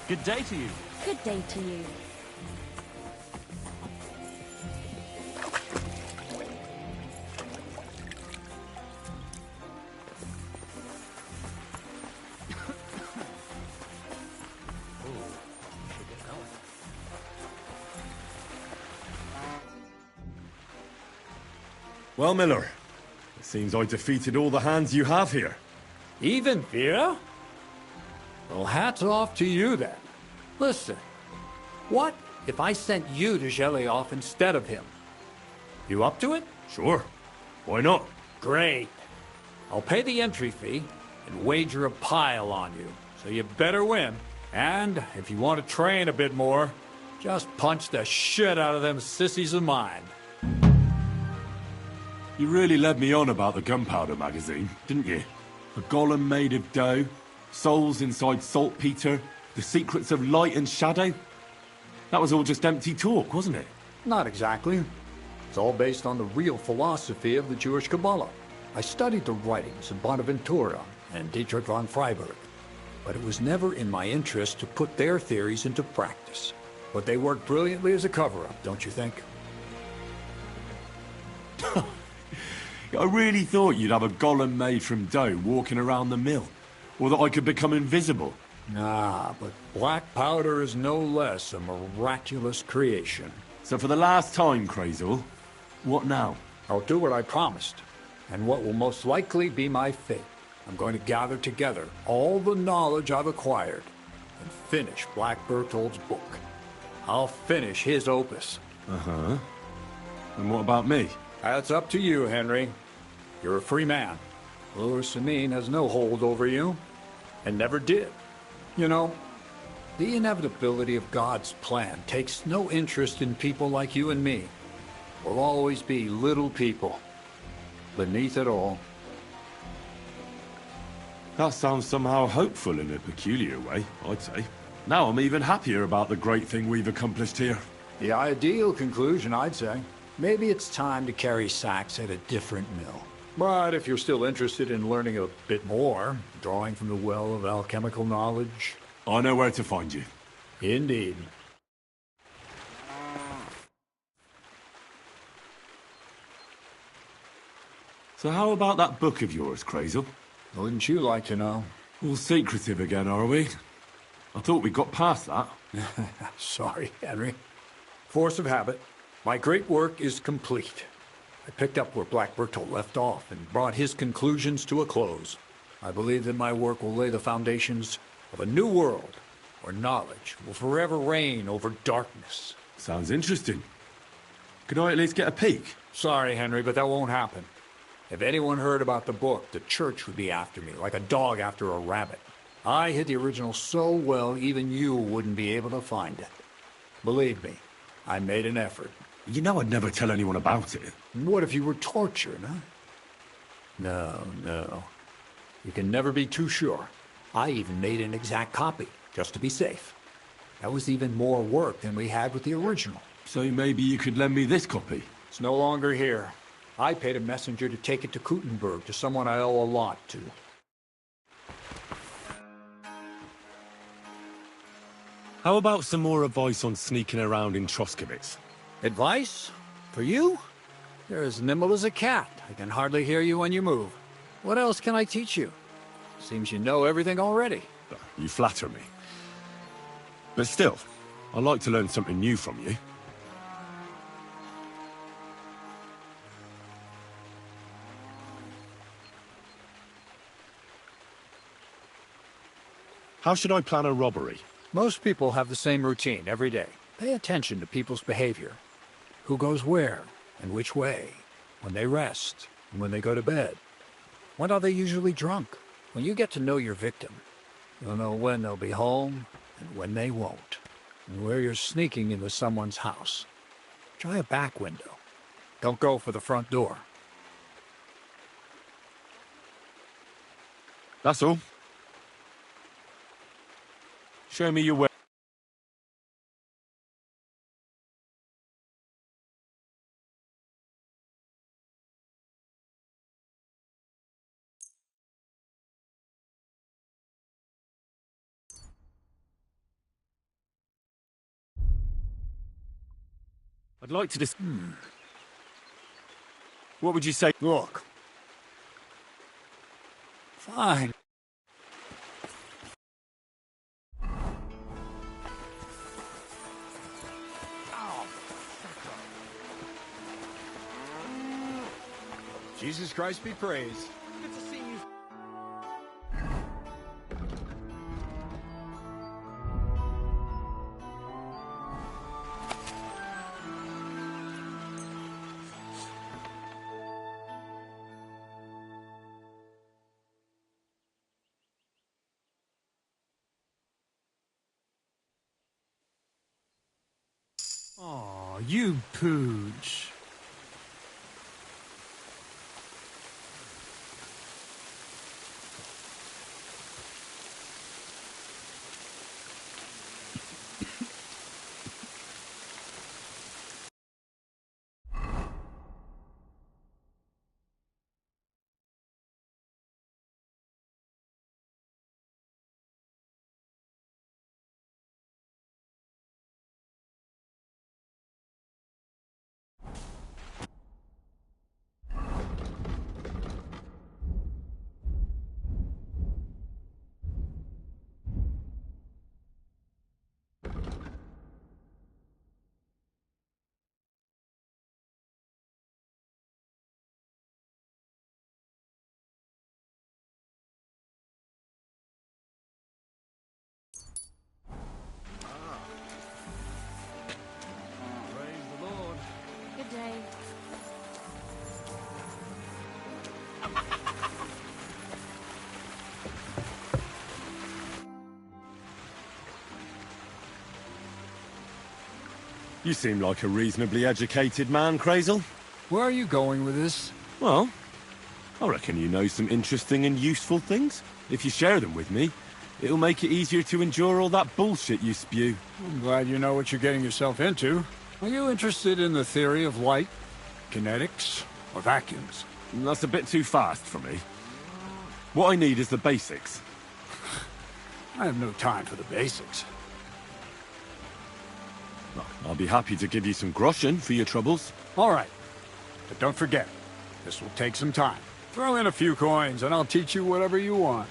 Good day to you. Good day to you. Well, Miller, it seems I defeated all the hands you have here. Even Vera? Well, hats off to you then. Listen, what if I sent you to Shelioff instead of him? You up to it? Sure. Why not? Great. I'll pay the entry fee and wager a pile on you, so you better win. And if you want to train a bit more, just punch the shit out of them sissies of mine. You really led me on about the gunpowder magazine, didn't you? A golem made of dough, souls inside saltpeter, the secrets of light and shadow. That was all just empty talk, wasn't it? Not exactly. It's all based on the real philosophy of the Jewish Kabbalah. I studied the writings of Bonaventura and Dietrich von Freiberg, but it was never in my interest to put their theories into practice. But they worked brilliantly as a cover-up, don't you think? I really thought you'd have a golem made from dough walking around the mill, or that I could become invisible. Nah, but black powder is no less a miraculous creation. So for the last time, Crazel, what now? I'll do what I promised, and what will most likely be my fate. I'm going to gather together all the knowledge I've acquired and finish Black Berthold's book. I'll finish his opus. Uh-huh. And what about me? That's up to you, Henry. You're a free man. Lord Samine has no hold over you, and never did. You know, the inevitability of God's plan takes no interest in people like you and me. We'll always be little people, beneath it all. That sounds somehow hopeful in a peculiar way, I'd say. Now I'm even happier about the great thing we've accomplished here. The ideal conclusion, I'd say. Maybe it's time to carry sacks at a different mill. But if you're still interested in learning a bit more, drawing from the well of alchemical knowledge... I know where to find you. Indeed. So how about that book of yours, Crazel? Wouldn't you like to know? All secretive again, are we? I thought we got past that. Sorry, Henry. Force of habit. My great work is complete. I picked up where Black Bertolt left off and brought his conclusions to a close. I believe that my work will lay the foundations of a new world where knowledge will forever reign over darkness. Sounds interesting. Could I at least get a peek? Sorry, Henry, but that won't happen. If anyone heard about the book, the church would be after me, like a dog after a rabbit. I hid the original so well, even you wouldn't be able to find it. Believe me, I made an effort. You know I'd never tell anyone about it. What if you were tortured, huh? No. You can never be too sure. I even made an exact copy, just to be safe. That was even more work than we had with the original. So maybe you could lend me this copy? It's no longer here. I paid a messenger to take it to Kuttenberg, to someone I owe a lot to. How about some more advice on sneaking around in Troskowitz? Advice? For you? You're as nimble as a cat. I can hardly hear you when you move. What else can I teach you? Seems you know everything already. You flatter me. But still, I'd like to learn something new from you. How should I plan a robbery? Most people have the same routine every day. Pay attention to people's behavior. Who goes where and which way, when they rest and when they go to bed. When are they usually drunk? When you get to know your victim, you'll know when they'll be home and when they won't, and where you're sneaking into someone's house. Try a back window. Don't go for the front door. That's all. Show me your way. I'd like to just... What would you say? Look. Fine. Jesus Christ be praised. Good to see you. Oh, you pooch. You seem like a reasonably educated man, Crazel. Where are you going with this? Well, I reckon you know some interesting and useful things. If you share them with me, it'll make it easier to endure all that bullshit you spew. I'm glad you know what you're getting yourself into. Are you interested in the theory of light, kinetics, or vacuums? That's a bit too fast for me. What I need is the basics. I have no time for the basics. I'll be happy to give you some groschen for your troubles. All right. But don't forget, this will take some time. Throw in a few coins and I'll teach you whatever you want.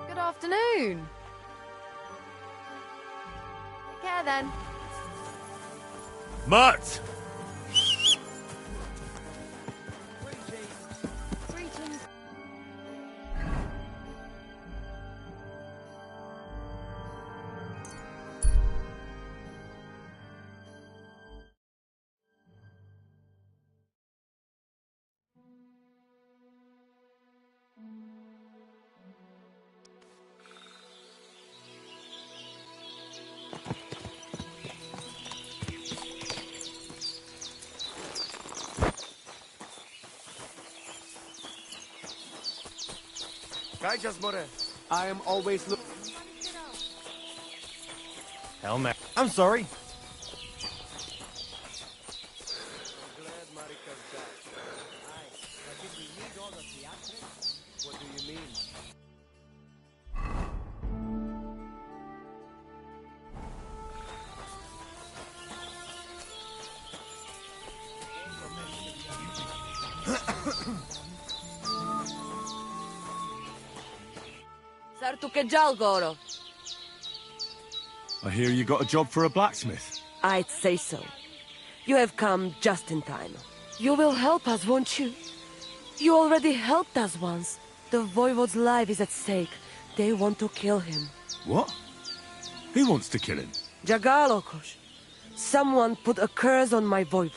Good afternoon. Take care then. Mutt! Greetings. I am always looking. Helmet. I'm sorry. What do you mean? Goro. I hear you got a job for a blacksmith. I'd say so. You have come just in time. You will help us, won't you? You already helped us once. The Voivode's life is at stake. They want to kill him. What? Who wants to kill him? Jagalokos. Someone put a curse on my Voivode.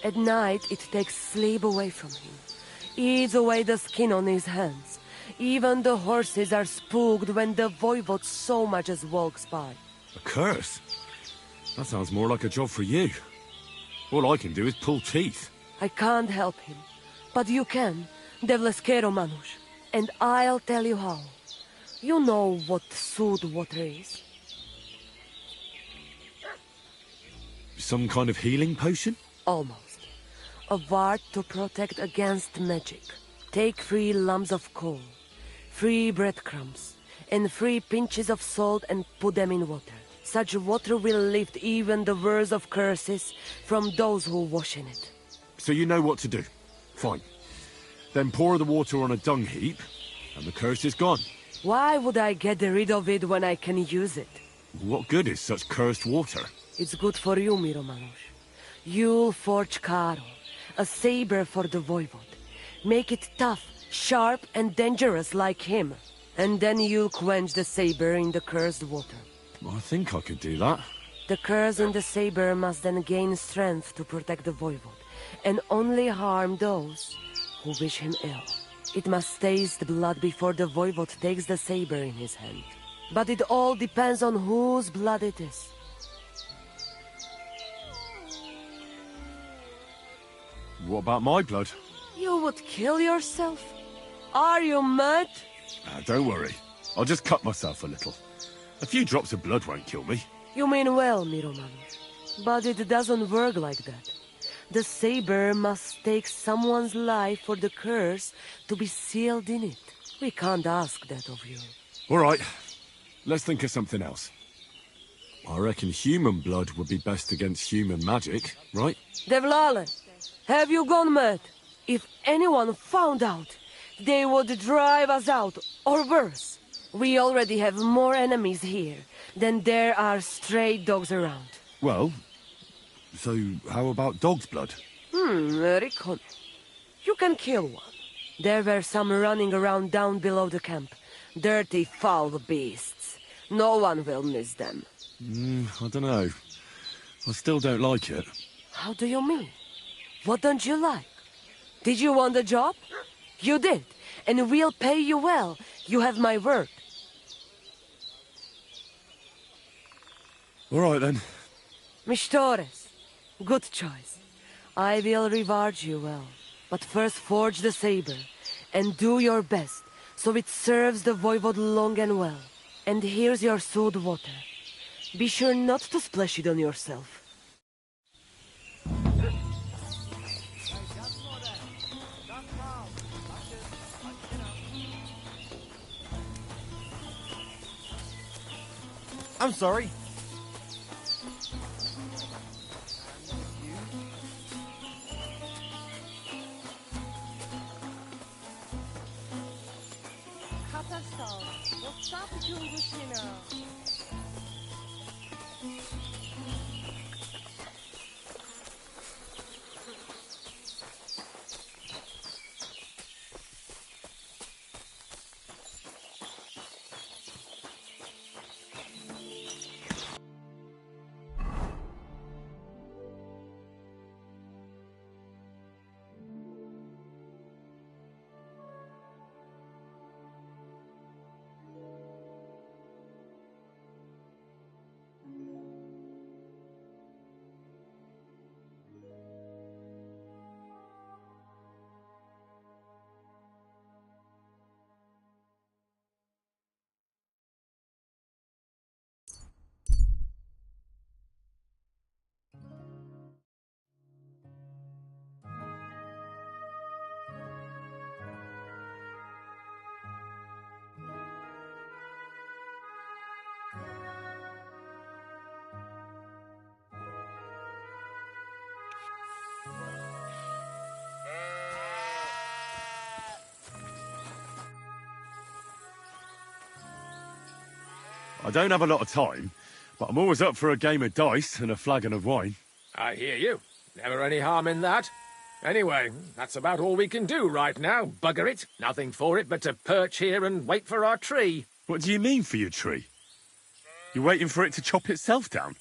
At night, it takes sleep away from him. Eats away the skin on his hands. Even the horses are spooked when the Voivode so much as walks by. A curse? That sounds more like a job for you. All I can do is pull teeth. I can't help him. But you can, Devleskero Manush. And I'll tell you how. You know what sooth water is? Some kind of healing potion? Almost. A ward to protect against magic. Take 3 lumps of coal, 3 breadcrumbs, and 3 pinches of salt and put them in water. Such water will lift even the worst of curses from those who wash in it. So you know what to do. Fine. Then pour the water on a dung heap, and the curse is gone. Why would I get rid of it when I can use it? What good is such cursed water? It's good for you, Miromanush. You'll forge Karo, a saber for the Voivode. Make it tough, sharp, and dangerous like him. And then you'll quench the saber in the cursed water. I think I could do that. The curse in the saber must then gain strength to protect the Voivode, and only harm those who wish him ill. It must taste blood before the Voivode takes the saber in his hand. But it all depends on whose blood it is. What about my blood? You would kill yourself? Are you mad? Don't worry. I'll just cut myself a little. A few drops of blood won't kill me. You mean well, Miromanush. But it doesn't work like that. The saber must take someone's life for the curse to be sealed in it. We can't ask that of you. All right, let's think of something else. I reckon human blood would be best against human magic, right? Devlale, have you gone mad? If anyone found out, they would drive us out, or worse. We already have more enemies here than there are stray dogs around. Well, so how about dog's blood? Recon. You can kill one. There were some running around down below the camp. Dirty, foul beasts. No one will miss them. I don't know. I still don't like it. How do you mean? What don't you like? Did you want the job? You did, and we'll pay you well. You have my word. All right, then. Mistores, good choice. I will reward you well. But first forge the saber, and do your best, so it serves the voivode long and well. And here's your sewed water. Be sure not to splash it on yourself. I'm sorry. I don't have a lot of time, but I'm always up for a game of dice and a flagon of wine. I hear you. Never any harm in that. Anyway, that's about all we can do right now, bugger it. Nothing for it but to perch here and wait for our tree. What do you mean for your tree? You're waiting for it to chop itself down?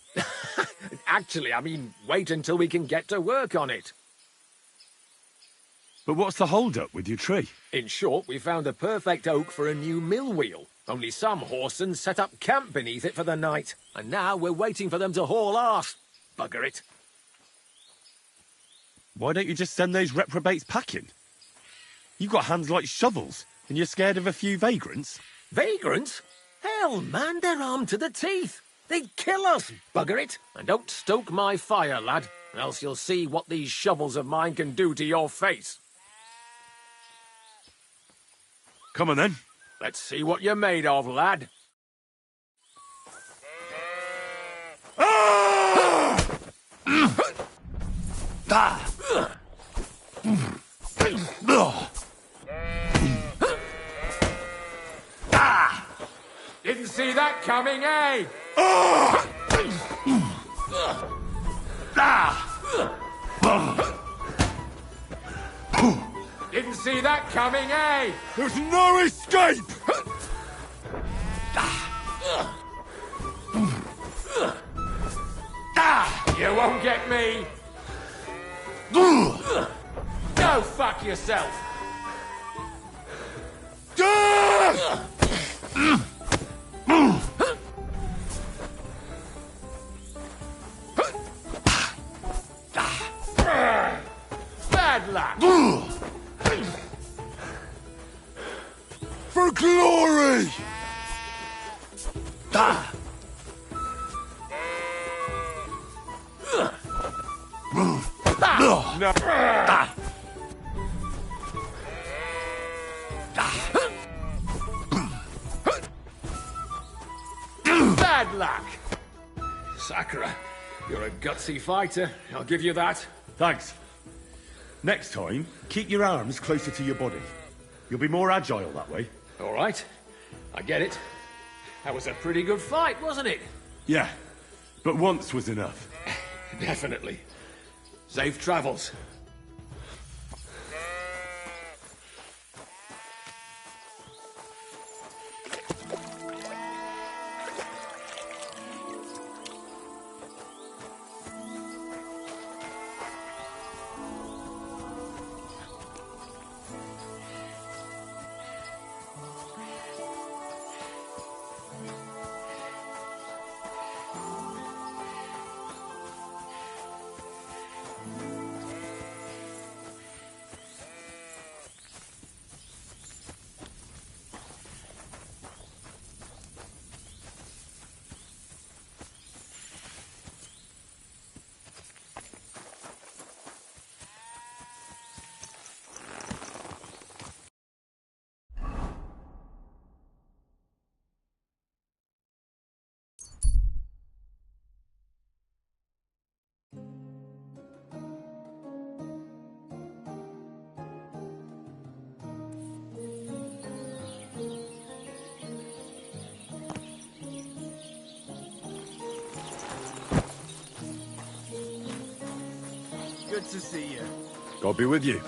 Actually, I mean, wait until we can get to work on it. But what's the hold-up with your tree? In short, we found a perfect oak for a new mill wheel. Only some horsens set up camp beneath it for the night. And now we're waiting for them to haul arse. Bugger it. Why don't you just send those reprobates packing? You've got hands like shovels, and you're scared of a few vagrants? Vagrants? Hell, man, they're armed to the teeth. They'd kill us, bugger it. And don't stoke my fire, lad, else you'll see what these shovels of mine can do to your face. Come on, then. Let's see what you're made of, lad. Didn't see that coming, eh? Didn't see that coming, eh? There's no escape! You won't get me! Go fuck yourself! Bad luck! For glory! No. Bad luck! Sakura, you're a gutsy fighter. I'll give you that. Thanks. Next time, keep your arms closer to your body. You'll be more agile that way. All right. I get it. That was a pretty good fight, wasn't it? Yeah, but once was enough. Definitely. Safe travels. Good to see you. God be with you.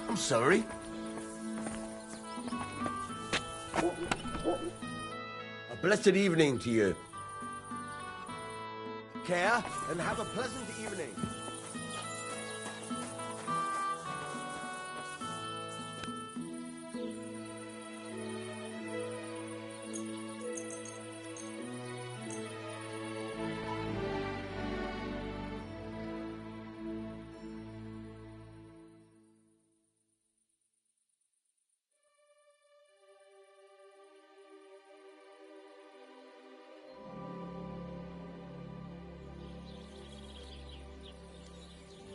I'm sorry. A blessed evening to you. Care and have a pleasant evening.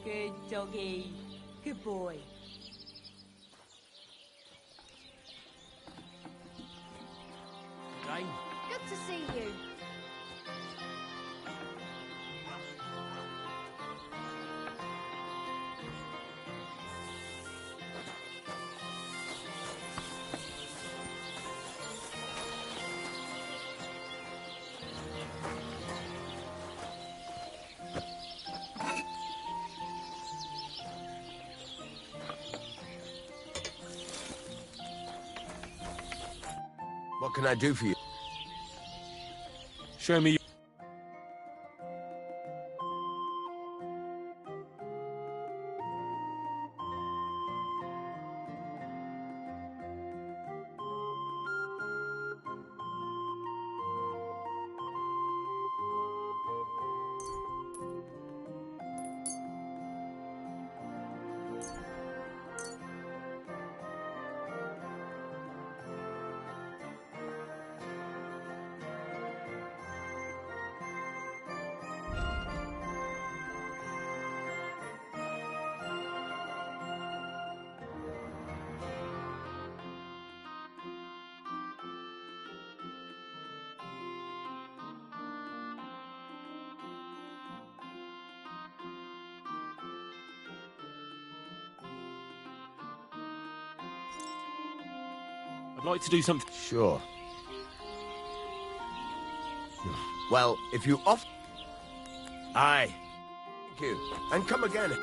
Good doggy. Good boy. Jane? Good to see you. What can I do for you? Show me. I'd like to do something. Sure. Well, if you off... Aye. Thank you. And come again.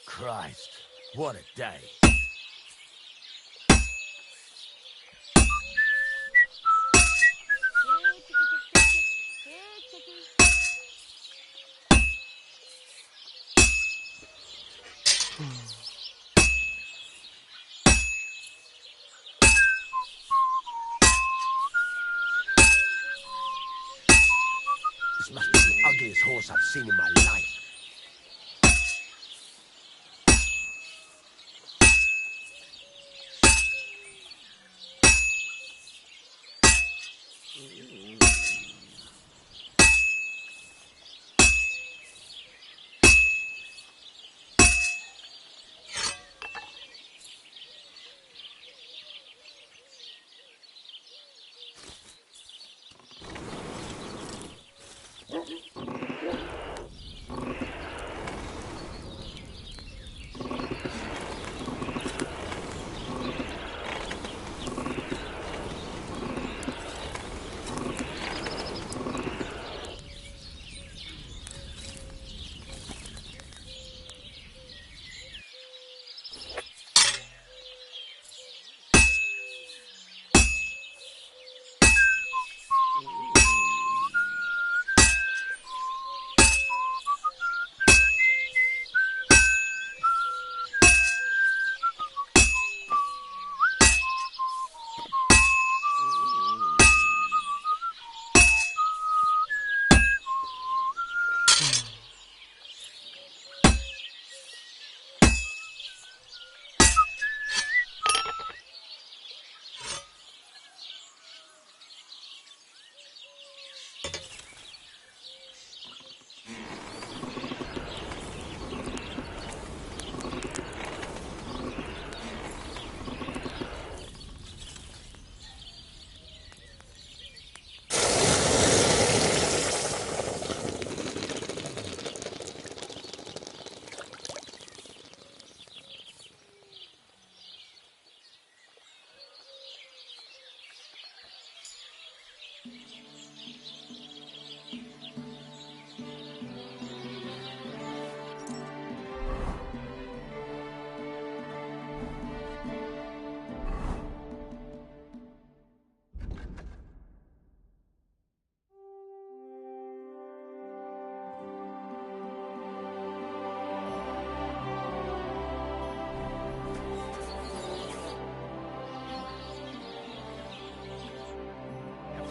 Christ, what a day. This must be the ugliest horse I've seen in my life.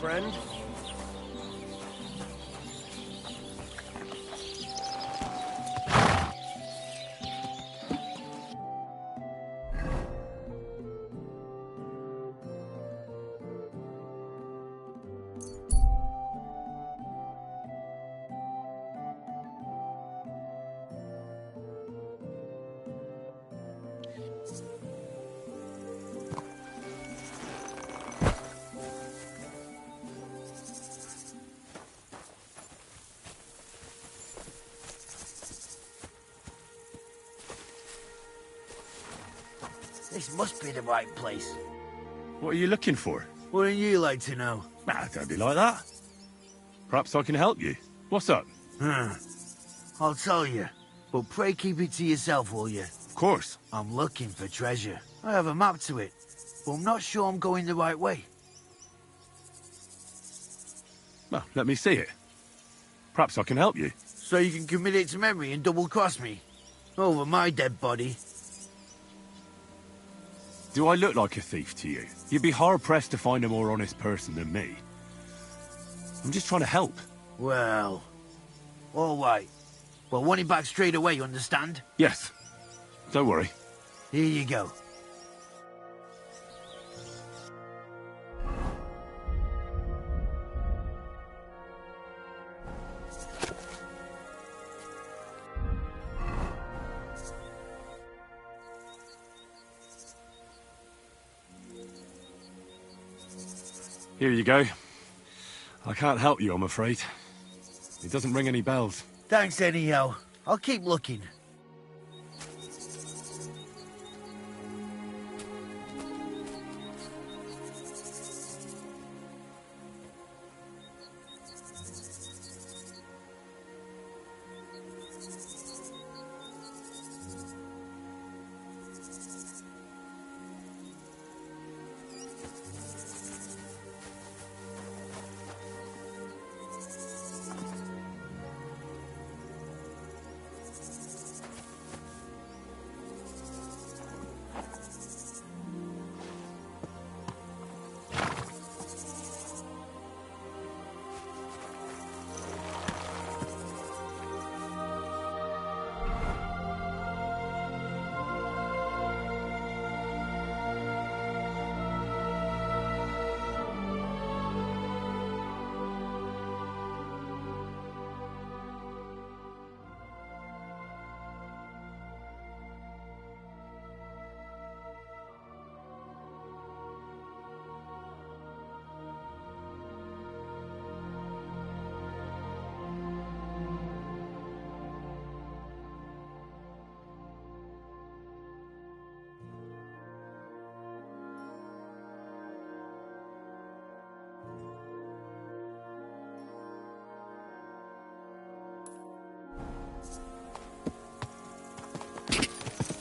Friend? This must be the right place. What are you looking for? Wouldn't you like to know? Ah, don't be like that. Perhaps I can help you. What's up? I'll tell you, but pray keep it to yourself, will you? Of course. I'm looking for treasure. I have a map to it, but I'm not sure I'm going the right way. Well, let me see it. Perhaps I can help you. So you can commit it to memory and double-cross me? Over my dead body? Do I look like a thief to you? You'd be hard-pressed to find a more honest person than me. I'm just trying to help. Well, all right. Well, want it back straight away, understand? Yes. Don't worry. Here you go. Here you go. I can't help you, I'm afraid. It doesn't ring any bells. Thanks anyhow. I'll keep looking.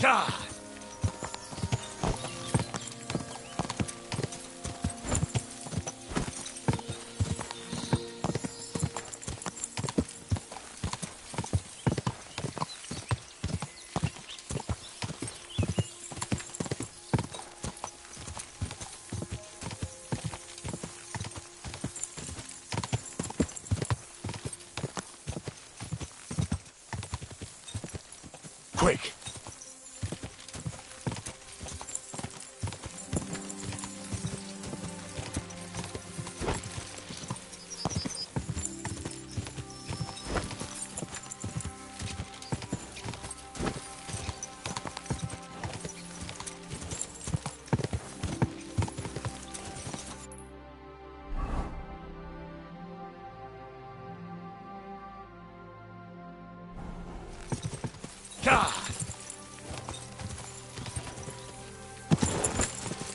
God! Quick!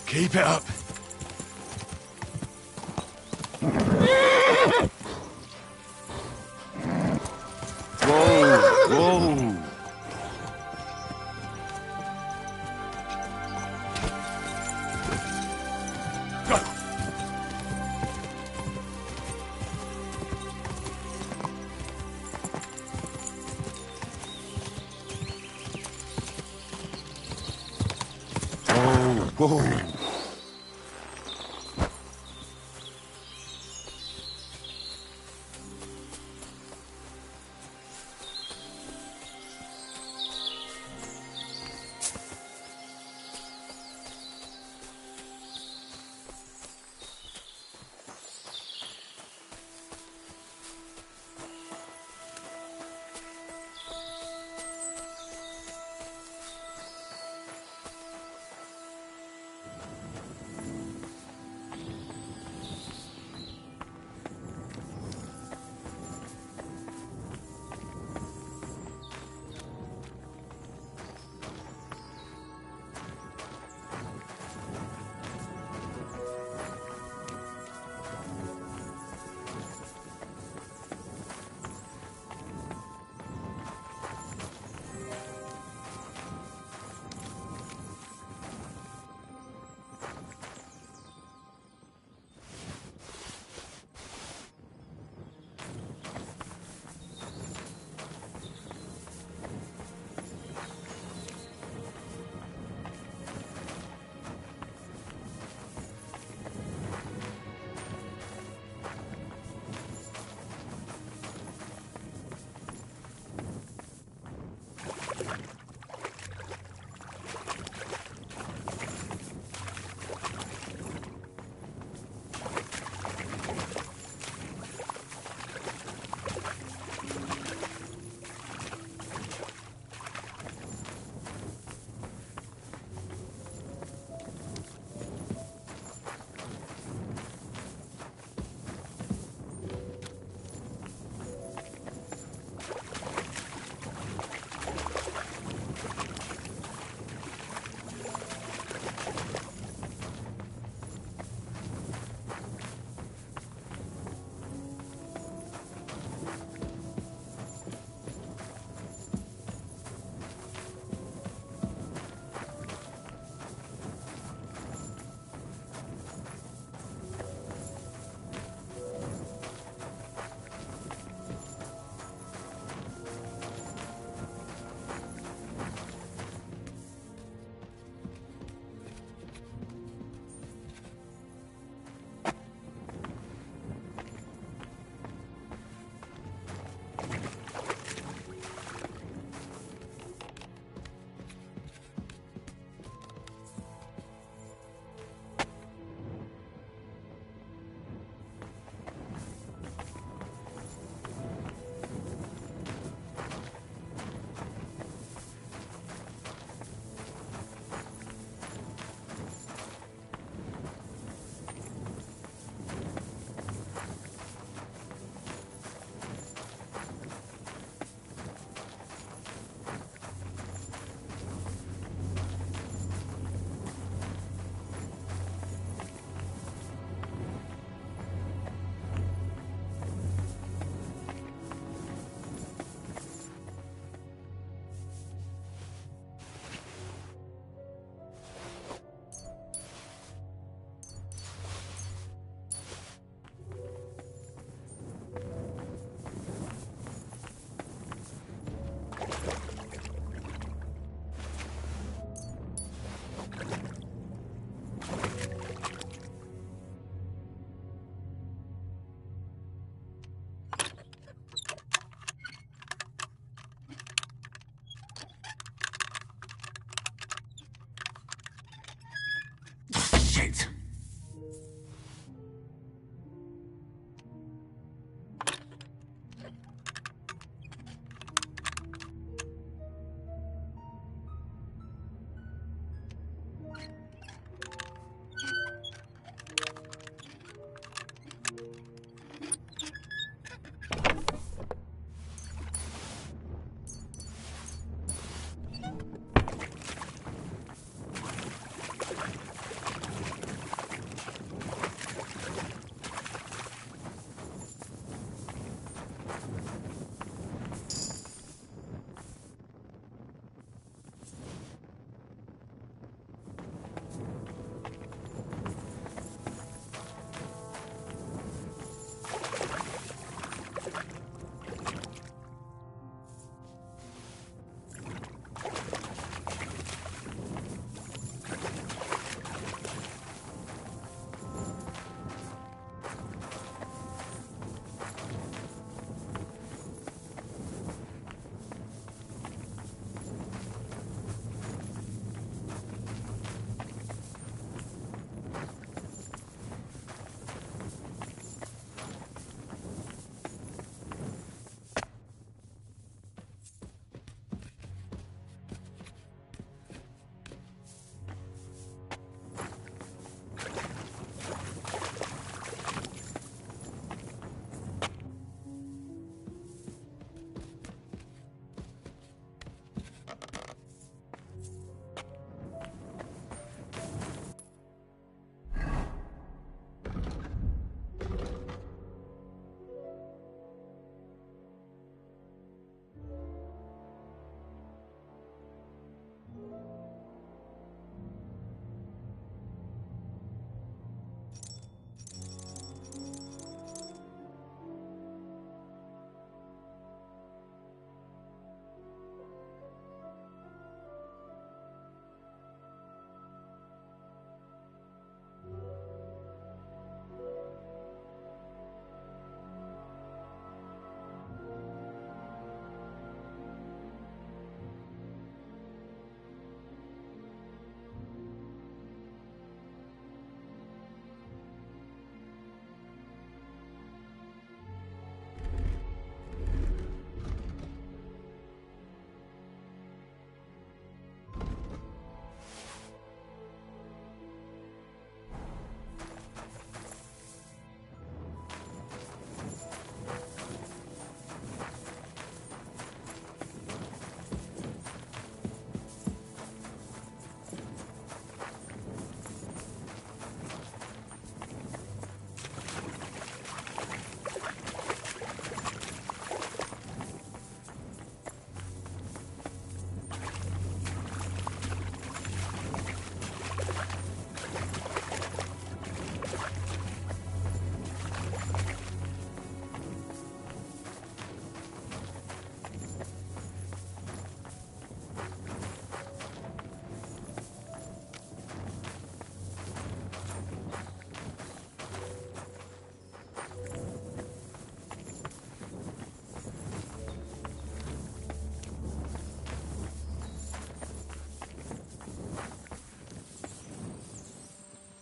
Keep it up. Whoa, whoa. Whoa.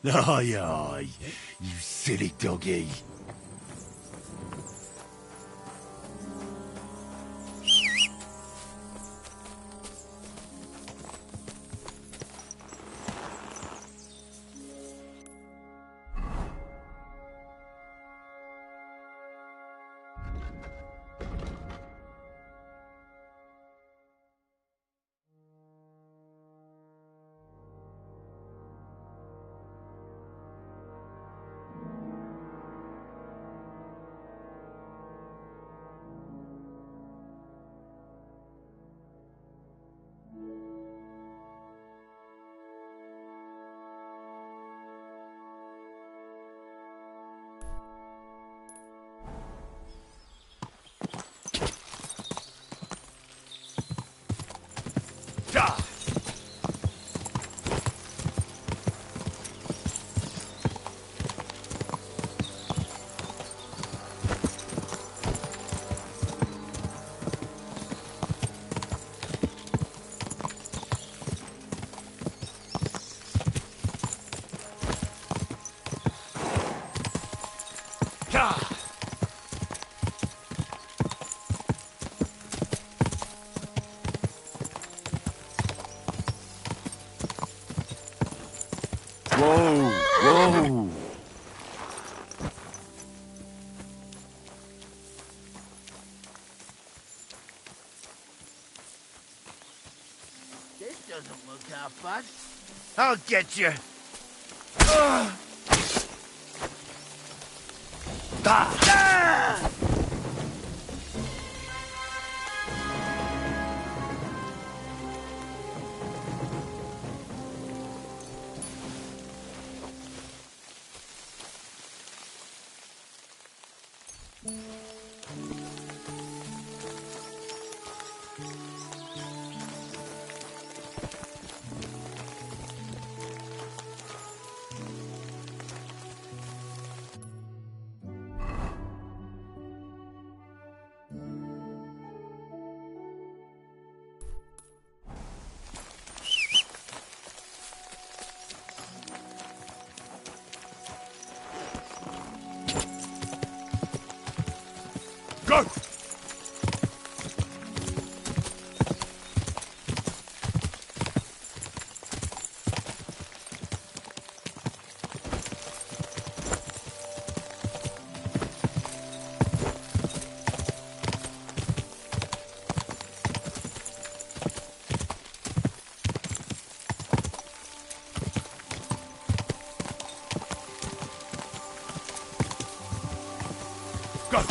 Aye, aye, you silly doggy. Whoa, whoa. This doesn't look half bad. I'll get you. Ah! Go! Go!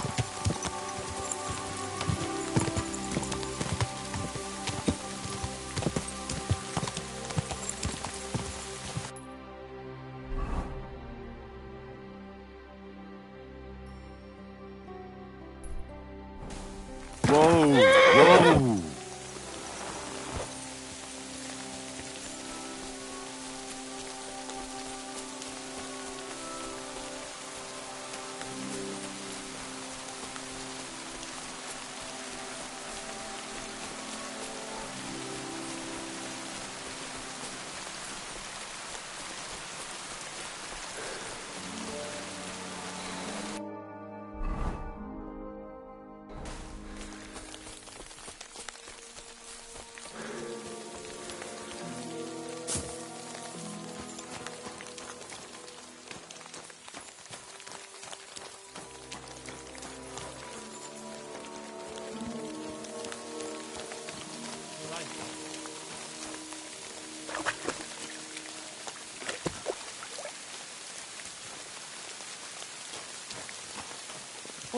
Whoa, whoa.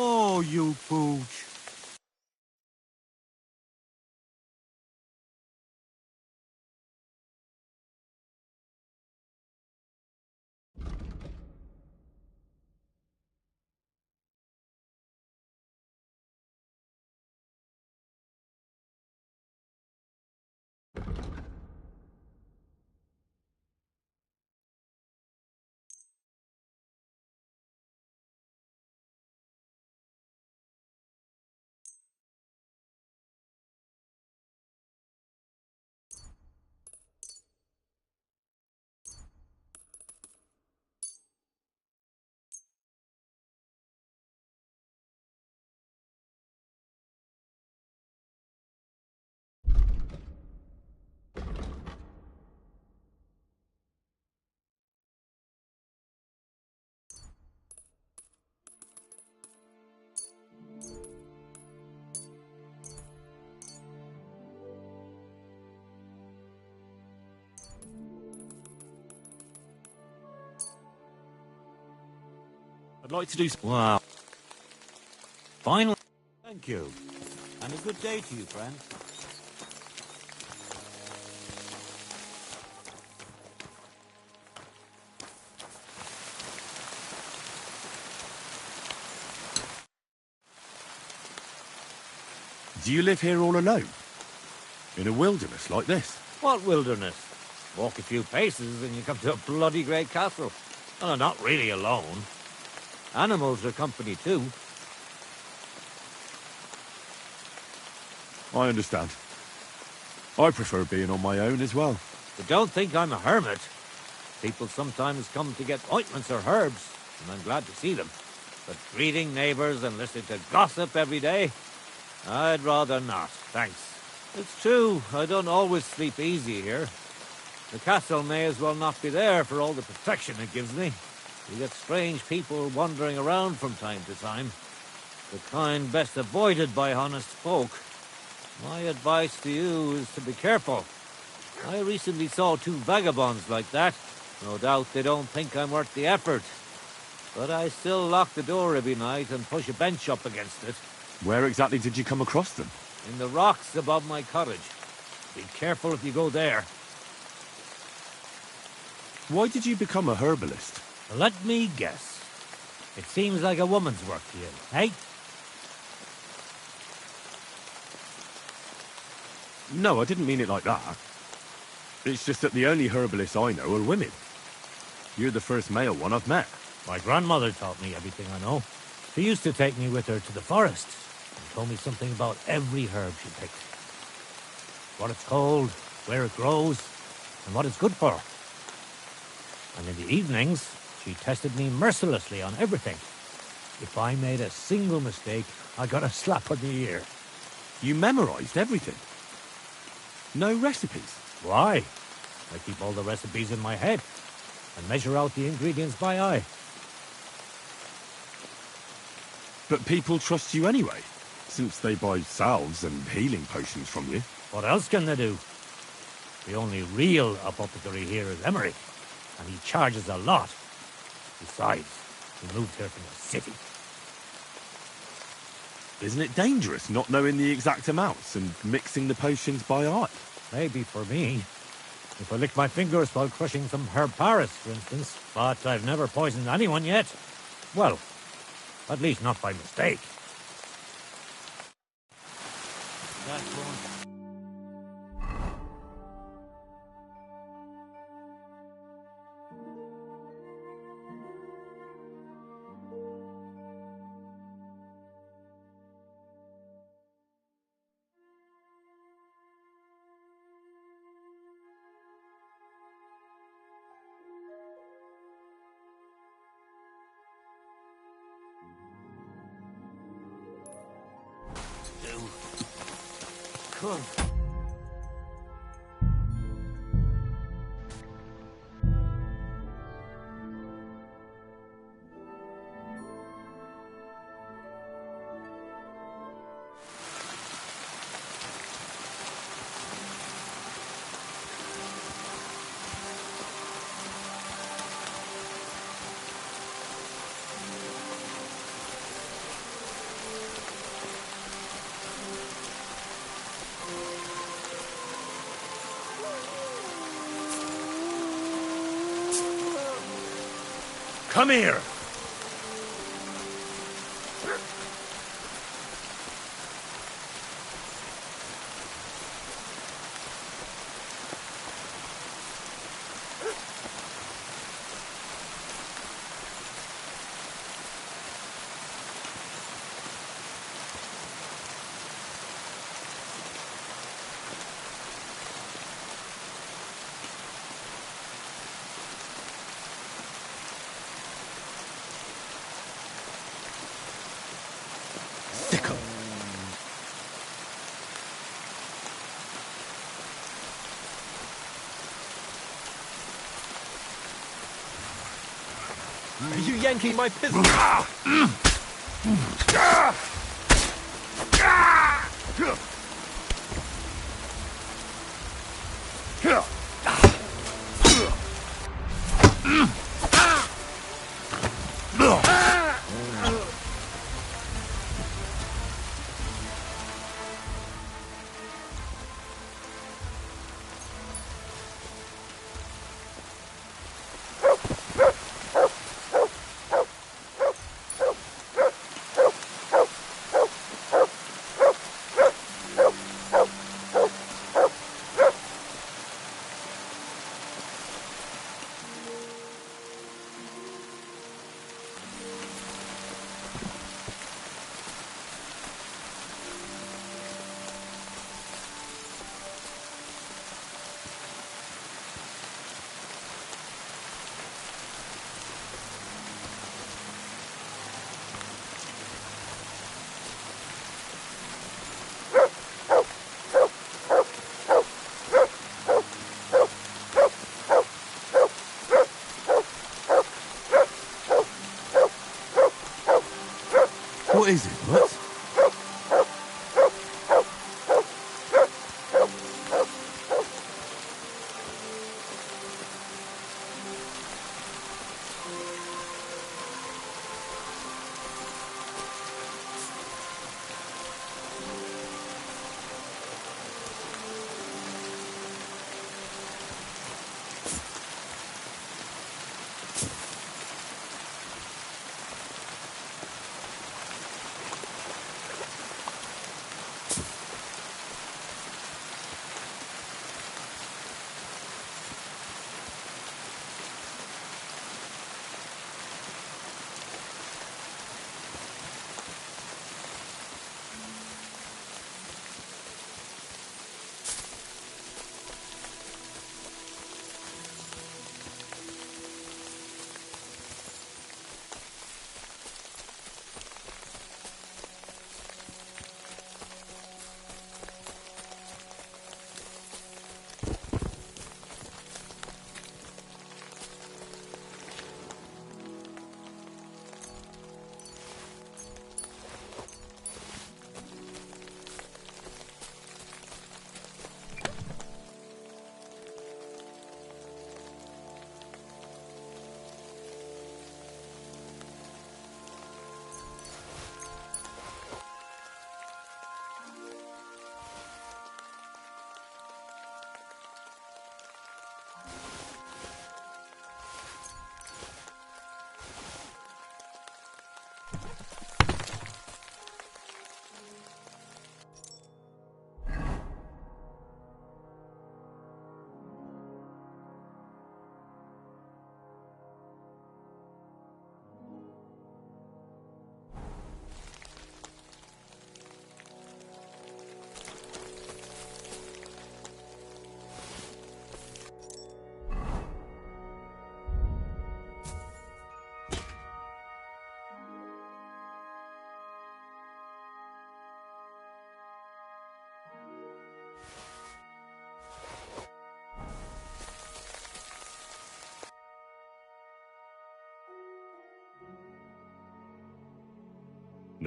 Oh, you pooch. I'd like to do... Wow. Finally. Thank you. And a good day to you, friend. Do you live here all alone? In a wilderness like this? What wilderness? Walk a few paces and you come to a bloody great castle. And I'm not really alone. Animals are company too. I understand. I prefer being on my own as well. But don't think I'm a hermit. People sometimes come to get ointments or herbs, and I'm glad to see them. But greeting neighbors and listening to gossip every day? I'd rather not, thanks. It's true, I don't always sleep easy here. The castle may as well not be there for all the protection it gives me. You get strange people wandering around from time to time. The kind best avoided by honest folk. My advice to you is to be careful. I recently saw 2 vagabonds like that. No doubt they don't think I'm worth the effort. But I still lock the door every night and push a bench up against it. Where exactly did you come across them? In the rocks above my cottage. Be careful if you go there. Why did you become a herbalist? Let me guess. It seems like a woman's work to you, eh? No, I didn't mean it like that. It's just that the only herbalists I know are women. You're the first male one I've met. My grandmother taught me everything I know. She used to take me with her to the forest and told me something about every herb she picked. What it's called, where it grows, and what it's good for. And in the evenings, she tested me mercilessly on everything. If I made a single mistake, I got a slap on the ear. You memorized everything? No recipes? Why? I keep all the recipes in my head and measure out the ingredients by eye. But people trust you anyway, since they buy salves and healing potions from you. What else can they do? The only real apothecary here is Emery, and he charges a lot. Besides, he moved here from the city. Isn't it dangerous not knowing the exact amounts and mixing the potions by eye? Maybe for me. If I lick my fingers while crushing some herb Paris, for instance. But I've never poisoned anyone yet. Well, at least not by mistake. That one. Come. Come here! Are you yanking my pistol?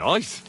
Nice.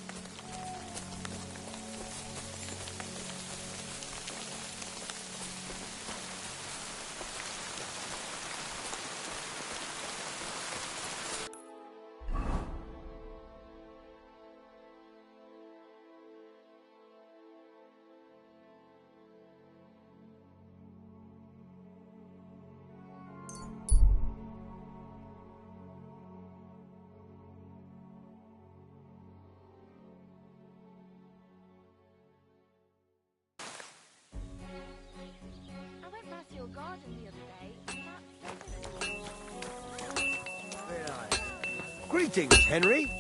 I went past your garden the other day. Greetings, Henry.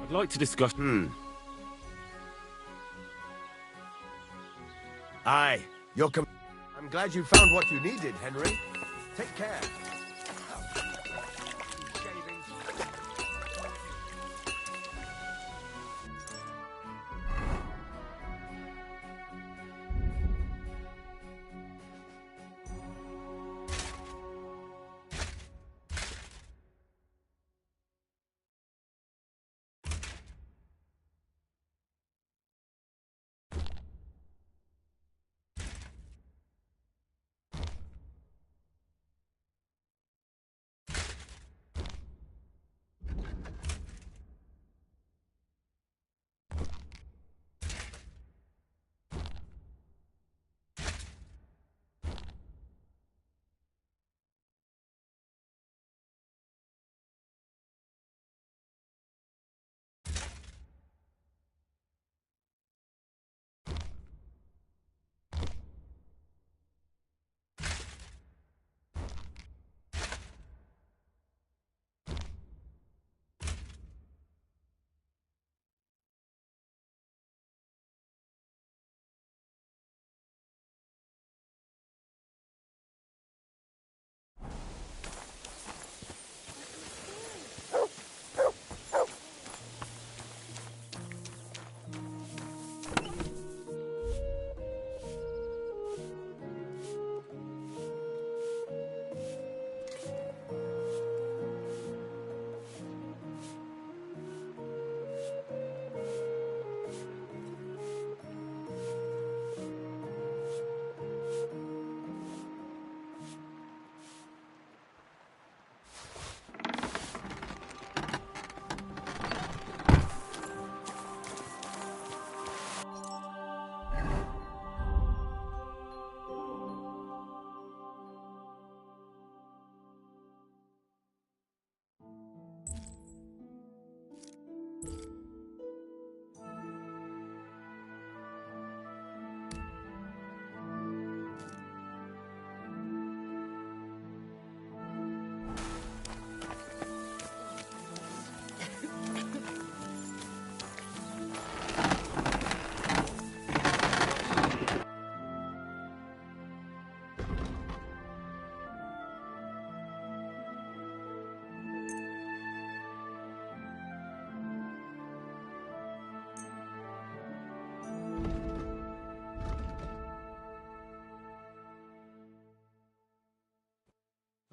I'd like to discuss... Aye, I'm glad you found what you needed, Henry. Take care.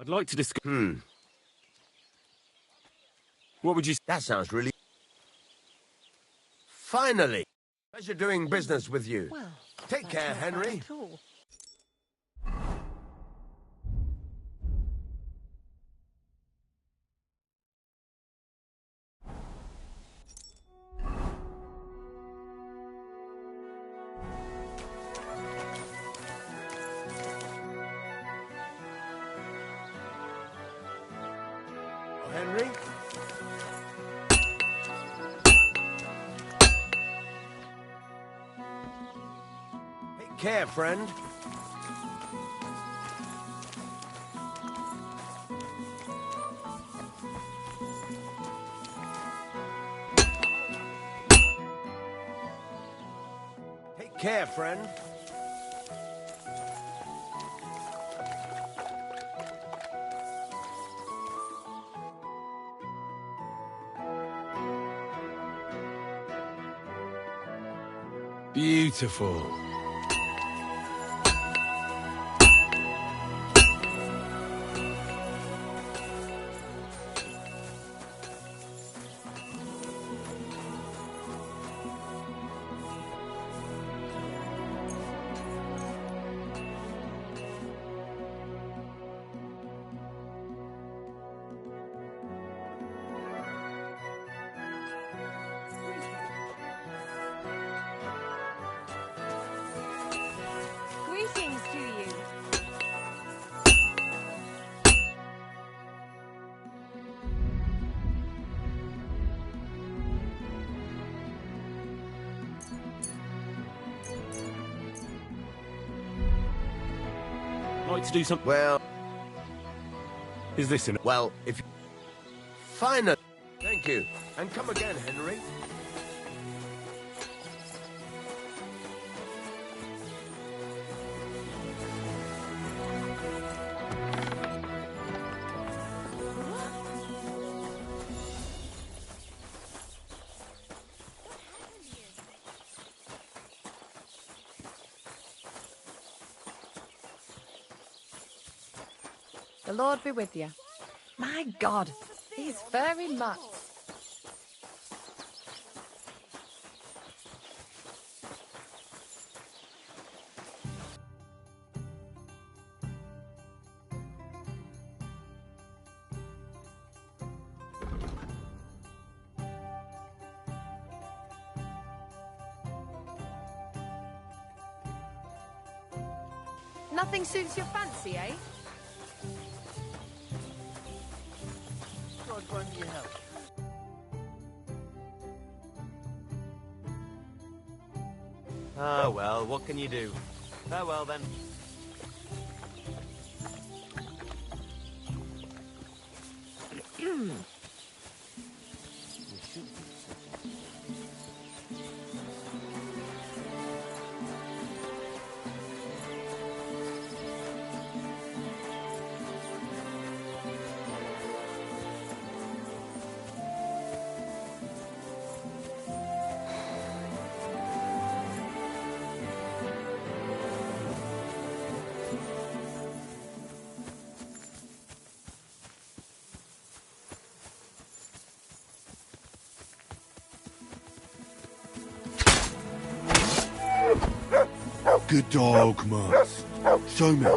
I'd like to discuss... What would you... That sounds really... Finally! Pleasure doing business with you. Well, take care, Henry. Henry? Take care, friend. Take care, friend. Beautiful. Greetings to you. I'd like to do something... Well... Is this in... Well, if... Finally! Thank you. And come again, Henry. The Lord be with you. My God, these furry mutts. Nothing suits your fancy, eh? God grant you help. Ah, well, what can you do? Farewell, then. Good dog, Must. Show me.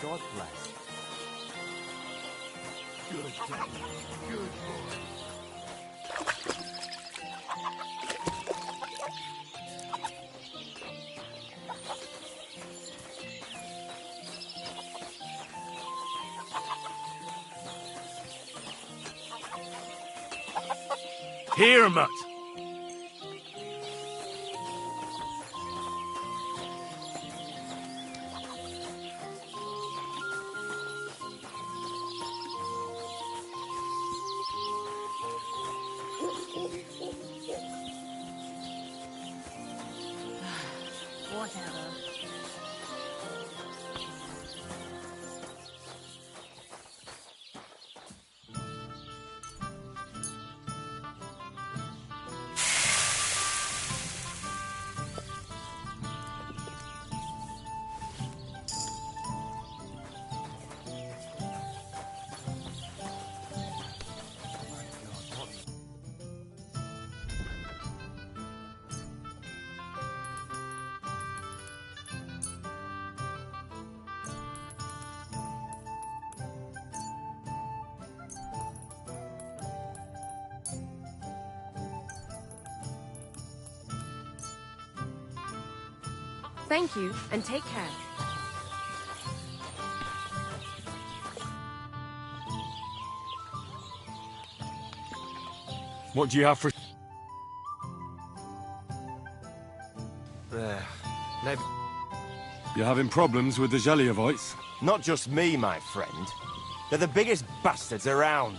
God bless. Good day. Good boy. Here, Mutt. Whatever. Thank you, and take care. What do you have for... You're having problems with the Zheliovites? Not just me, my friend. They're the biggest bastards around.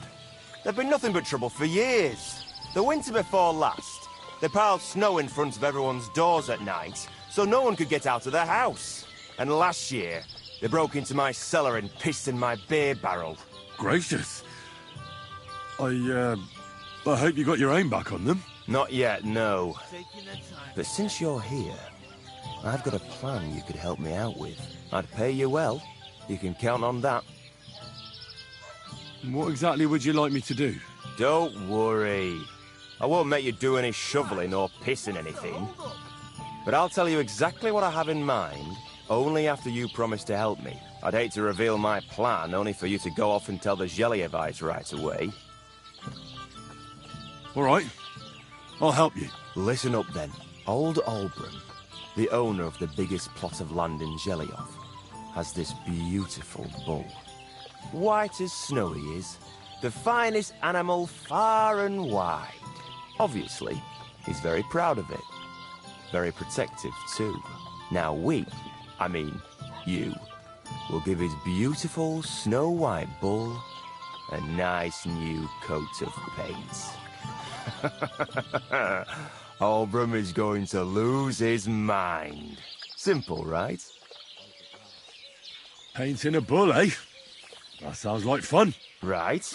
They've been nothing but trouble for years. The winter before last, they piled snow in front of everyone's doors at night, so no one could get out of their house. And last year, they broke into my cellar and pissed in my beer barrel. Gracious. I hope you got your aim back on them. Not yet, no. But since you're here, I've got a plan you could help me out with. I'd pay you well. You can count on that. What exactly would you like me to do? Don't worry. I won't make you do any shoveling or pissing anything. But I'll tell you exactly what I have in mind, only after you promise to help me. I'd hate to reveal my plan, only for you to go off and tell the Zheliovites right away. All right. I'll help you. Listen up, then. Old Olbram, the owner of the biggest plot of land in Zheliov, has this beautiful bull. White as snow he is. The finest animal far and wide. Obviously, he's very proud of it. Very protective, too. Now you, will give his beautiful snow-white bull a nice new coat of paint. Olbram is going to lose his mind. Simple, right? Painting a bull, eh? That sounds like fun. Right.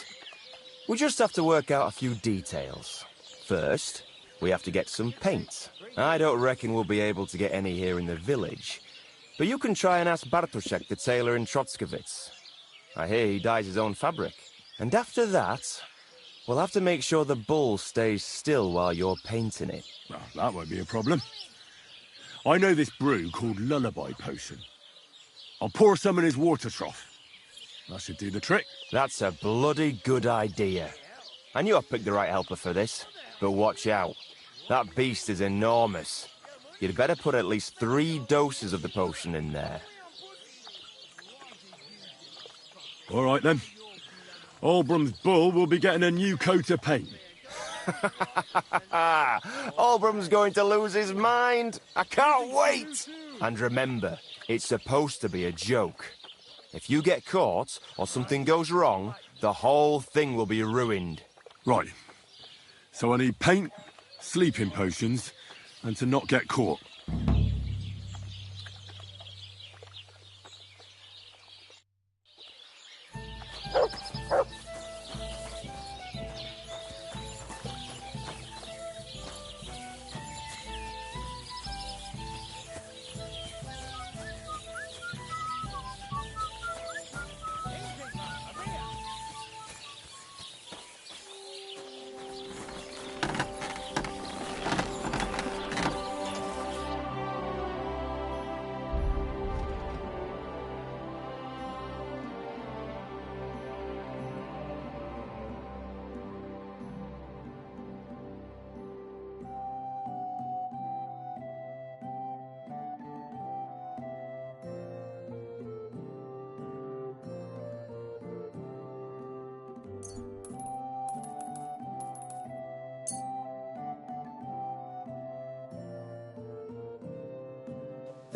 We just have to work out a few details. First, we have to get some paint. I don't reckon we'll be able to get any here in the village. But you can try and ask Bartoszek, the tailor in Trotskovitz. I hear he dyes his own fabric. And after that, we'll have to make sure the bull stays still while you're painting it. Well, that won't be a problem. I know this brew called Lullaby Potion. I'll pour some in his water trough. That should do the trick. That's a bloody good idea. I knew I picked the right helper for this. But watch out. That beast is enormous. You'd better put at least 3 doses of the potion in there. All right, then. Olbram's bull will be getting a new coat of paint. Olbram's going to lose his mind. I can't wait. And remember, it's supposed to be a joke. If you get caught or something goes wrong, the whole thing will be ruined. Right. So I need paint, sleeping potions, and to not get caught.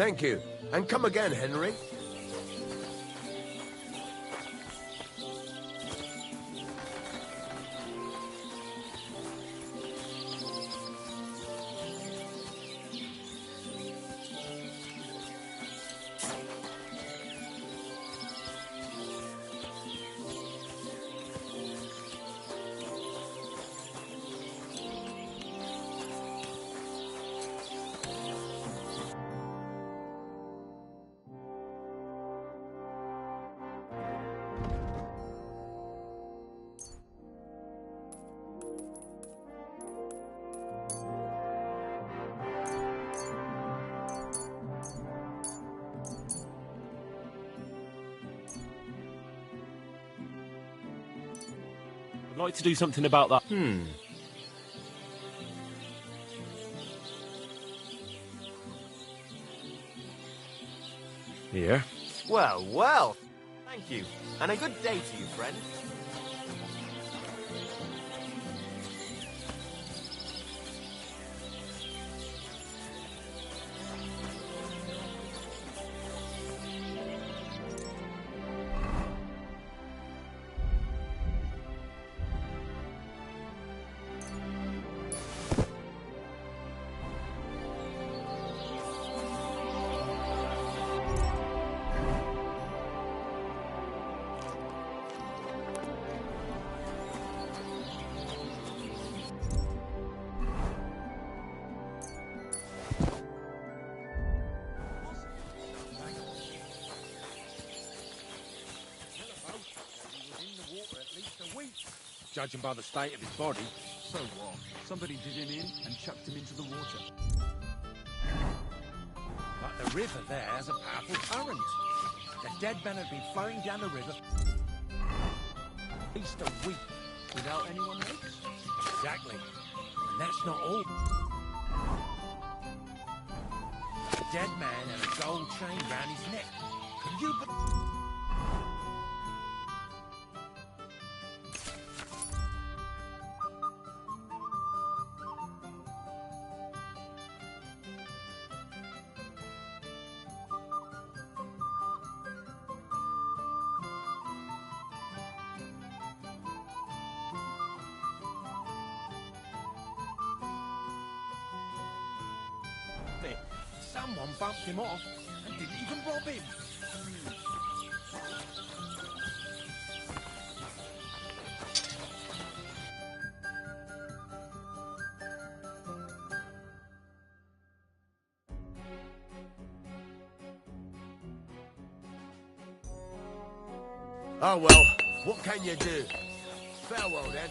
Thank you. And come again, Henry. I'd like to do something about that. Here. Well, well. Thank you. And a good day to you, friend. Judging by the state of his body. So what? Somebody did him in and chucked him into the water. But the river there has a powerful current. The dead man had been flowing down the river at least a week without anyone noticing. Exactly. And that's not all. The dead man had a gold chain round his neck. Can you Someone bumped him off and didn't even rob him. Oh well, what can you do? Farewell then.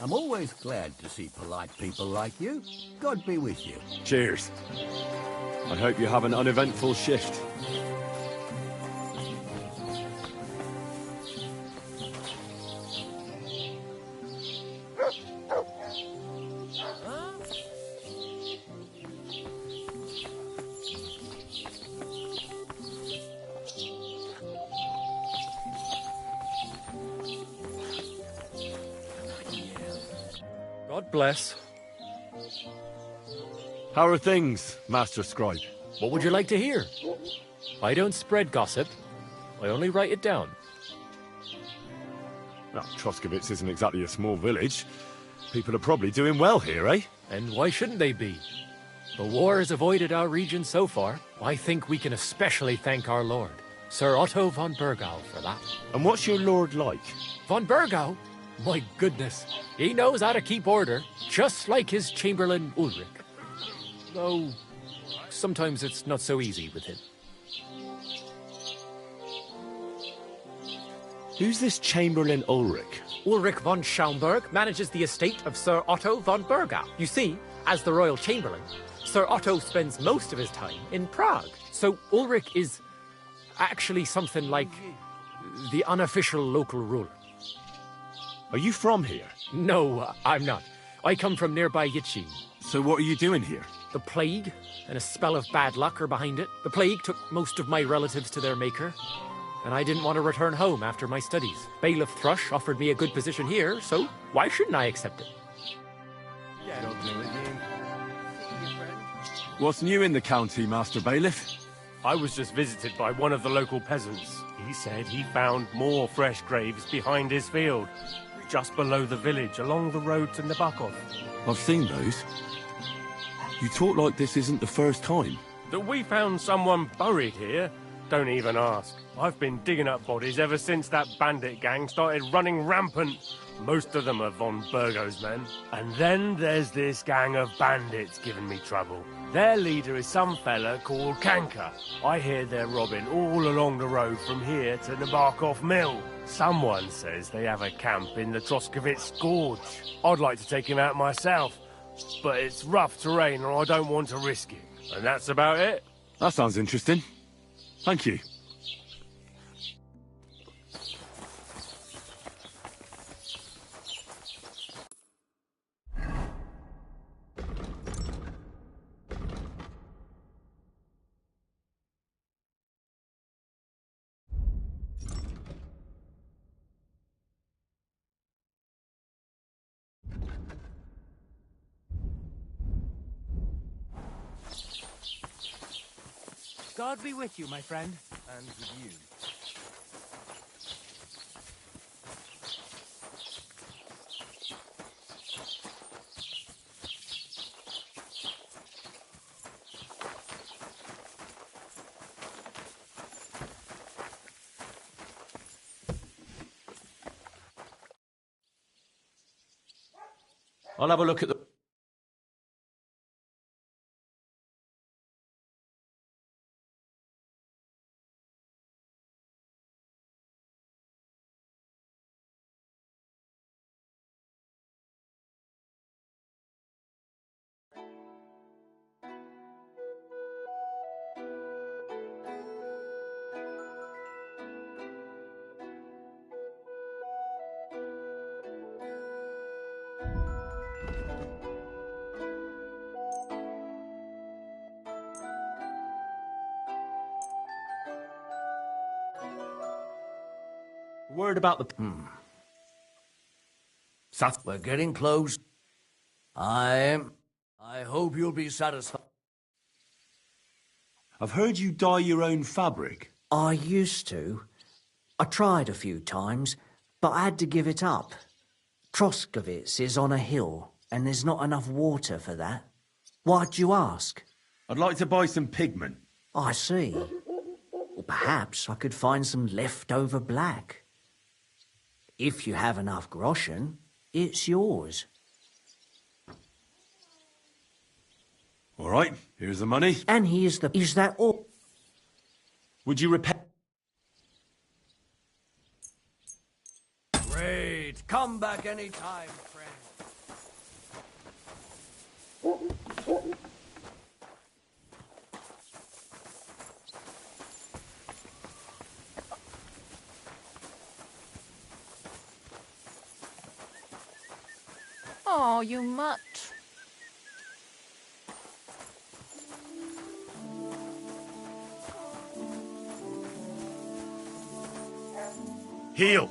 I'm always glad to see polite people like you. God be with you. Cheers. I hope you have an uneventful shift. God bless. How are things, Master Scribe? What would you like to hear? I don't spread gossip. I only write it down. Well, Troskovitz isn't exactly a small village. People are probably doing well here, eh? And why shouldn't they be? The war has avoided our region so far. I think we can especially thank our lord, Sir Otto von Bergau, for that. And what's your lord like? Von Bergau? My goodness. He knows how to keep order, just like his Chamberlain Ulrich. Though, sometimes it's not so easy with him. Who's this Chamberlain Ulrich? Ulrich von Schaumburg manages the estate of Sir Otto von Bergau. You see, as the royal chamberlain, Sir Otto spends most of his time in Prague. So Ulrich is actually something like the unofficial local ruler. Are you from here? No, I'm not. I come from nearby Yitchin. So what are you doing here? The plague and a spell of bad luck are behind it. The plague took most of my relatives to their maker, and I didn't want to return home after my studies. Bailiff Thrush offered me a good position here, so why shouldn't I accept it? What's new in the county, Master Bailiff? I was just visited by one of the local peasants. He said he found more fresh graves behind his field, just below the village, along the road to Nabokov. I've seen those. You talk like this isn't the first time. That we found someone buried here? Don't even ask. I've been digging up bodies ever since that bandit gang started running rampant. Most of them are von Bergau's men. And then there's this gang of bandits giving me trouble. Their leader is some fella called Kanka. I hear they're robbing all along the road from here to Nabokov Mill. Someone says they have a camp in the Troskovitz Gorge. I'd like to take him out myself, but it's rough terrain and I don't want to risk it. And that's about it. That sounds interesting. Thank you. God be with you, my friend. And with you. I'll have a look at the... Word about the... We're getting close. I hope you'll be satisfied. I've heard you dye your own fabric. I used to. I tried a few times, but I had to give it up. Troskovitz is on a hill, and there's not enough water for that. Why'd you ask? I'd like to buy some pigment. I see. Or perhaps I could find some leftover black. If you have enough groschen, it's yours. All right, here's the money. And here's the... Is that all? Would you repay... Great. Come back anytime, friend. Oh, you mutt. Heal!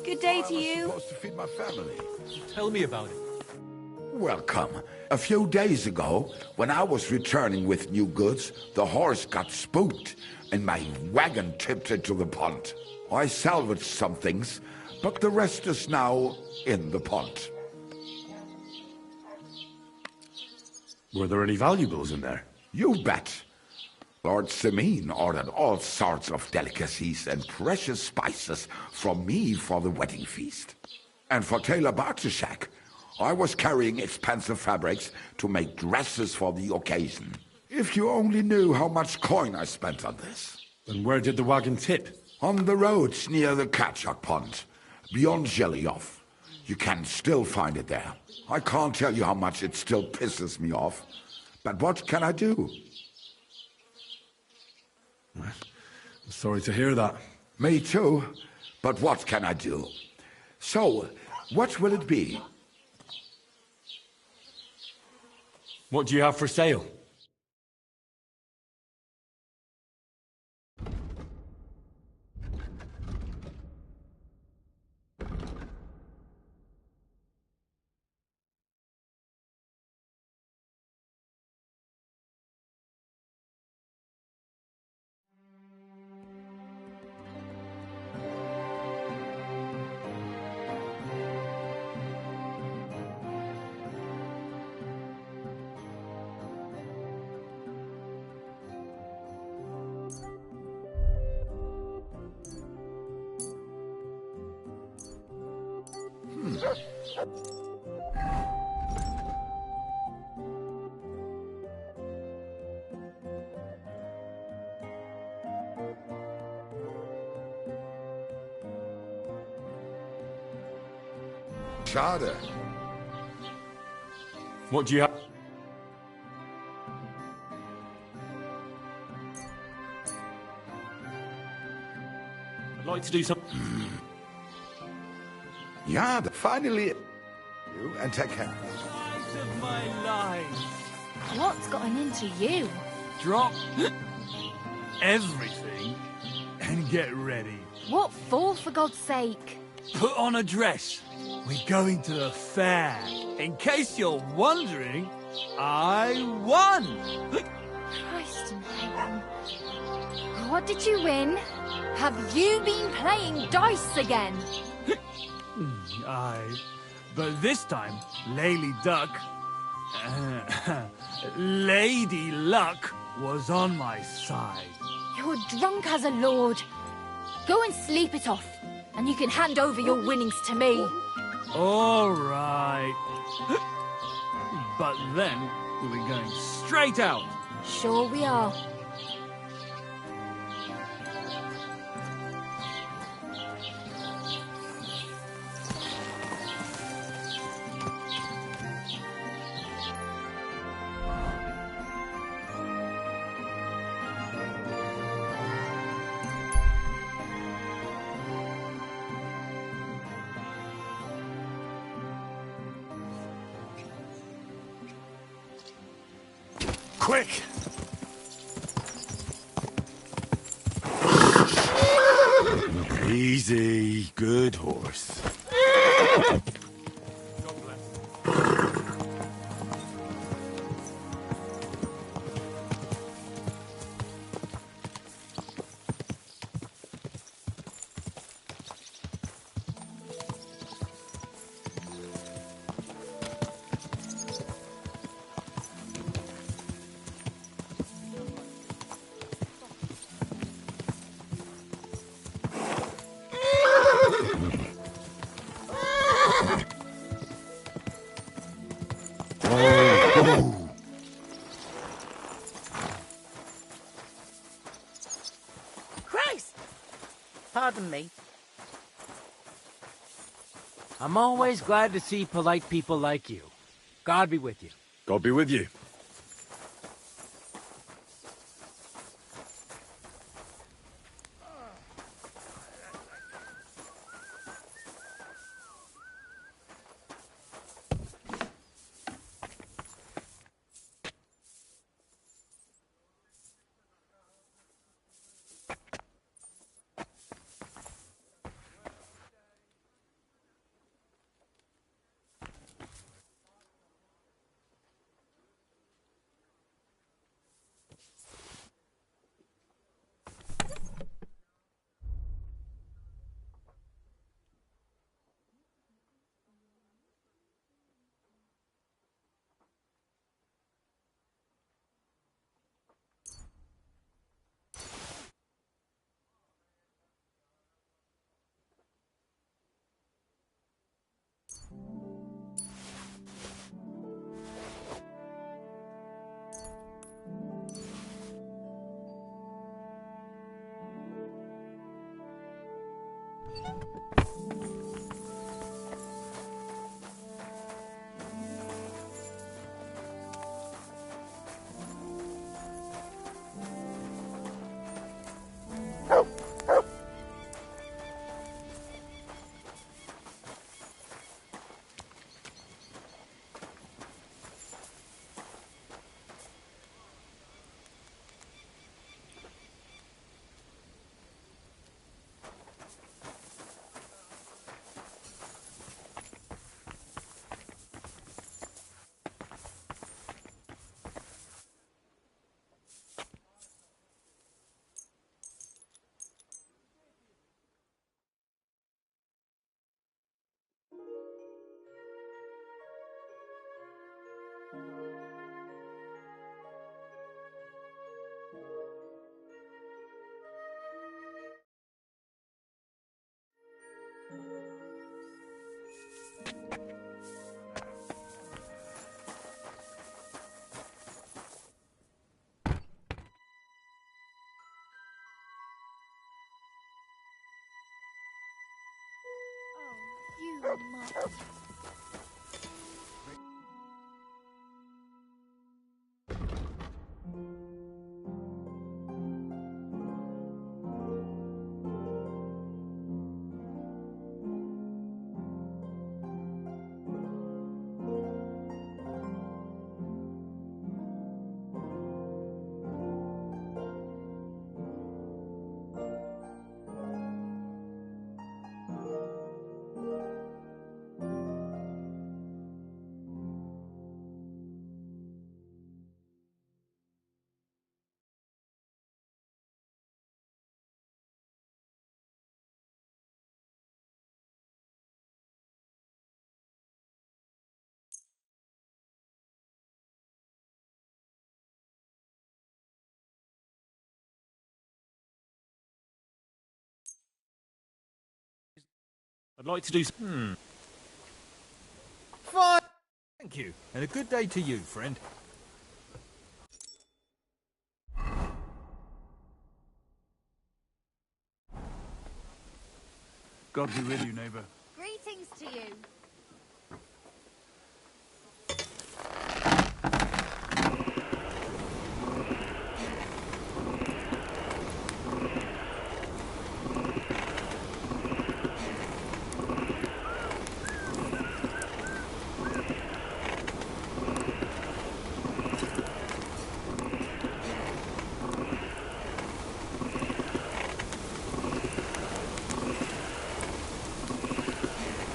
Good day to you. Supposed to feed my family. Tell me about it. Welcome. A few days ago, when I was returning with new goods, the horse got spooked and my wagon tipped into the pond. I salvaged some things, but the rest is now in the pond. Were there any valuables in there? You bet. Lord Simeon ordered all sorts of delicacies and precious spices from me for the wedding feast. And for Taylor Bartishak, I was carrying expensive fabrics to make dresses for the occasion. If you only knew how much coin I spent on this. And where did the wagon tip? On the roads near the Katchak Pond, beyond Zhelyov. You can still find it there. I can't tell you how much it still pisses me off. But what can I do? I'm sorry to hear that. Me too. But what can I do? So, what will it be? What do you have for sale? Schade. What do you have? I'd like to do some... Yeah, finally. You and take care. Light of my life. What's gotten into you? Drop everything and get ready. What for God's sake? Put on a dress. We're going to the fair. In case you're wondering, I won! Christ in heaven. What did you win? Have you been playing dice again? Aye. But this time, Lady Duck... Lady Luck was on my side. You're drunk as a lord. Go and sleep it off, and you can hand over your winnings to me. All right. But then, we're going straight out. Sure we are. Quick! Easy, good horse. Christ! Pardon me. I'm always glad to see polite people like you. God be with you. God be with you. I'd like to do Fine. Thank you. And a good day to you, friend. God be with you, neighbour. Greetings to you.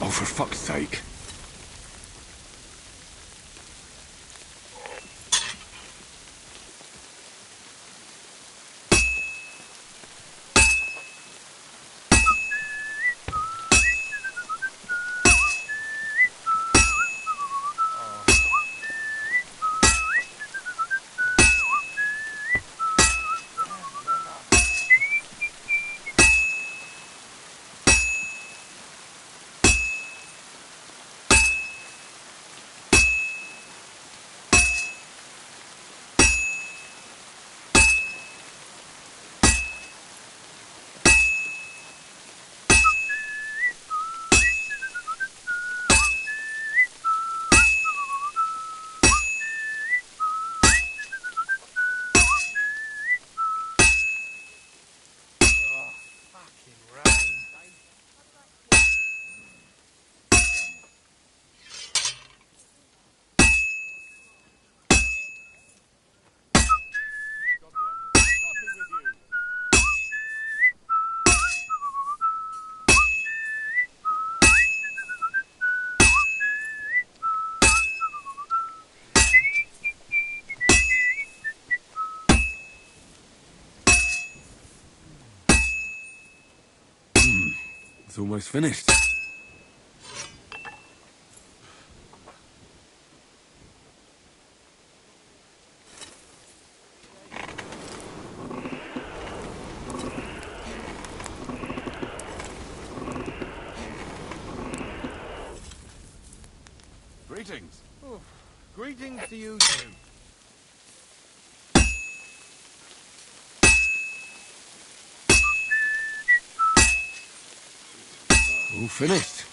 Oh, for fuck's sake. It's almost finished. Greetings. Oh, greetings to you too. All finished.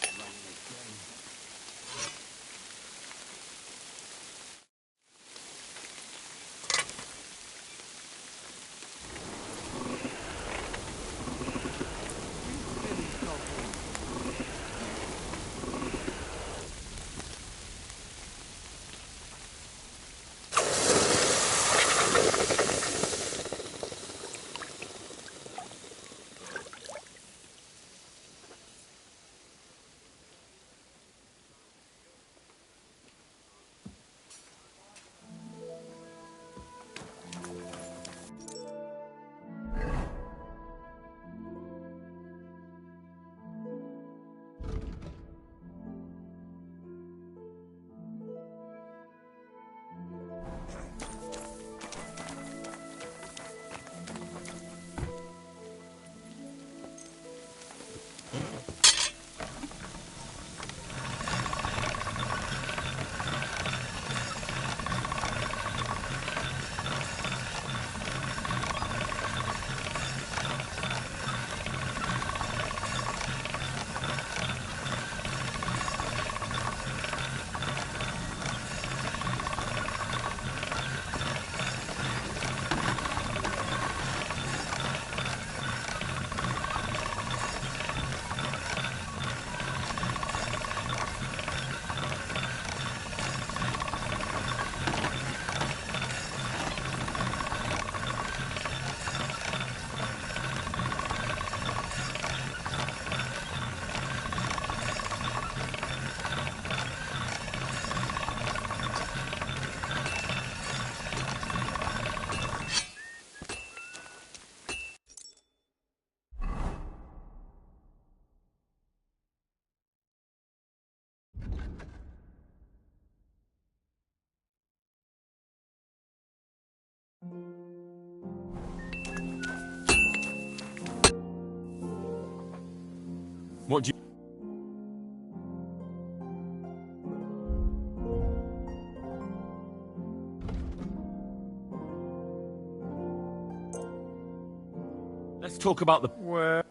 Let's talk about the... Where?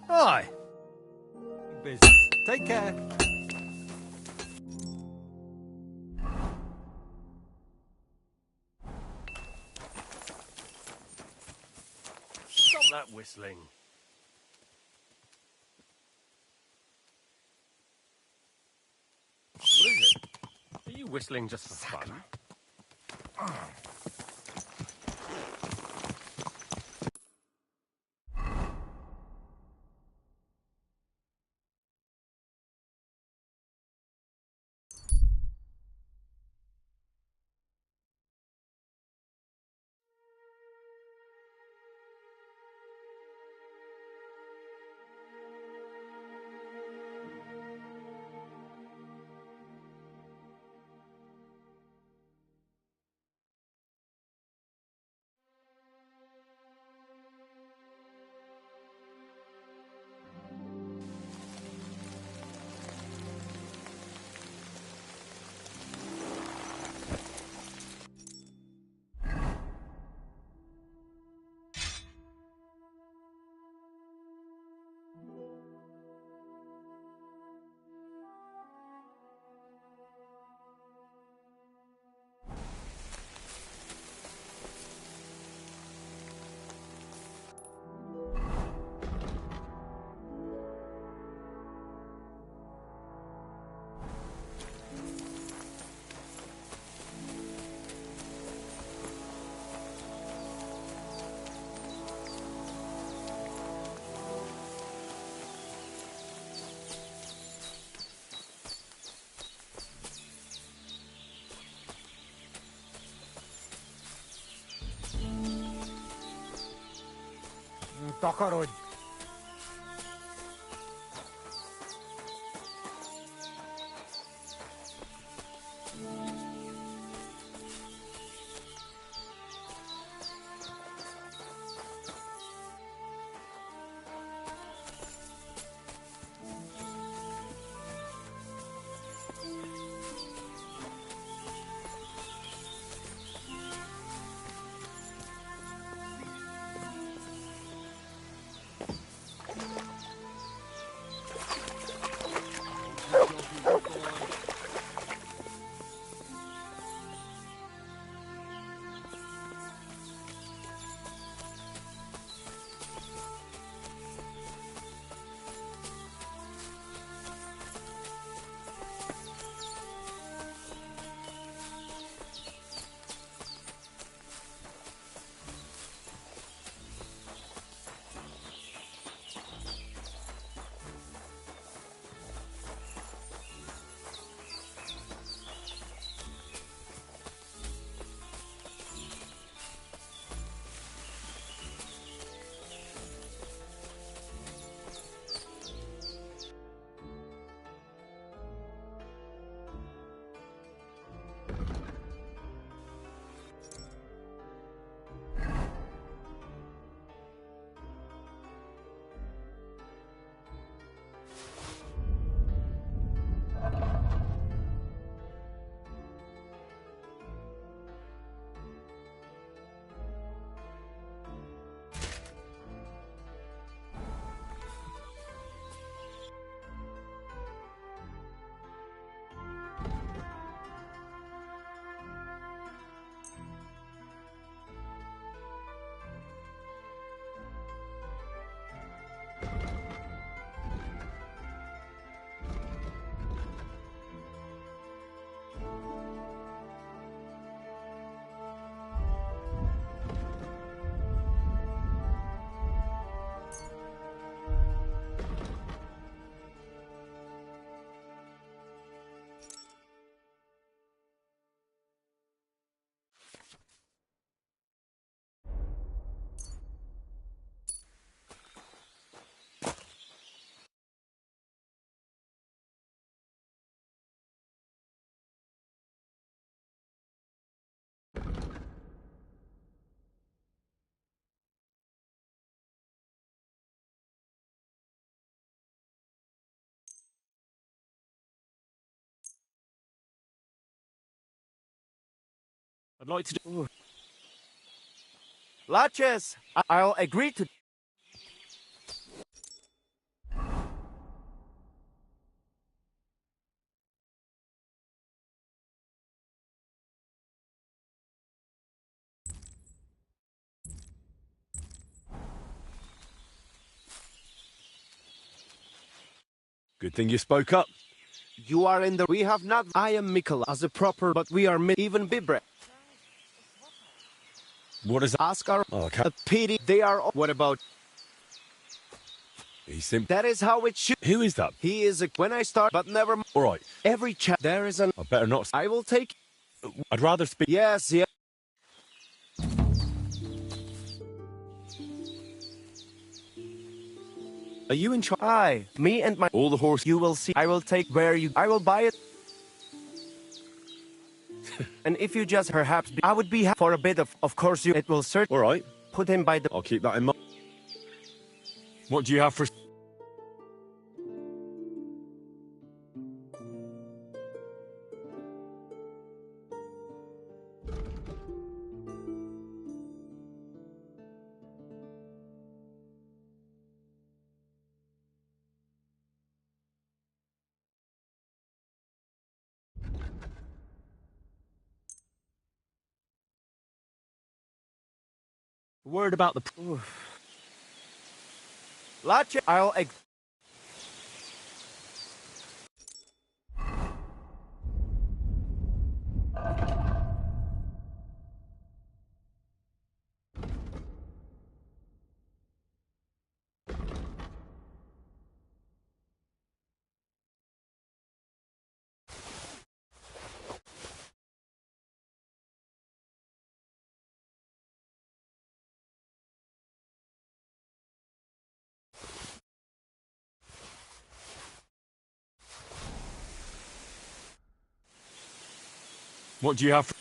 Aye. Business. Take care. Stop that whistling. What is it? Are you whistling just for fun? Takarodj! I'd like to do... Latches! I'll agree to... Good thing you spoke up. You are in the... We have not... I am Mikkel as a proper, but we are even Bibre. What is... Ask our... Oh, okay. A pity. They are... What about... He's simple. That is how it should... Who is that? He is a... When I start, but never... All right. Every chat... There is an... I better not... I will take... I'd rather speak... Yes. Are you in charge? Aye, me and my... All the horse... You will see. I will take where you... I will buy it. And if you just perhaps... I would be for a bit of... Of course you... It will certainly... All right. Put him by the... I'll keep that in mind. What do you have for... Word about the... Latch, I'll... What do you have for...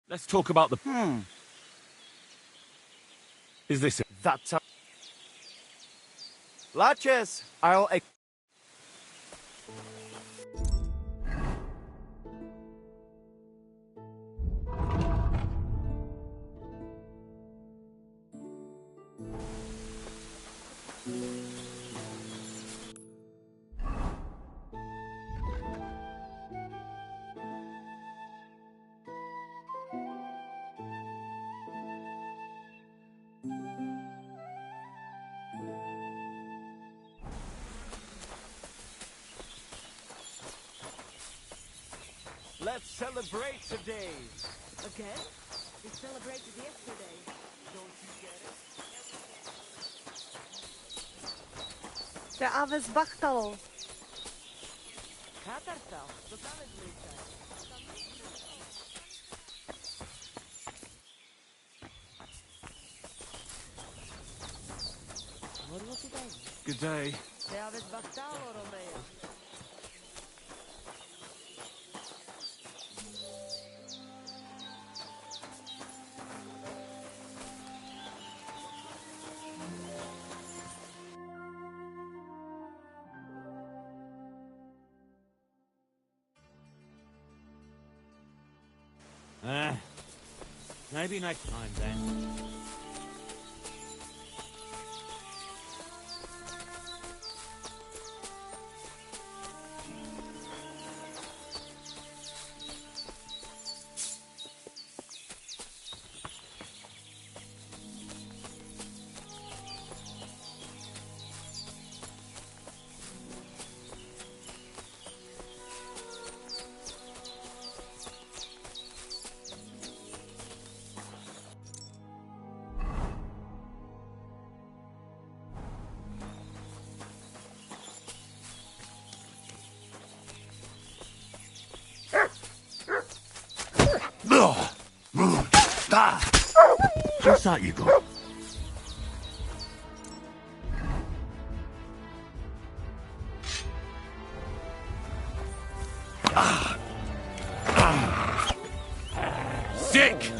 Let's talk about the... Is this it? That's a... Latches, I'll... Let's celebrate today. Again? We celebrated yesterday. Don't you get it? The Aves Bachtal. Katartal. Totalnie zliczę. What was it then? Good day. The Aves Bachtal, Romeo. Maybe next time then. What's that you got? Sick!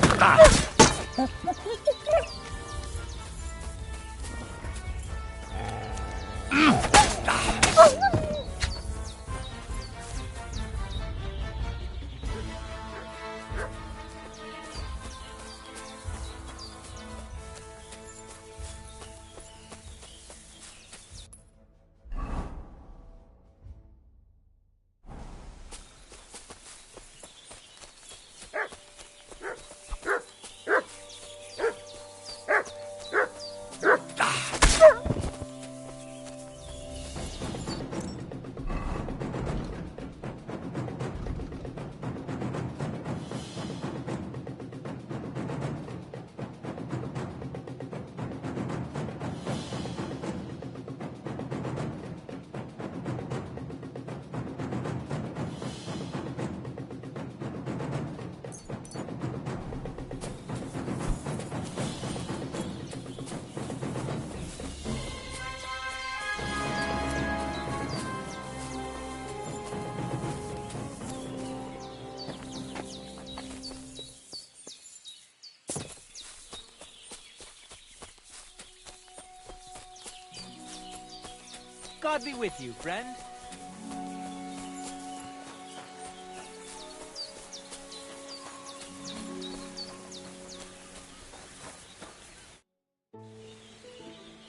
God be with you, friend.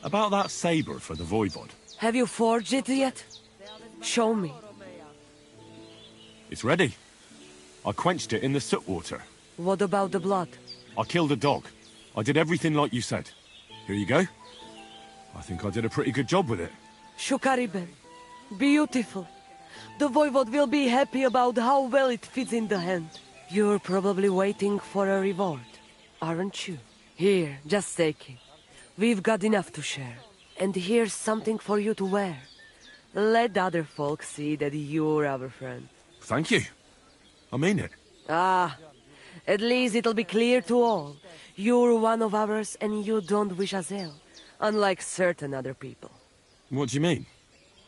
About that saber for the Voivod. Have you forged it yet? Show me. It's ready. I quenched it in the soot water. What about the blood? I killed a dog. I did everything like you said. Here you go. I think I did a pretty good job with it. Shukariben. Beautiful. The Voivod will be happy about how well it fits in the hand. You're probably waiting for a reward, aren't you? Here, just take it. We've got enough to share. And here's something for you to wear. Let other folk see that you're our friend. Thank you. I mean it. Ah, at least it'll be clear to all. You're one of ours and you don't wish us ill, unlike certain other people. What do you mean?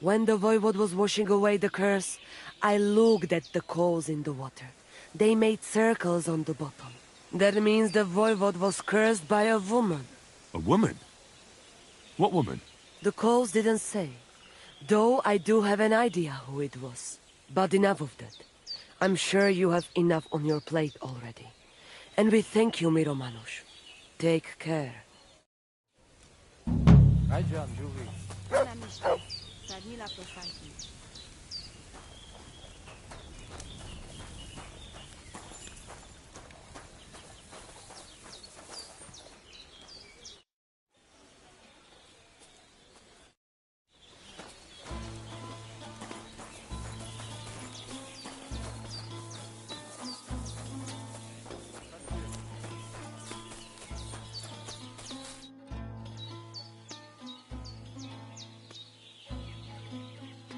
When the Voivod was washing away the curse, I looked at the coals in the water. They made circles on the bottom. That means the Voivod was cursed by a woman. A woman? What woman? The coals didn't say, though I do have an idea who it was. But enough of that. I'm sure you have enough on your plate already. And we thank you, Miromanush. Take care.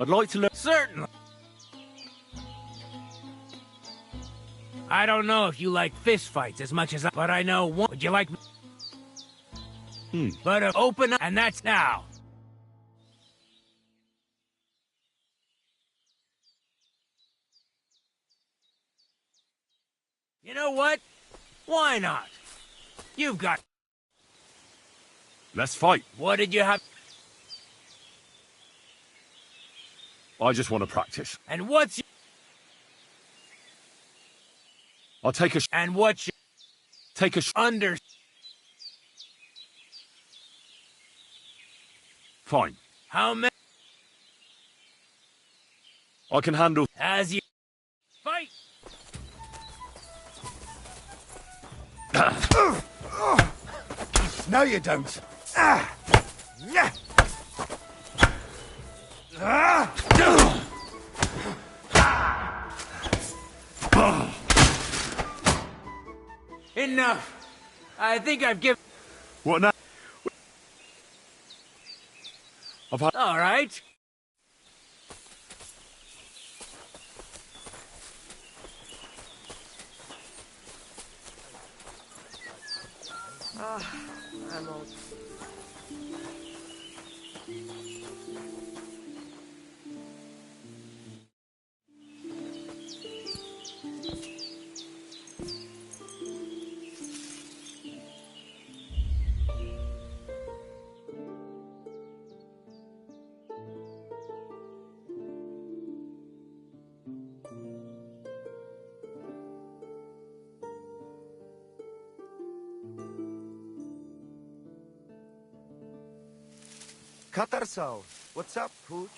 I'd like to learn. Certainly. I don't know if you like fist fights as much as I, but I know one. Would you like? But open up, and that's now. You know what? Why not? You've got. Let's fight. What did you have? I just want to practice. And what's your... I'll take a And what's your... Take a Under... Fine. How many... I can handle... As you... Fight! No, you don't. Enough. I think I've given... What now? I've had... All right. I'm old. Katarsal. What's up, Pooch?